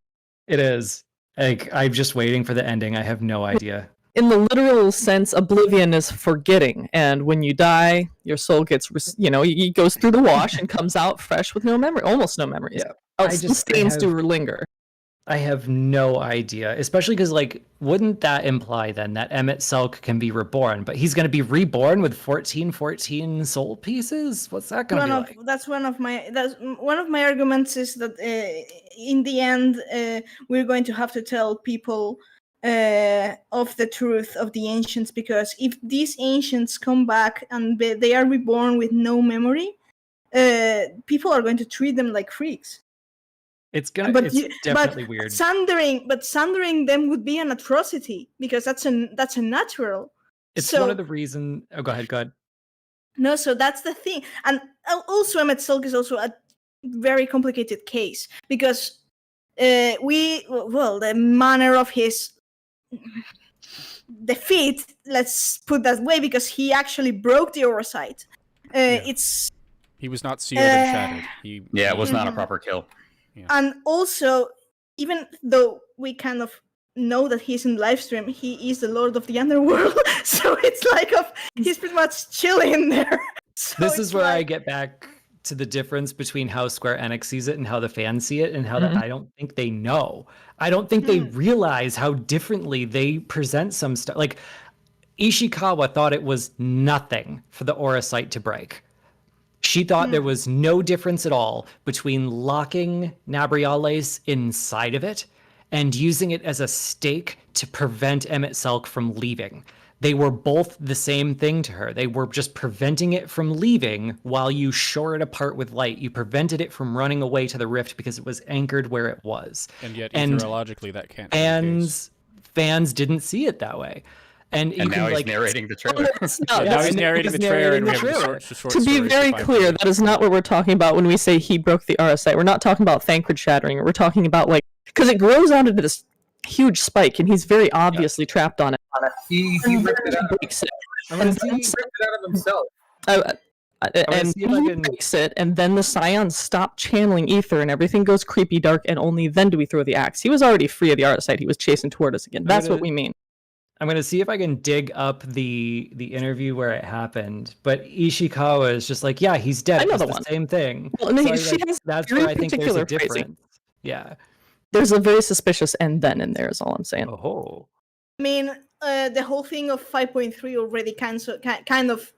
It is. Like I'm just waiting for the ending. I have no idea. In the literal sense, Oblivion is forgetting, and when you die, your soul gets, he goes through the wash and comes out fresh with no memory, almost no memories. Yeah. The stains do linger. I have no idea, especially because, like, wouldn't that imply then that Emmett Selk can be reborn, but he's going to be reborn with 14 soul pieces? What's that going to be like? That's one of my arguments is that in the end we're going to have to tell people of the truth of the ancients, because if these ancients come back and they are reborn with no memory, people are going to treat them like freaks. It's definitely weird. Sundering them would be an atrocity because that's a natural. It's one of the reasons. Oh, go ahead. No, so that's the thing, and also Emmett Selk is also a very complicated case because the manner of his defeat, let's put that way, because he actually broke the Orosite. He was not sealed and shattered. It was not a proper kill. Yeah. And also, even though we kind of know that he's in live stream, he is the Lord of the Underworld. So it's like he's pretty much chilling there. So This is it's where I like- get back to the difference between how Square Enix sees it and how the fans see it, and how that I don't think they know. I don't think they realize how differently they present some stuff. Like, Ishikawa thought it was nothing for the aura site to break. She thought there was no difference at all between locking Nabriales inside of it and using it as a stake to prevent Emmett Selk from leaving. They were both the same thing to her. They were just preventing it from leaving while you shore it apart with light. You prevented it from running away to the rift because it was anchored where it was. And yet, And etherologically, that can't be the case. Fans didn't see it that way. And you And can now he's like narrating the trailer. Yeah, now he's narrating the trailer, and we have the trailer. short To be stories very find clear, from it. that is not what we're talking about when we say he broke the RSI. We're not talking about Thancred shattering. We're talking about, like, because it grows out into this huge spike, and he's very obviously trapped on it. He And ripped it then out. he breaks it. I'm gonna And see, then He ripped it out of himself. and see if I he can- breaks it, and then the Scions stop channeling ether, and everything goes creepy dark, and only then do we throw the axe. He was already free of the Artisite. He was chasing toward us again. That's what we mean. I'm gonna see if I can dig up the interview where it happened. But Ishikawa is just like, yeah, he's dead. I know It's the the one. same thing. Well, no, So she has that's very where I think there's a particular phrasing. difference. Yeah. There's a very suspicious and then in there is all I'm saying. Oh. I mean, the whole thing of 5.3 already kind of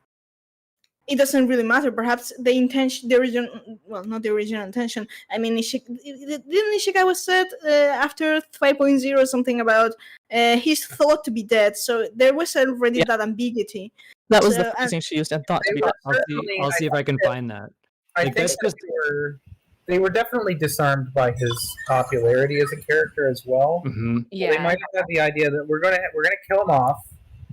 it doesn't really matter. Perhaps the intention, the original, well, not the original intention. I mean, didn't Ishikawa said after 5.0 something about he's thought to be dead, so there was already that ambiguity. That was So, the phrasing she used and thought to be They dead. were I'll see if I can find that. I Like, think that's that just- they were definitely disarmed by his popularity as a character as well. Mhm. Yeah. They might have had the idea that we're gonna kill him off,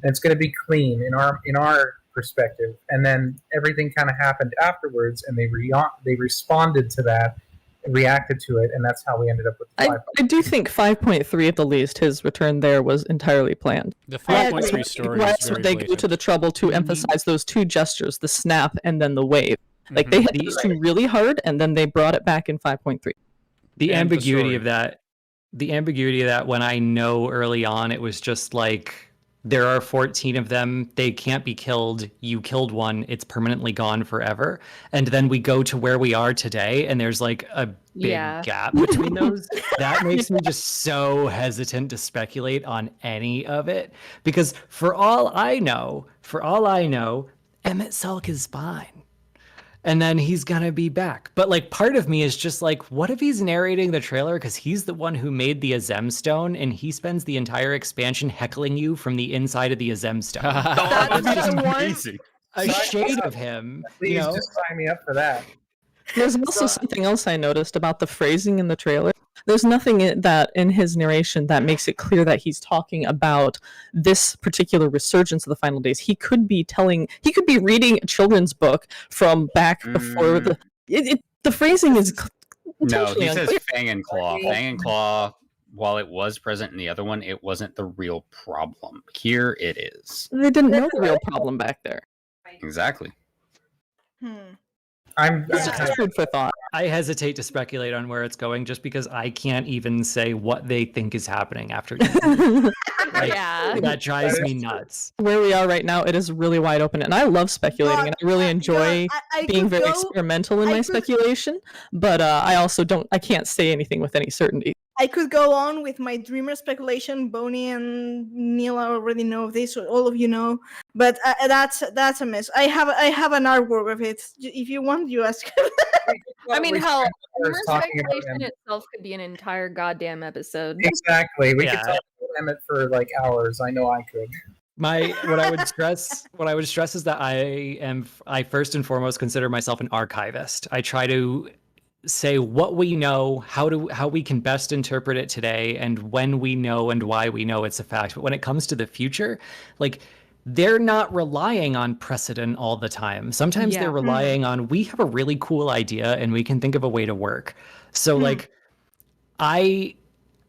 and it's gonna be clean in our perspective, and then everything kind of happened afterwards, and they responded to that, reacted to it, and that's how we ended up with the I do think 5.3 at the least, his return there was entirely planned. The I 5.3 agree. story Why is else very would they go blatant. to the trouble to emphasize those two gestures, the snap and then the wave? Like they hit The- those two really hard, and then they brought it back in 5.3. The And the ambiguity story. of that, when I know early on, it was just like, there are 14 of them, they can't be killed, you killed one, it's permanently gone forever. And then we go to where we are today, and there's like a big Yeah. gap between those. That makes me just so hesitant to speculate on any of it, because for all I know, Emmett Selk is fine. And then he's gonna be back. But like, part of me is just like, what if he's narrating the trailer because he's the one who made the Azem stone, and he spends the entire expansion heckling you from the inside of the Azem stone? That'd be the one- amazing. A shade of him, Please you know? just sign me up for that. There's also something else I noticed about the phrasing in the trailer. There's nothing in his narration that makes it clear that he's talking about this particular resurgence of the final days. He could be reading a children's book from back before the phrasing is No, intentionally he says unclear. Fang and Claw. Fang and Claw, while it was present in the other one, it wasn't the real problem. Here it is. They didn't know the real problem back there. Exactly. I'm It's just food for thought. I hesitate to speculate on where it's going just because I can't even say what they think is happening after. Like, Yeah. that drives me nuts. Where we are right now, it is really wide open, and I love speculating, and I really enjoy I being could very go- experimental in I my could- speculation. But I can't say anything with any certainty. I could go on with my dreamer speculation. Bonnie and Neil already know of this, so all of you know. But that's a mess. I have an artwork of it. If you want, you ask. I mean, hell, We're rumor talking about speculation him. itself could be an entire goddamn episode. Exactly. We Yeah. could talk about Emmett for like hours. I know I could. What I would stress is that I first and foremost consider myself an archivist. I try to say what we know, how we can best interpret it today, and when we know and why we know it's a fact. But when it comes to the future, like, they're not relying on precedent all the time. Sometimes Yeah. they're relying on, we have a really cool idea and we can think of a way to work. So like, I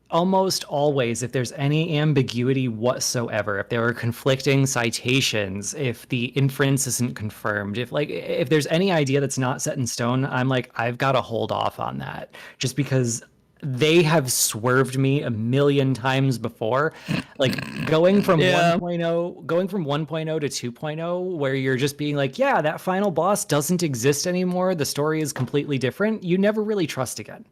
almost always, if there's any ambiguity whatsoever, if there are conflicting citations, if the inference isn't confirmed, if there's any idea that's not set in stone, I'm like, I've got to hold off on that, just because they have swerved me a million times before. Like going from 1.0, going from 1.0 to 2.0, where you're just being like, yeah, that final boss doesn't exist anymore. The story is completely different. You never really trust again.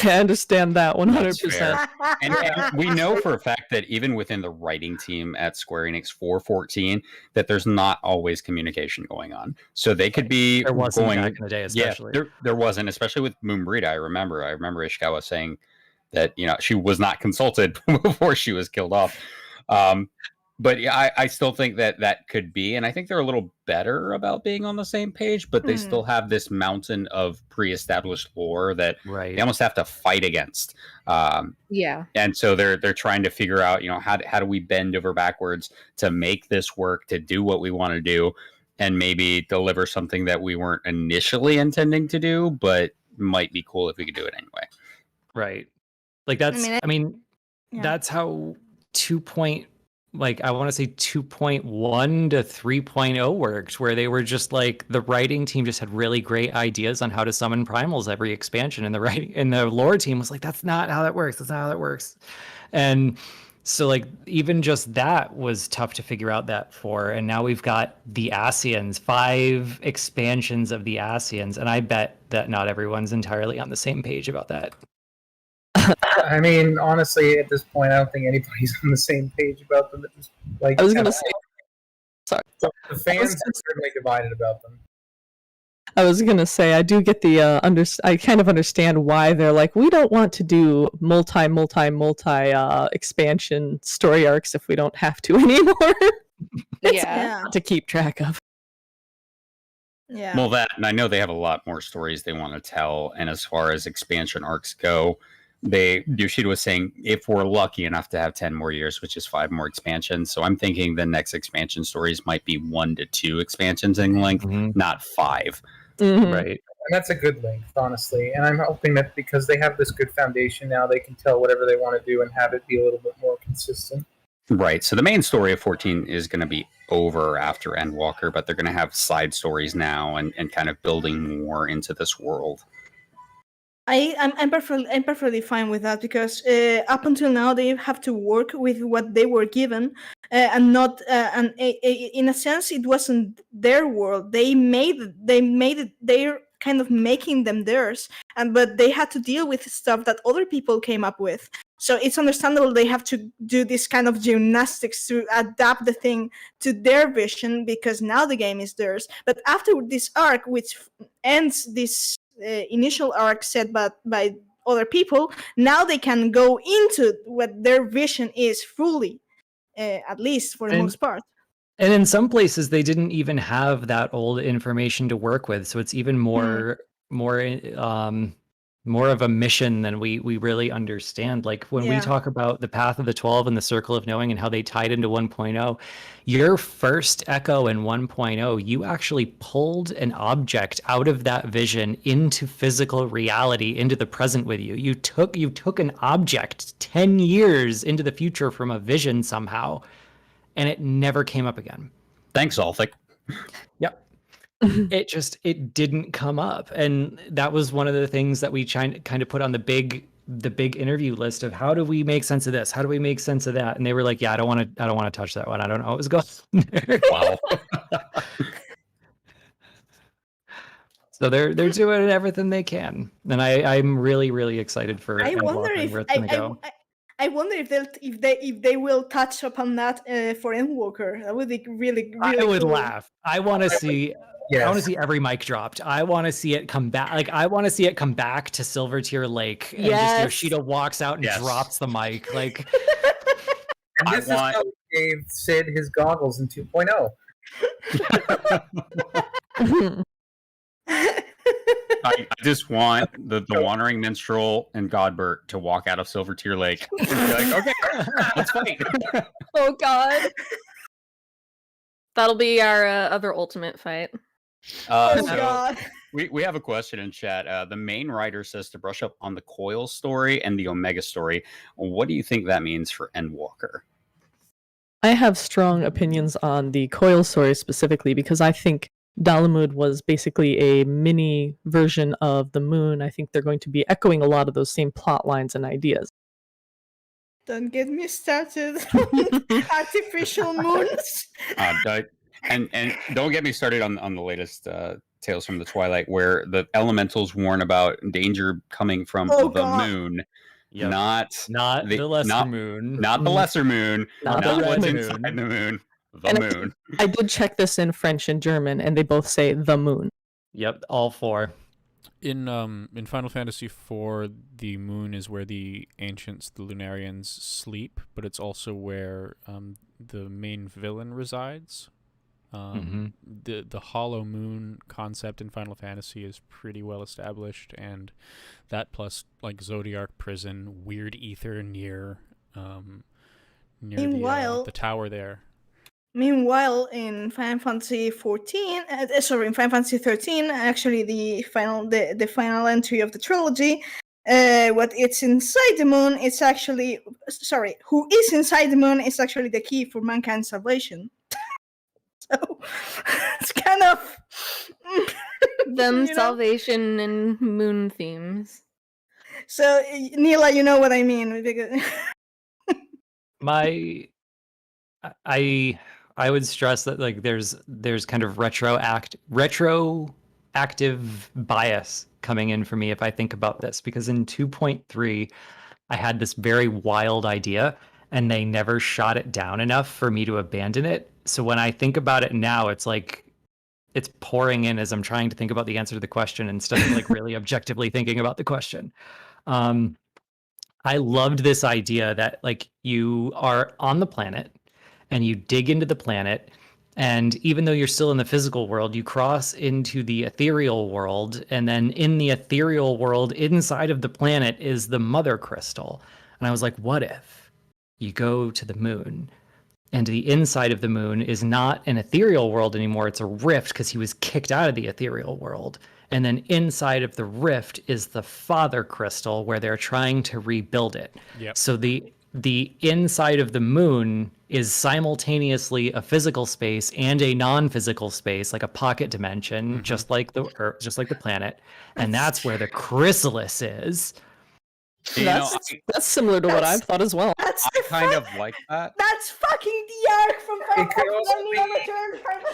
I understand that 100%. fair. And we know for a fact that even within the writing team at Square Enix for 14, that there's not always communication going on. So they could be There wasn't going back in the day, especially. Yeah, there wasn't, especially with Moonbreed. I remember Ishikawa saying that she was not consulted before she was killed off. But yeah, I still think that could be, and I think they're a little better about being on the same page, but they still have this mountain of pre-established lore that they almost have to fight against. Yeah. And so they're trying to figure out, how do we bend over backwards to make this work, to do what we want to do, and maybe deliver something that we weren't initially intending to do, but might be cool if we could do it anyway. Right. Like that's, that's how 2. I want to say 2.1 to 3.0 worked, where they were just like, the writing team just had really great ideas on how to summon primals every expansion, and the lore team was like, that's not how that works. That's not how that works. And so like even just that was tough to figure out that for. And now we've got the Ascians, 5 expansions of the Ascians, and I bet that not everyone's entirely on the same page about that. I mean, honestly, at this point, I don't think anybody's on the same page about them. I was going to say, sorry. The fans are certainly divided about them. I was going to say, I do get the, I kind of understand why they're like, we don't want to do multi expansion story arcs if we don't have to anymore. Yeah. To keep track of. Yeah. Well, that, and I know they have a lot more stories they want to tell, and as far as expansion arcs go, Yoshida was saying if we're lucky enough to have 10 more years, which is 5 more expansions. So I'm thinking the next expansion stories might be 1 to 2 expansions in length, not 5. Mm-hmm. Right. And that's a good length, honestly. And I'm hoping that because they have this good foundation now, they can tell whatever they want to do and have it be a little bit more consistent. Right. So the main story of 14 is going to be over after Endwalker, but they're going to have side stories now and kind of building more into this world. I'm perfectly fine with that, because up until now they have to work with what they were given, and not and in a sense it wasn't their world. They made it. They're kind of making them theirs, but they had to deal with stuff that other people came up with. So it's understandable they have to do this kind of gymnastics to adapt the thing to their vision, because now the game is theirs. But after this arc, which ends this initial arc set by other people, now they can go into what their vision is fully, at least for the most part. And in some places they didn't even have that old information to work with, so it's even more of a mission than we really understand. Like when we talk about the Path of the 12 and the Circle of Knowing and how they tied into 1.0, your first echo in 1.0, you actually pulled an object out of that vision into physical reality, into the present with you. You took an object 10 years into the future from a vision somehow, and it never came up again. Thanks, Althik. Yep. It didn't come up, and that was one of the things that we kind of put on the big interview list of how do we make sense of this, how do we make sense of that, and they were like, yeah, I don't want to touch that one, I don't know what was going on there. Wow. So they're doing everything they can, and I'm really excited for I wonder if where it's gonna go. I wonder if they will touch upon that for Endwalker. That would be really I would cool. laugh. I want to see. Yes. I want to see every mic dropped. I want to see it come back. Like I want to see it come back to Silver Tier Lake, and just Yoshida walks out and drops the mic. Like, and this is how we gave Sid his goggles in 2.0. I just want the Wandering Minstrel and Godbert to walk out of Silver Tier Lake and be like, okay, let's fight. Oh God. That'll be our other ultimate fight. God. We have a question in chat. The main writer says to brush up on the Coil story and the Omega story. What do you think that means for Endwalker? I have strong opinions on the Coil story specifically because I think Dalamud was basically a mini version of the moon. I think they're going to be echoing a lot of those same plot lines and ideas. Don't get me started on artificial moons. And don't get me started on the latest Tales from the Twilight, where the elementals warn about danger coming from Oh, the God. moon, Yep. not Not the lesser moon. not the lesser moon, Not not the what's red inside the moon, the And moon. I did check this in French and German, and they both say the moon. Yep, all four. In Final Fantasy IV, the moon is where the ancients, the Lunarians, sleep, but it's also where the main villain resides. The hollow moon concept in Final Fantasy is pretty well established, and that plus like Zodiac prison, weird ether near Meanwhile- the tower there. Meanwhile, in Final Fantasy 14, in Final Fantasy 13, actually the final entry of the trilogy, what it's inside the moon, it's actually who is inside the moon is actually the key for mankind's salvation. So it's kind of Them you know? salvation and moon themes. So Neela, you know what I mean. Because I would stress that like there's kind of retroactive bias coming in for me if I think about this, because in 2.3 I had this very wild idea and they never shot it down enough for me to abandon it. So when I think about it now, it's like it's pouring in as I'm trying to think about the answer to the question instead of like really objectively thinking about the question. I loved this idea that like you are on the planet and you dig into the planet, and even though you're still in the physical world, you cross into the ethereal world, and then in the ethereal world inside of the planet is the mother crystal. And I was like, what if you go to the moon and the inside of the moon is not an ethereal world anymore, it's a rift because he was kicked out of the ethereal world. And then inside of the rift is the father crystal where they're trying to rebuild it. Yep. So the inside of the moon is simultaneously a physical space and a non-physical space, like a pocket dimension, just like the Earth, just like the planet. And that's where the chrysalis is. You know, That's similar to what I've thought as well. that's I kind of like that. that's fucking the arc from Final It could also Fantasy be-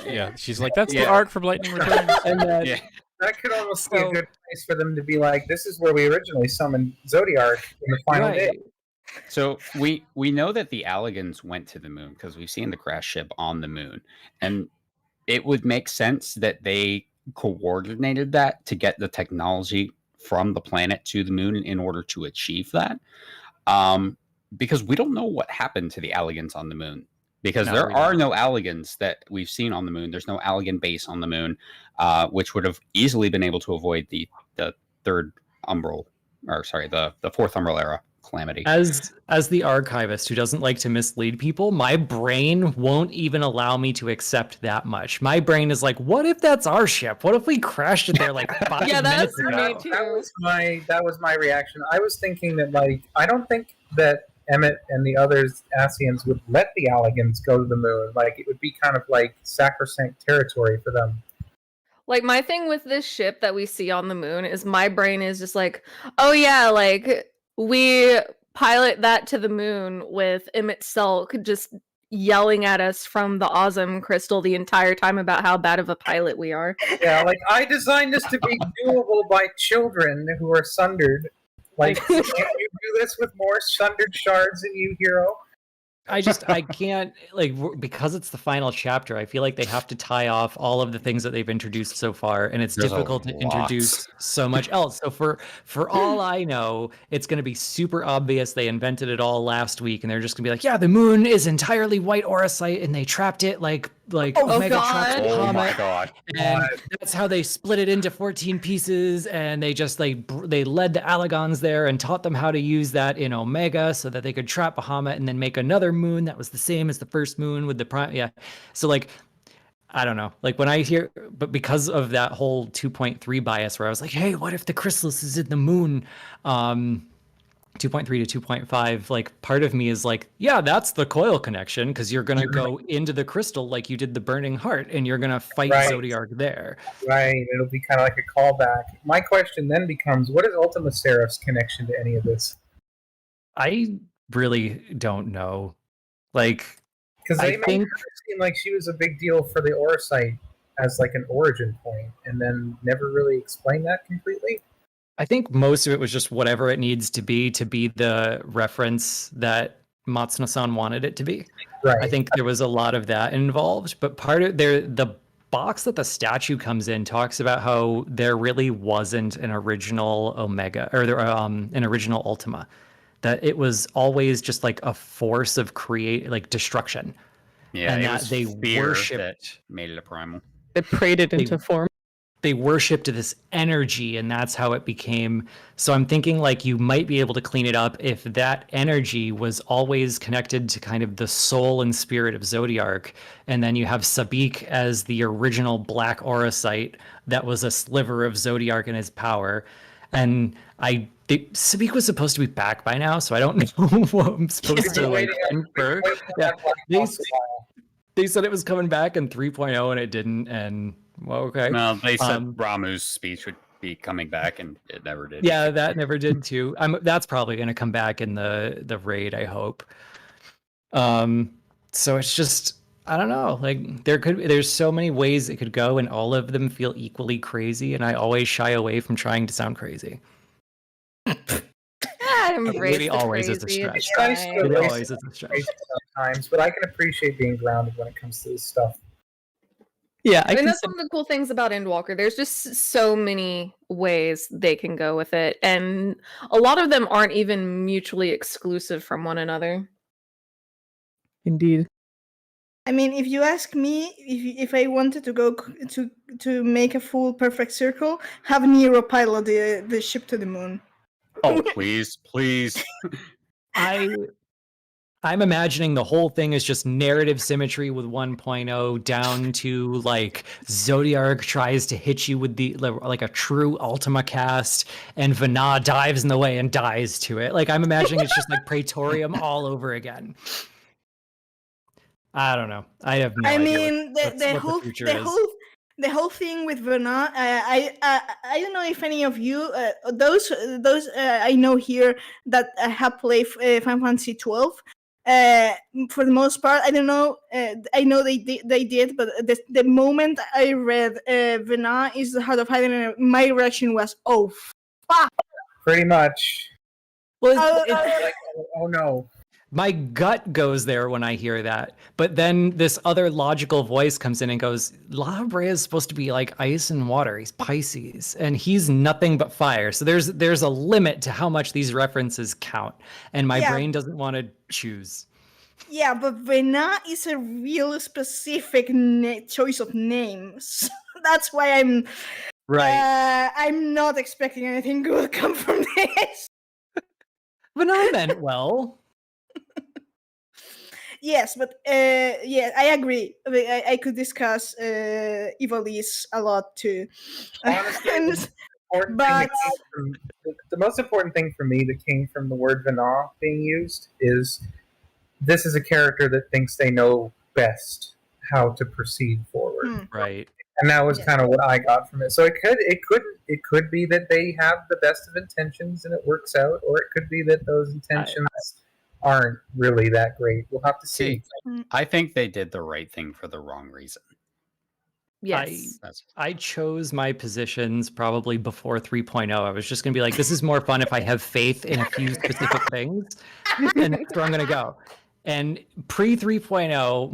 Return. Yeah, she's like, that's the Yeah. arc from Lightning Returns. And then Yeah. That could almost be a good place for them to be like, this is where we originally summoned Zodiac in the final day. So we know that the Alligans went to the moon because we've seen the crash ship on the moon, and it would make sense that they coordinated that to get the technology from the planet to the moon in order to achieve that. Because we don't know what happened to the Alligans on the moon, because No, there we are don't. no Alligans that we've seen on the moon. There's no Alligan base on the moon, which would have easily been able to avoid the third Umbral, or sorry, the fourth Umbral era calamity. As the archivist who doesn't like to mislead people, my brain won't even allow me to accept that much. My brain is like, what if that's our ship? What if we crashed it there like 5 Yeah, that's minutes ago? me too. That was my reaction. I was thinking that, like, I don't think that Emmett and the others Asians would let the Alligans go to the moon. Like, it would be kind of like sacrosanct territory for them. Like, my thing with this ship that we see on the moon is my brain is just like, oh yeah, like, we pilot that to the moon with Emmett Selk just yelling at us from the awesome crystal the entire time about how bad of a pilot we are. Yeah, like, I designed this to be doable by children who are sundered. Like, can't you do this with more sundered shards than you, hero? I can't, like, because it's the final chapter, I feel like they have to tie off all of the things that they've introduced so far, and it's There's a difficult to lot. introduce so much else. So for all I know, it's going to be super obvious they invented it all last week, and they're just going to be like, yeah, the moon is entirely white auracite, and they trapped it like Omega trapped God. a Oh my comet. god. And that's how they split it into 14 pieces, and they just they led the Alligans there and taught them how to use that in Omega so that they could trap Bahamut and then make another moon that was the same as the first moon with the prime. Yeah, so like I don't know, like when I hear, but because of that whole 2.3 bias where I was like, hey, what if the chrysalis is in the moon? 2.3 to 2.5, like part of me is like, yeah, that's the coil connection, because you're gonna go into the crystal like you did the Burning Heart, and you're gonna fight Zodiark there. Right, it'll be kind of like a callback. My question then becomes, what is Ultima Seraph's connection to any of this? I really don't know. Like, Because I they made think her seem like she was a big deal for the Aura site as like an origin point, and then never really explained that completely. I think most of it was just whatever it needs to be the reference that Matsuno-san wanted it to be. Right. I think there was a lot of that involved, but part of the box that the statue comes in talks about how there really wasn't an original Omega, or an original Ultima, that it was always just like a force of destruction. Yeah, and it that was they fear worshipped that made it a primal. They prayed it into form. They worshipped this energy, and that's how it became. So I'm thinking like you might be able to clean it up if that energy was always connected to kind of the soul and spirit of Zodiark, and then you have Sabik as the original black aura site that was a sliver of Zodiark and his power. And Sabik was supposed to be back by now, so I don't know what I'm supposed to like infer. Yeah, they said it was coming back in 3.0 and it didn't, and well, okay. No, they said Ramu's speech would be coming back, and it never did. Yeah, that never did too. That's probably going to come back in the raid, I hope. So it's just, I don't know. Like there's so many ways it could go, and all of them feel equally crazy. And I always shy away from trying to sound crazy. Maybe always is a stretch. It always is a stretch sometimes, but I can appreciate being grounded when it comes to this stuff. Yeah, I mean, that's one of the cool things about Endwalker. There's just so many ways they can go with it, and a lot of them aren't even mutually exclusive from one another. Indeed. I mean, if you ask me, if I wanted to go to make a full perfect circle, have Nero pilot the ship to the moon. Oh, please. I'm imagining the whole thing is just narrative symmetry with 1.0 down to like Zodiark tries to hit you with like a true Ultima cast, and Vana dives in the way and dies to it. Like I'm imagining it's just like Praetorium all over again. I don't know. I have no idea. I mean, the whole thing with Vana. I don't know if any of you those I know here that have played Final Fantasy 12. For the most part, I don't know. I know they did, but the moment I read Vana is the Heart of Hydra, my reaction was, "Oh, fuck!" Pretty much. Well, oh no. My gut goes there when I hear that, but then this other logical voice comes in and goes, La Brea is supposed to be like ice and water. He's Pisces, and he's nothing but fire. So there's a limit to how much these references count, and my brain doesn't want to choose. Yeah, but Vena is a real specific choice of names. That's why I'm I'm not expecting anything good to come from this. Vena meant well. Yes, but yeah, I agree. I could discuss Ivalice a lot too. Honestly, the most important thing for me that came from the word Vana being used is this is a character that thinks they know best how to proceed forward. Right. And that was kind of what I got from it. So it could be that they have the best of intentions and it works out, or it could be that those intentions aren't really that great. We'll have to see. I think they did the right thing for the wrong reason. Yes. I chose my positions probably before 3.0. I was just going to be like, this is more fun if I have faith in a few specific things. And that's where I'm going to go. And pre 3.0,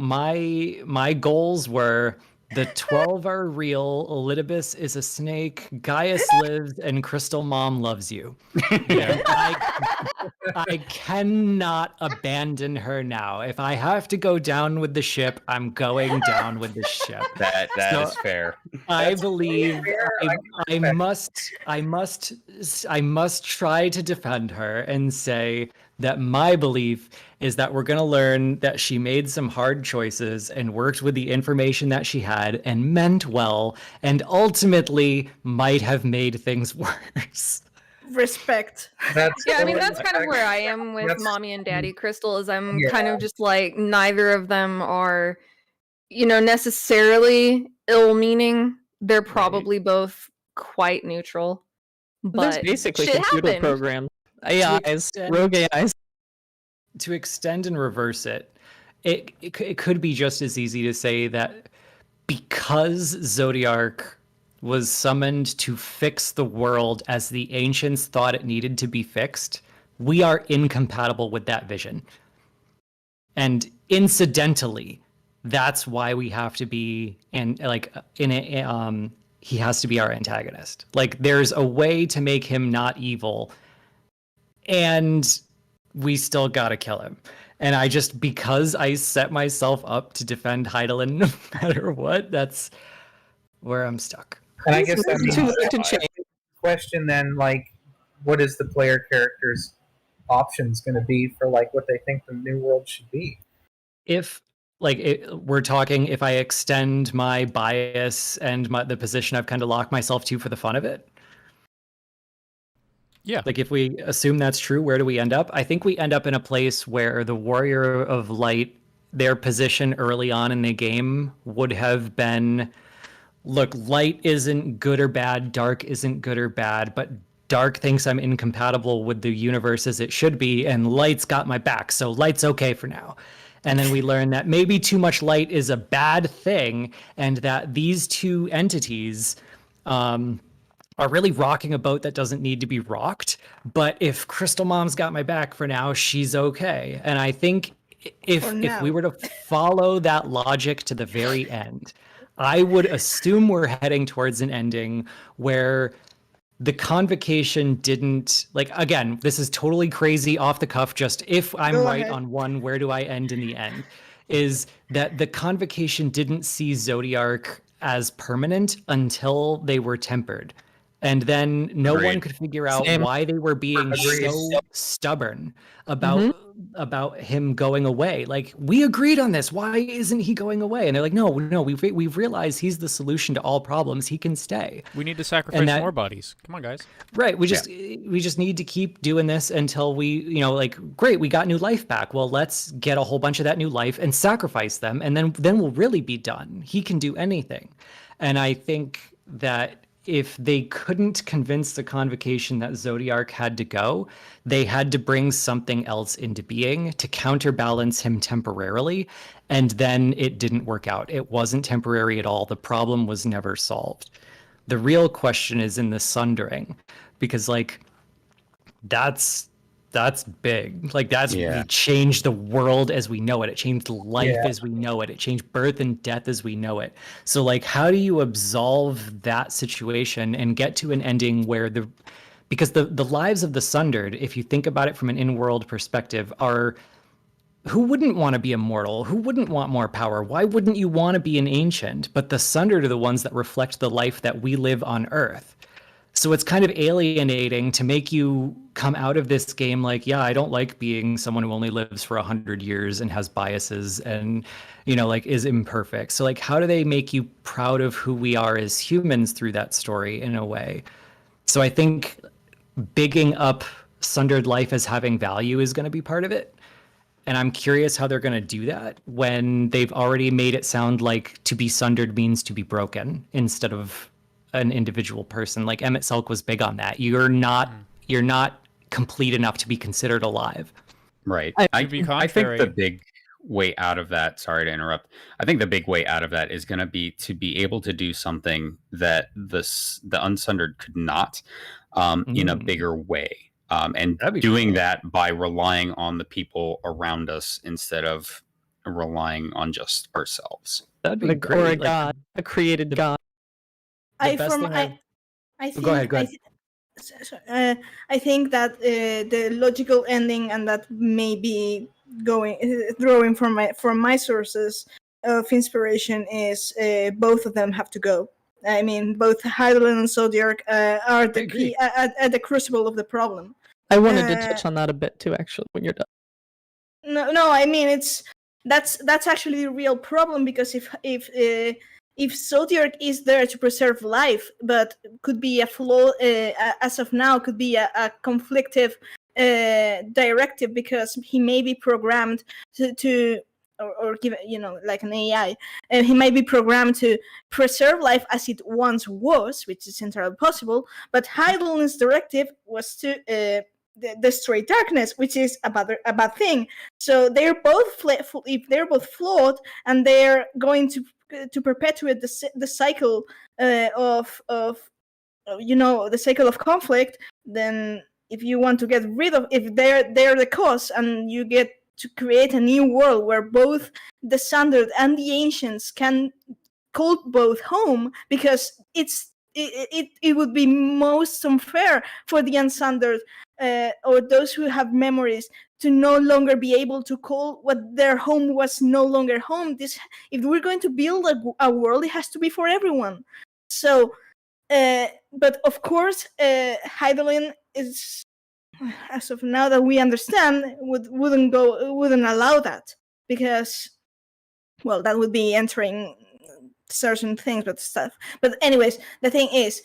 my goals were the 12 are real, Elidibus is a snake, Gaius lives, and Crystal Mom loves you. Yeah, I cannot abandon her now. If I have to go down with the ship, I'm going down with the ship. That is fair. I believe I must try to defend her and say that my belief is that we're going to learn that she made some hard choices and worked with the information that she had and meant well, and ultimately might have made things worse. respect. That's Yeah, I mean totally that's kind of where I respect. am with That's- Mommy and Daddy Crystal. Is I'm Yeah. kind of just like neither of them are, necessarily ill-meaning. They're probably both quite neutral. There's But basically shit computer happened. programs, AIs, extent- rogue AIs. To extend and reverse it, it could be just as easy to say that because Zodiark was summoned to fix the world as the ancients thought it needed to be fixed, we are incompatible with that vision. And incidentally, that's why we have to be he has to be our antagonist. Like there's a way to make him not evil, and we still gotta kill him. And because I set myself up to defend Heidelin no matter what, that's where I'm stuck. And I guess that It's means too late to change. question then, like, what is the player character's options going to be for like what they think the new world should be? If we're talking, if I extend my bias and the position I've kind of locked myself to for the fun of it. Yeah. Like if we assume that's true, where do we end up? I think we end up in a place where the Warrior of Light, their position early on in the game would have been, look, light isn't good or bad, dark isn't good or bad, but dark thinks I'm incompatible with the universe as it should be, and light's got my back, so light's okay for now. And then we learn that maybe too much light is a bad thing, and that these two entities are really rocking a boat that doesn't need to be rocked. But if Crystal Mom's got my back for now, she's okay. And I think if we were to follow that logic to the very end, I would assume we're heading towards an ending where the convocation didn't, like, again, this is totally crazy off the cuff, just if I'm Go right ahead. on one, where do I end in the end? Is that the convocation didn't see Zodiark as permanent until they were tempered. And then no one Agreed. could figure out Same. why they were being Agreed. so stubborn about him going away. Like, we agreed on this. Why isn't he going away? And they're like, no, we've realized he's the solution to all problems. He can stay. We need to sacrifice that- more bodies. Come on, guys. Right. We just need to keep doing this until we, great, we got new life back. Well, let's get a whole bunch of that new life and sacrifice them, and then we'll really be done. He can do anything. And I think that if they couldn't convince the convocation that Zodiark had to go, they had to bring something else into being to counterbalance him temporarily. And then it didn't work out. It wasn't temporary at all. The problem was never solved. The real question is in the sundering, because that's big. Like it changed the world as we know it. It changed life as we know it. It changed birth and death as we know it. So how do you absolve that situation and get to an ending where because the lives of the Sundered, if you think about it from an in-world perspective, are, who wouldn't want to be immortal? Who wouldn't want more power? Why wouldn't you want to be an ancient? But the Sundered are the ones that reflect the life that we live on Earth. So it's kind of alienating to make you come out of this game like, yeah, I don't like being someone who only lives for 100 years and has biases and, is imperfect. So how do they make you proud of who we are as humans through that story in a way? So I think bigging up Sundered life as having value is going to be part of it. And I'm curious how they're going to do that when they've already made it sound like to be Sundered means to be broken instead of an individual person. Like Emmett Selk was big on that. You're not complete enough to be considered alive. Right. To be I think contrary- the big way out of that, sorry to interrupt, I think the big way out of that is going to be to be able to do something that the Unsundered could not in a bigger way. And That'd be doing cool. that by relying on the people around us instead of relying on just ourselves. That'd be Or a great. god, a created god. I best from thing I think Go ahead. I think that the logical ending, and that may be drawing from my sources of inspiration, is both of them have to go. I mean, both Heidelin and Zodiark are the key at the crucible of the problem. I wanted to touch on that a bit too, actually, when you're done. No, I mean that's actually the real problem, because if if Zodiac is there to preserve life, but could be a flaw, as of now, could be a conflictive directive because he may be programmed to or give like an AI, and he might be programmed to preserve life as it once was, which is entirely possible. But Heidelberg's directive was to destroy darkness, which is a bad thing. So they're both if they're both flawed, and they're going to perpetuate the cycle of the cycle of conflict, then if you want to get rid of, if they're the cause, and you get to create a new world where both the Sundered and the Ancients can call both home, because it would be most unfair for the Unsundered or those who have memories to no longer be able to call what their home was no longer home. If we're going to build a world, it has to be for everyone. So, but of course, Heidelin is, as of now that we understand, wouldn't allow that, because, well, that would be entering certain things, but anyways, the thing is,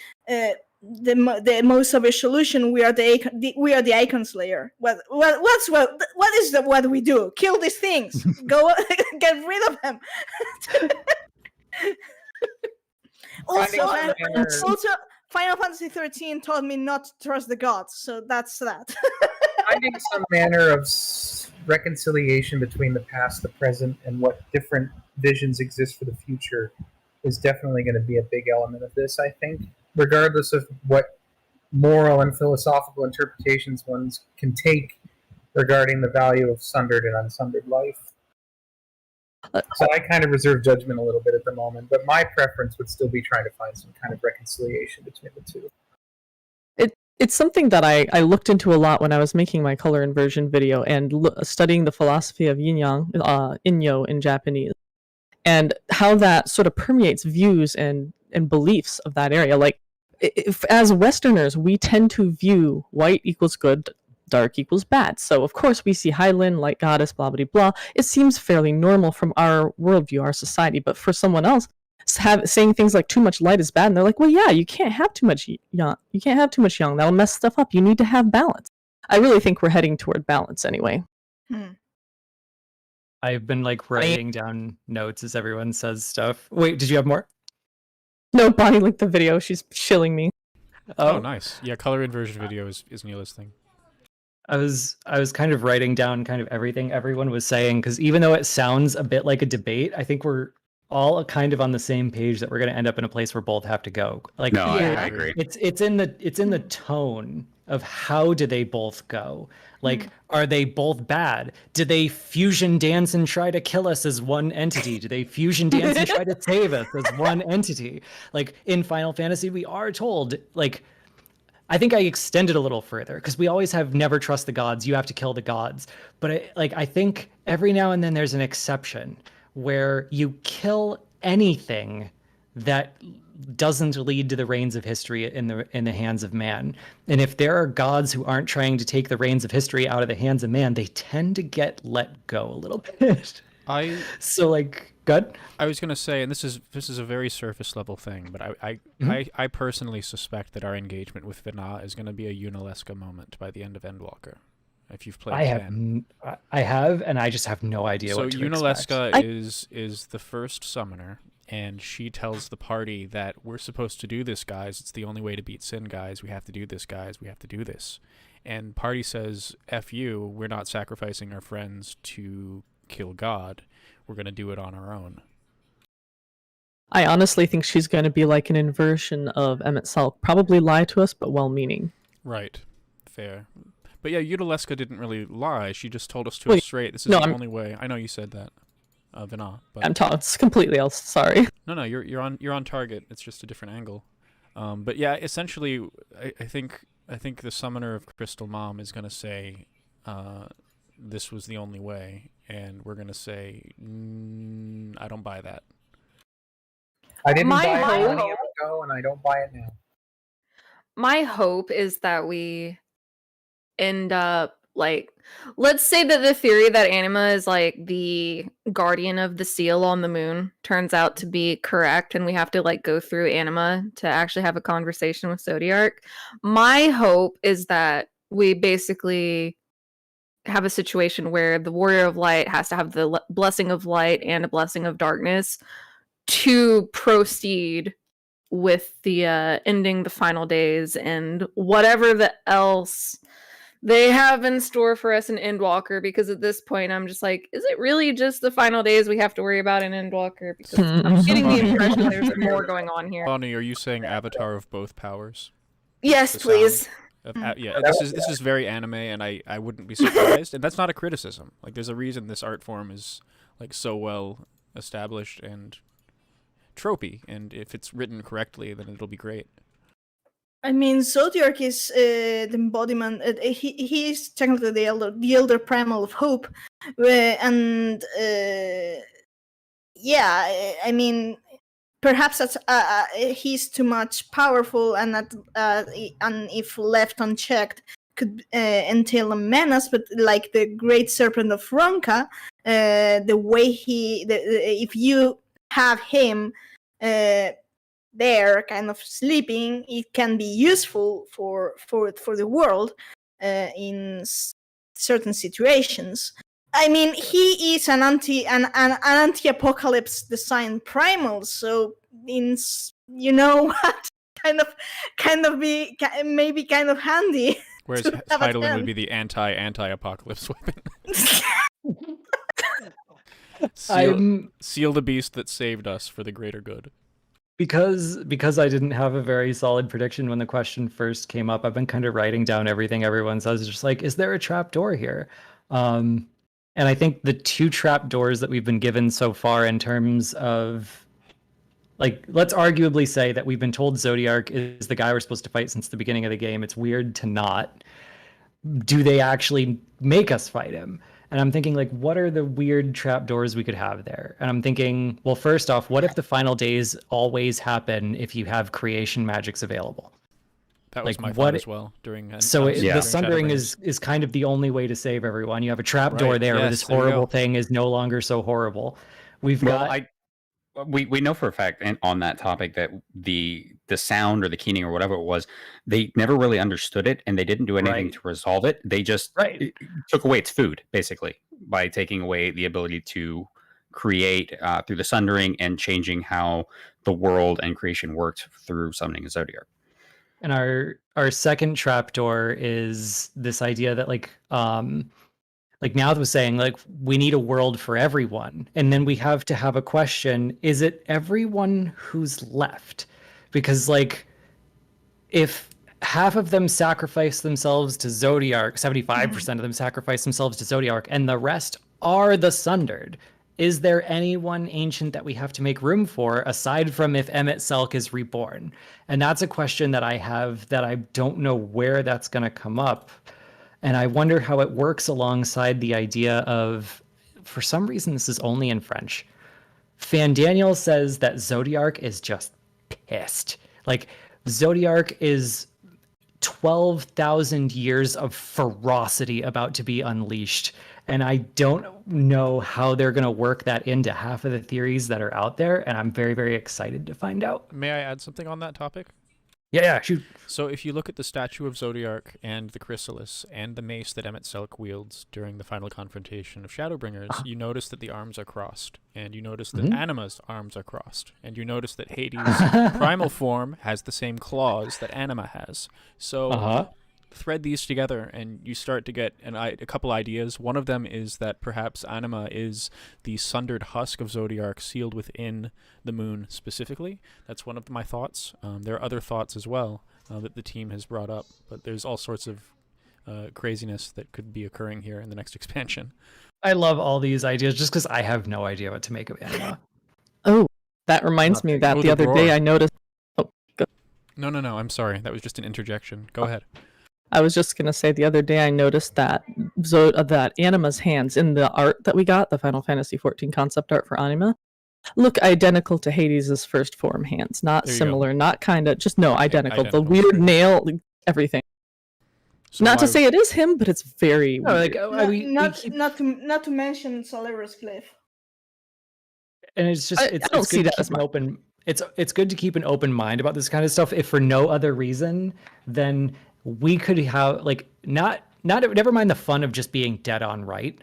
the most obvious solution, we are the Icon Slayer. What we do? Kill these things. Go get rid of them. Also, Final Fantasy 13 taught me not to trust the gods, so that's that. Finding some manner of reconciliation between the past, the present, and what different visions exist for the future is definitely going to be a big element of this, I think, regardless of what moral and philosophical interpretations one can take regarding the value of sundered and unsundered life. So I kind of reserve judgment a little bit at the moment, but my preference would still be trying to find some kind of reconciliation between the two. It's something that I looked into a lot when I was making my color inversion video and studying the philosophy of yin-yang, inyo in Japanese, and how that sort of permeates views and beliefs of that area. Like, as Westerners, we tend to view white equals good, dark equals bad. So, of course, we see Hylian, light goddess, blah, blah, blah. It seems fairly normal from our worldview, our society. But for someone else, saying things like too much light is bad, and they're like, well, yeah, you can't have too much yang. You can't have too much yang. That'll mess stuff up. You need to have balance. I really think we're heading toward balance anyway. I've been writing down notes as everyone says stuff. Wait, did you have more? No, Bonnie linked the video. She's shilling me. Oh, nice. Yeah, color inversion video is Neela's thing. I was kind of writing down kind of everything everyone was saying, because even though it sounds a bit like a debate, I think we're all kind of on the same page that we're going to end up in a place where both have to go. I agree. It's in the tone of how do they both go? Are they both bad? Do they fusion dance and try to kill us as one entity? Do they fusion dance and try to save us as one entity? In Final Fantasy, we are told, I think I extended a little further, because we always have never trust the gods. You have to kill the gods. But I think every now and then there's an exception where you kill anything that doesn't lead to the reins of history in the hands of man. And if there are gods who aren't trying to take the reins of history out of the hands of man, they tend to get let go a little bit. Good. I was gonna say, and this is a very surface level thing, but I personally suspect that our engagement with Vina is gonna be a Unalesca moment by the end of Endwalker. If you've played, I have, and I just have no idea what to expect. So Unalesca is the first summoner, and she tells the party that we're supposed to do this, guys. It's the only way to beat Sin, guys. We have to do this, guys. We have to do this. And party says, "F you. We're not sacrificing our friends to kill God. We're gonna do it on our own." I honestly think she's going to be like an inversion of Emmett Salk. Probably lie to us, but well-meaning. Right. Fair. But yeah, Unalesca didn't really lie. She just told us to us straight. This is the only way. I know you said that, Vina. But I'm it's completely else. Sorry. No, you're on target. It's just a different angle. But yeah, essentially, I think the summoner of Crystal Mom is gonna say, this was the only way, and we're gonna say, I don't buy that. I didn't buy it 20 years ago, and I don't buy it now. My hope is that we end up like, let's say that the theory that Anima is like the guardian of the seal on the moon turns out to be correct, and we have to like go through Anima to actually have a conversation with Zodiark. My hope is that we basically have a situation where the Warrior of Light has to have the blessing of light and a blessing of darkness to proceed with the ending the final days and whatever else they have in store for us in Endwalker, because at this point I'm just like, is it really just the final days we have to worry about in Endwalker? Because I'm getting the impression there's more going on here. Bonnie, are you saying Avatar of both powers? Yes, The please. Yeah, this is very anime, and I wouldn't be surprised. And that's not a criticism. Like, there's a reason this art form is like so well established and tropey, and if it's written correctly, then it'll be great. I mean, Zodiark is the embodiment. He is technically the elder primal of hope, and yeah, I mean, perhaps that's he's too much powerful, and that and if left unchecked, could entail a menace. But like the Great Serpent of Ronka, the way if you have him there kind of sleeping, it can be useful for the world in certain situations. I mean, he is an anti-apocalypse design primal, so means, you know what, kind of be maybe kind of handy. Whereas Heidelin would be the anti-apocalypse weapon. Seal the beast that saved us for the greater good. Because I didn't have a very solid prediction when the question first came up, I've been kind of writing down everything everyone says, just like, is there a trap door here? And I think the two trap doors that we've been given so far, in terms of, like, let's arguably say that we've been told Zodiark is the guy we're supposed to fight since the beginning of the game. It's weird to not. Do they actually make us fight him? And I'm thinking, like, what are the weird trapdoors we could have there? And I'm thinking, well, first off, what if the final days always happen if you have creation magics available? That was like, my thought as well during. The Sundering is kind of the only way to save everyone. You have a trapdoor there where this horrible thing is no longer so horrible. We know for a fact, and on that topic, that the sound or the keening or whatever it was, they never really understood it, and they didn't do anything to resolve it. They just took away its food, basically, by taking away the ability to create through the Sundering and changing how the world and creation worked through summoning a Zodiark. And our second trapdoor is this idea that, like Meowth was saying, like, we need a world for everyone. And then we have to have a question, is it everyone who's left? Because, like, if half of them sacrifice themselves to Zodiark, 75% of them sacrifice themselves to Zodiark, and the rest are the Sundered, is there anyone ancient that we have to make room for, aside from if Emmet Selk is reborn? And that's a question that I have that I don't know where that's going to come up. And I wonder how it works alongside the idea of, for some reason, this is only in French. Fandaniel says that Zodiark is just pissed. Like, Zodiark is 12,000 years of ferocity about to be unleashed. And I don't know how they're going to work that into half of the theories that are out there. And I'm very, very excited to find out. May I add something on that topic? Yeah, shoot. So if you look at the statue of Zodiark and the chrysalis and the mace that Emmet Selk wields during the final confrontation of Shadowbringers, you notice that the arms are crossed, and you notice that Anima's arms are crossed, and you notice that Hades' primal form has the same claws that Anima has. So thread these together and you start to get a couple ideas. One of them is that perhaps Anima is the sundered husk of Zodiark sealed within the moon specifically. That's one of my thoughts. There are other thoughts as well that the team has brought up, but there's all sorts of craziness that could be occurring here in the next expansion. I love all these ideas just because I have no idea what to make of Anima. Oh, that reminds me that the other day I noticed... Oh, go. No, I'm sorry. That was just an interjection. Go ahead. I was just going to say the other day I noticed that that Anima's hands in the art that we got, the Final Fantasy XIV concept art for Anima, look identical to Hades' first form hands. Not similar, not kind of, just identical. The weird nail, everything. So Not to why- say it is him, but it's very No, like weird. Not to mention Soler's Cliff. and it's just I it's don't it's see good to that as keep an much. open. It's good to keep an open mind about this kind of stuff. If for no other reason, then we could have like not never mind the fun of just being dead on right.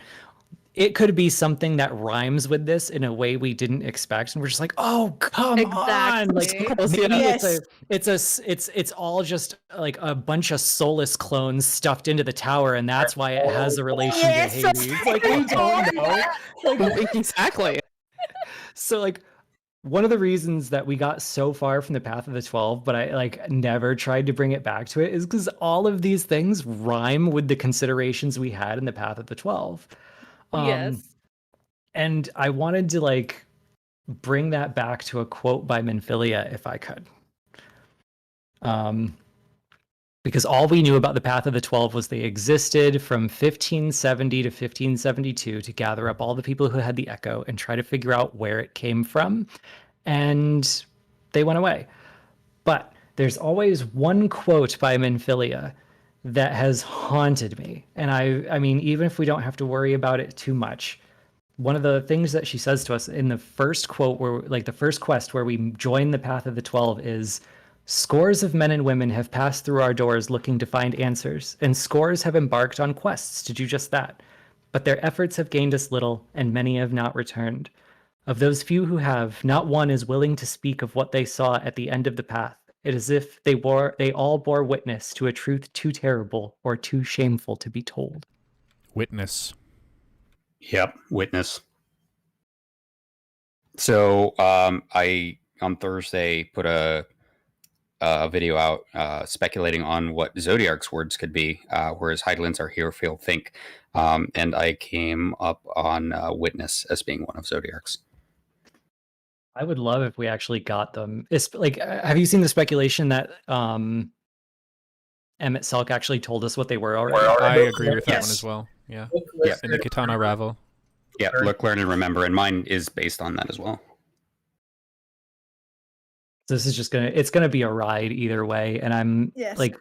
It could be something that rhymes with this in a way we didn't expect, and we're just like, "Oh, come on!" Like Exactly. maybe Yes. it's all just like a bunch of Solus clones stuffed into the tower, and that's why it has a relation Yes, to Hades. Like we don't know. Like, Exactly. so like one of the reasons that we got so far from the Path of the 12, but I like never tried to bring it back to it, is because all of these things rhyme with the considerations we had in the Path of the 12. Yes. And I wanted to like bring that back to a quote by Minfilia if I could. Because all we knew about the Path of the 12 was they existed from 1570 to 1572 to gather up all the people who had the Echo and try to figure out where it came from. And they went away. But there's always one quote by Minfilia that has haunted me. And I mean, even if we don't have to worry about it too much, one of the things that she says to us in the first quote, where like the first quest where we join the Path of the 12 is, "Scores of men and women have passed through our doors looking to find answers, and scores have embarked on quests to do just that. But their efforts have gained us little, and many have not returned. Of those few who have, not one is willing to speak of what they saw at the end of the path. It is as if they all bore witness to a truth too terrible or too shameful to be told." Witness. Yep, witness. So I on Thursday put a video out speculating on what Zodiarc's words could be, whereas Heidelins are hear, feel, think, and I came up on witness as being one of Zodiarc's. I would love if we actually got them. It's like, have you seen the speculation that Emmett Selk actually told us what they were already? I agree with that one Yes. as well. Yeah. Look, Yeah, And the Katana Ravo. Yeah, look, learn, and remember, and mine is based on that as well. This is just it's gonna be a ride either way, and I'm Yes. like,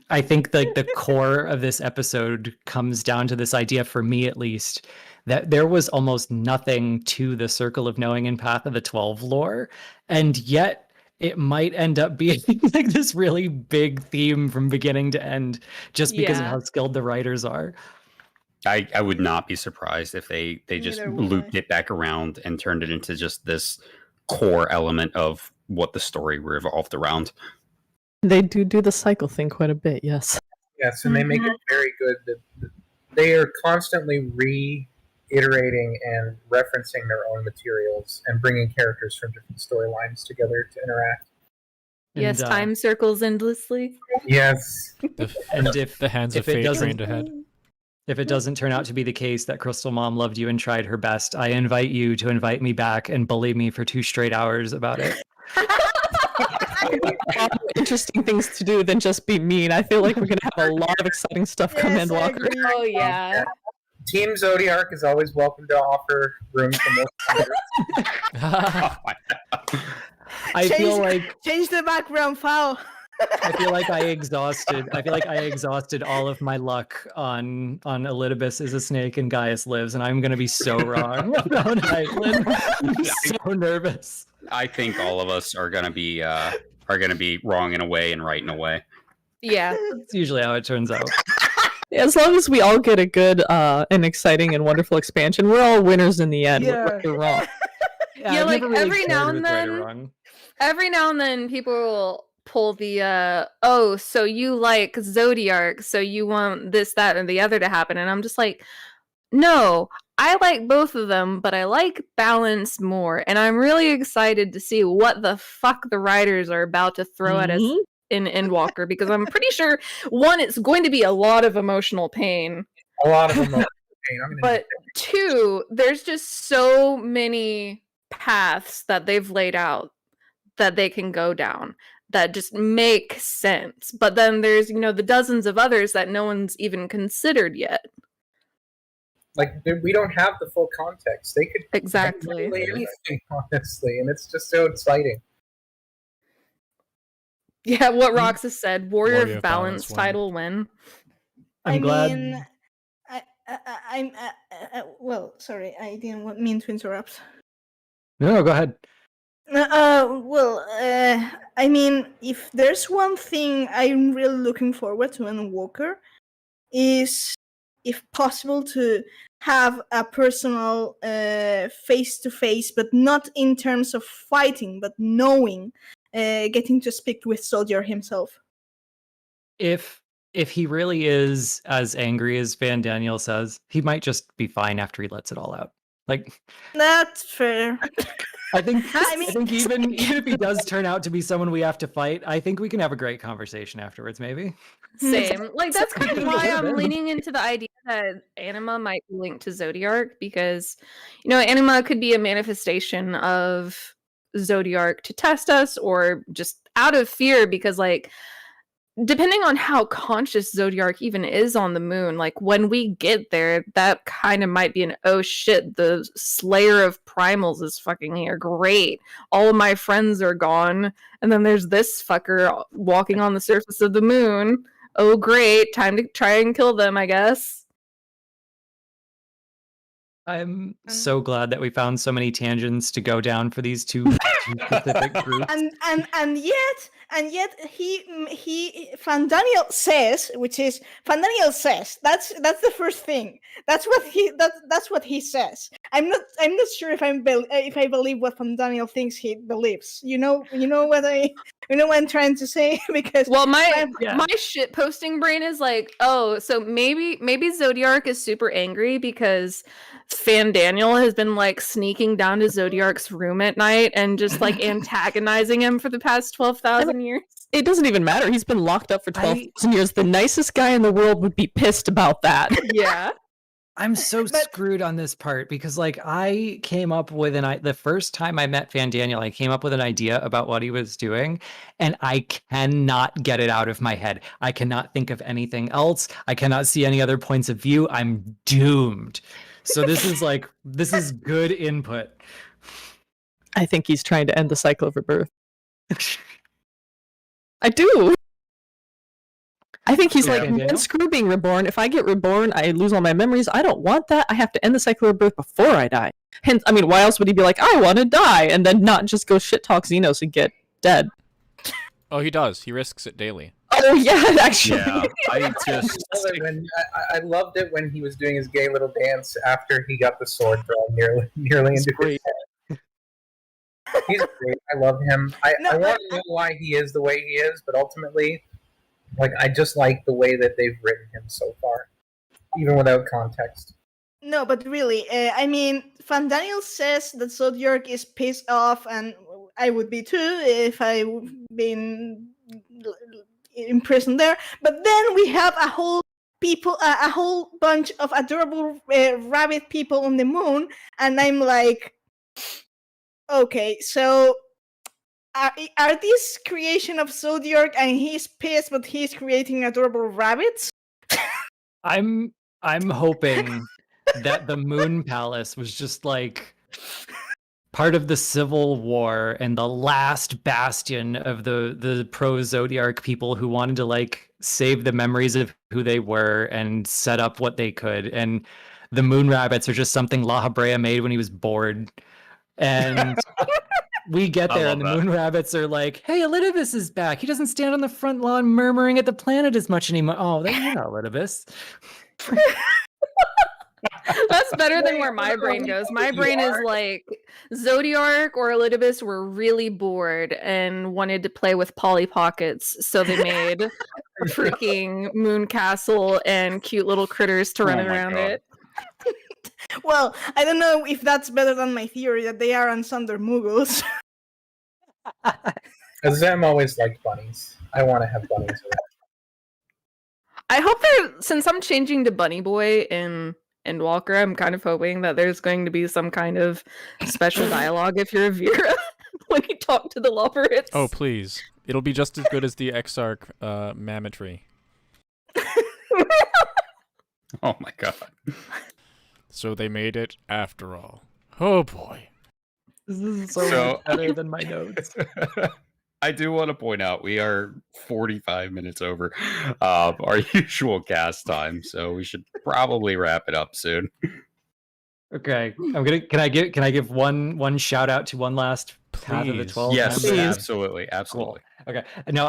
I think like the core of this episode comes down to this idea, for me at least, that there was almost nothing to the Circle of Knowing and Path of the 12 lore, and yet it might end up being like this really big theme from beginning to end, just because of Yeah. how skilled the writers are. I would not be surprised if they just Neither would looped I. it back around and turned it into just this core element of what the story revolved around. They do the cycle thing quite a bit, yes. Yes, and they make it very good. They are constantly reiterating and referencing their own materials and bringing characters from different storylines together to interact. Yes, And, time circles endlessly. Yes. And if The hands if of it fate doesn't- trained ahead. If it doesn't turn out to be the case that Crystal Mom loved you and tried her best, I invite you to invite me back and bully me for 2 straight hours about it. Interesting things to do than just be mean. I feel like we're gonna have a lot of exciting stuff come Yes, in, I Walker. agree. Oh yeah. Team Zodiarc is always welcome to offer room for more. I feel like Change the background file. I feel like I exhausted all of my luck on Elidibus is a snake and Gaius lives, and I'm gonna be so wrong about Heidelin. I'm so nervous. I think all of us are gonna be wrong in a way and right in a way. Yeah. It's usually how it turns out. As long as we all get a good and exciting and wonderful expansion, we're all winners in the end. Yeah. We're wrong. Yeah, I've like, never really every now cared and who's right or then- wrong. Every now and then people will pull the oh, so you like Zodiarc, so you want this, that, and the other to happen. And I'm just like, no, I like both of them, but I like balance more. And I'm really excited to see what the fuck the writers are about to throw at us in Endwalker, because I'm pretty sure, one, it's going to be a lot of emotional pain. A lot of them. But 2, there's just so many paths that they've laid out that they can go down that just make sense. But then there's, the dozens of others that no one's even considered yet. like we don't have the full context. They could Exactly. literally anything, honestly, and it's just so exciting. Yeah, what Rox has said, Warrior Warrior of of Balance Balance win. title win. I'm glad. mean, I'm well. Sorry, I didn't mean to interrupt. No, go ahead. I mean, if there's one thing I'm really looking forward to in Walker, is if possible to have a personal face-to-face, but not in terms of fighting, but knowing, getting to speak with Soldier himself. If he really is as angry as Van Daniel says, he might just be fine after he lets it all out. Like, That's fair. I think I mean- I think even if he does turn out to be someone we have to fight, I think we can have a great conversation afterwards, maybe. Same. Like that's kind of Good why for I'm them. leaning into the idea that anima might be linked to Zodiark, because anima could be a manifestation of Zodiark to test us, or just out of fear, because like depending on how conscious Zodiark even is on the moon, like when we get there, that kind of might be an oh shit, the Slayer of Primals is fucking here. Great. All of my friends are gone. And then there's this fucker walking on the surface of the moon. Oh great, time to try and kill them, I guess. I'm so glad that we found so many tangents to go down for these two specific groups. and yet he Van Daniel says, that's the first thing. That's what he says. I'm not sure if I believe what Van Daniel thinks he believes. You know what I'm trying to say. Because Well, my Yeah. my shit posting brain is like, oh, so maybe Zodiark is super angry because Fan Daniel has been like sneaking down to Zodiark's room at night and just like antagonizing him for the past 12,000 years. It doesn't even matter. He's been locked up for 12,000 years. The nicest guy in the world would be pissed about that. Yeah. I'm so But- screwed on this part because like I came up with the first time I met Van Daniel, I came up with an idea about what he was doing and I cannot get it out of my head. I cannot think of anything else. I cannot see any other points of view. I'm doomed. So this is good input. I think he's trying to end the cycle of rebirth. I do. I think he's Yeah. like, Daniel? man, screw being reborn. If I get reborn, I lose all my memories. I don't want that. I have to end the cycle of rebirth before I die. Hence, I mean, why else would he be like, I want to die, and then not just go shit talk Xenos and get dead? Oh, he does. He risks it daily. Oh yeah, actually. Yeah, I loved it when he was doing his gay little dance after he got the sword thrown nearly It's into great. his head. He's great. I love him. I want to know why he is the way he is, but ultimately, like, I just like the way that they've written him so far, even without context. No, but really, I mean, Van Daniel says that Zodiark is pissed off, and I would be too if I been imprisoned there. But then we have a whole bunch of adorable rabbit people on the moon, and I'm like, okay, so are these creation of Zodiark, and he's pissed, but he's creating adorable rabbits? I'm hoping that the Moon Palace was just like part of the Civil War and the last bastion of the pro Zodiark people who wanted to like save the memories of who they were and set up what they could. And the Moon Rabbits are just something La Habrea made when he was bored. And we get I there love and the that. Moon Rabbits are like, hey, Elidibus is back. He doesn't stand on the front lawn murmuring at the planet as much anymore. Oh, there you go, Elidibus. That's better than where my brain goes. My brain is like Zodiark or Elidibus were really bored and wanted to play with Polly Pockets, so they made a freaking moon castle and cute little critters to run Oh my around God. it. Well, I don't know if that's better than my theory that they are Ansander Muggles. Because Zem always liked bunnies. I want to have bunnies around. I hope that since I'm changing to Bunny Boy in Endwalker, I'm kind of hoping that there's going to be some kind of special dialogue if you're a Vera when you talk to the lovers. Oh, please. It'll be just as good as the Exarch mammetry. Oh my god. So they made it after all. Oh boy. This is so So- much better than my notes. I do want to point out we are 45 minutes over our usual cast time, so we should probably wrap it up soon. Okay, Can I give one shout out to one last Path of the Please. 12? Yes, member? absolutely, absolutely. Cool. Okay. No,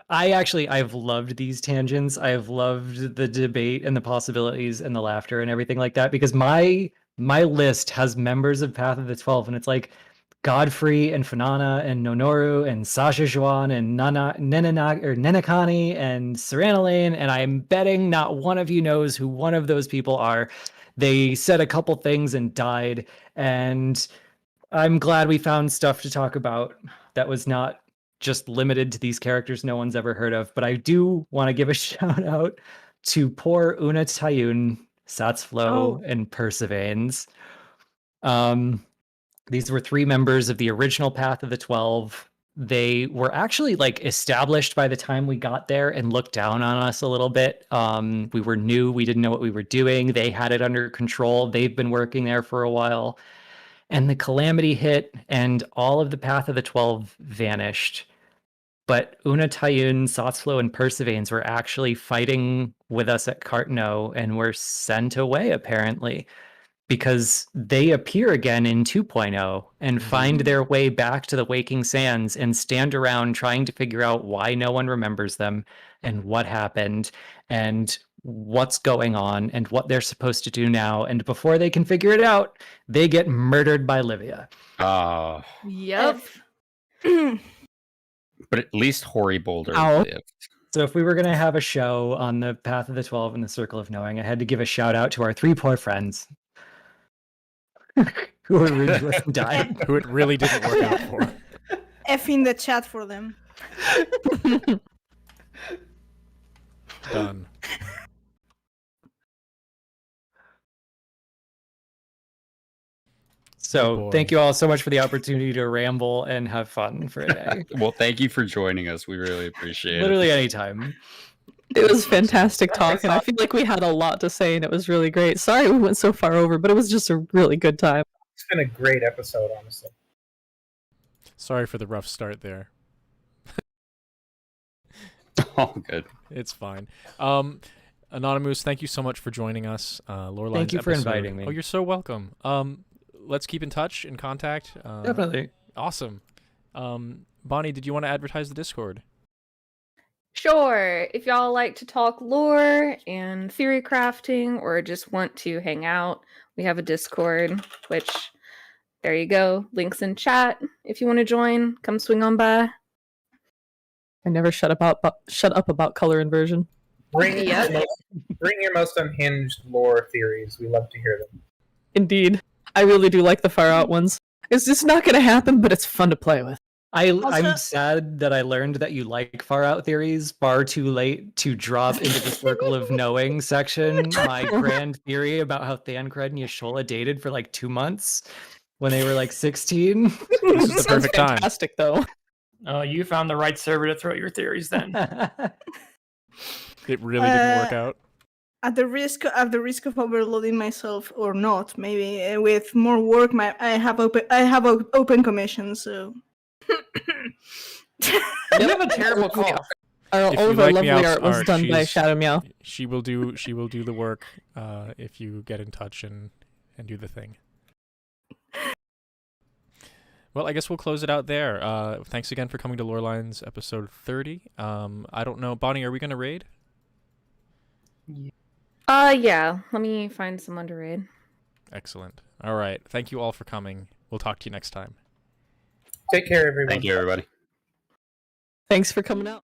I've loved these tangents. I've loved the debate and the possibilities and the laughter and everything like that, because my list has members of Path of the 12, and it's like Godfrey and Fanana and Nonoru and Sasha Juan and Nenakani and Serenalane, and I'm betting not one of you knows who one of those people are. They said a couple things and died, and I'm glad we found stuff to talk about that was not just limited to these characters no one's ever heard of. But I do want to give a shout out to poor Una Tayun, Satsflo, and Persevanes. These were 3 members of the original Path of the 12. They were actually like established by the time we got there and looked down on us a little bit. We were new. We didn't know what we were doing. They had it under control. They've been working there for a while. And the calamity hit, and all of the Path of the 12 vanished. But Una Tayun, Satsflo, and Persevanes were actually fighting with us at Cartno and were sent away, apparently, because they appear again in 2.0 and find their way back to the Waking Sands and stand around trying to figure out why no one remembers them and what happened and what's going on and what they're supposed to do now. And before they can figure it out, they get murdered by Livia. Yep. But at least Hoary Boulder Ow. lived. So if we were going to have a show on the Path of the 12 and the Circle of Knowing, I had to give a shout out to our 3 poor friends who were ruthless and died. Who it really didn't work out for. F in the chat for them. Done. So boy. thank you all so much for the opportunity to ramble and have fun for a day. Well, thank you for joining us. We really appreciate Literally it. anytime. It was fantastic talk, and I feel like we had a lot to say, and it was really great. Sorry we went so far over, but it was just a really good time. It's been a great episode, honestly. Sorry for the rough start there. Oh, good. It's fine. Anonymoose, thank you so much for joining us. Loreline's Thank you for episode. inviting me. Oh, you're so welcome. Let's keep in touch, in contact. Definitely. Awesome. Bonnie, did you want to advertise the Discord? Sure. If y'all like to talk lore and theory crafting or just want to hang out, we have a Discord, which there you go. Links in chat. If you want to join, come swing on by. I never shut up about color inversion. Bring, Yep. bring your most unhinged lore theories. We love to hear them. Indeed. I really do like the far out ones. It's just not going to happen, but it's fun to play with. I'm sad that I learned that you like far out theories far too late to drop into the Circle of Knowing section my grand theory about how Thancred and Yashola dated for like 2 months when they were like 16. This is the Sounds perfect time. fantastic, though. Oh, you found the right server to throw your theories then. It really didn't work out. At the risk of overloading myself or not, maybe with more work, I have open commissions. So You have a terrible cough. All If of you our like lovely Meowth's art was art, done by she's- Shadow Meow. She will do the work if you get in touch and do the thing. Well, I guess we'll close it out there. Thanks again for coming to Lorelines episode 30. I don't know, Bonnie, are we gonna raid? Yeah. Let me find someone to raid. Excellent. All right. Thank you all for coming. We'll talk to you next time. Take care, everyone. Thank you, everybody. Thanks for coming out.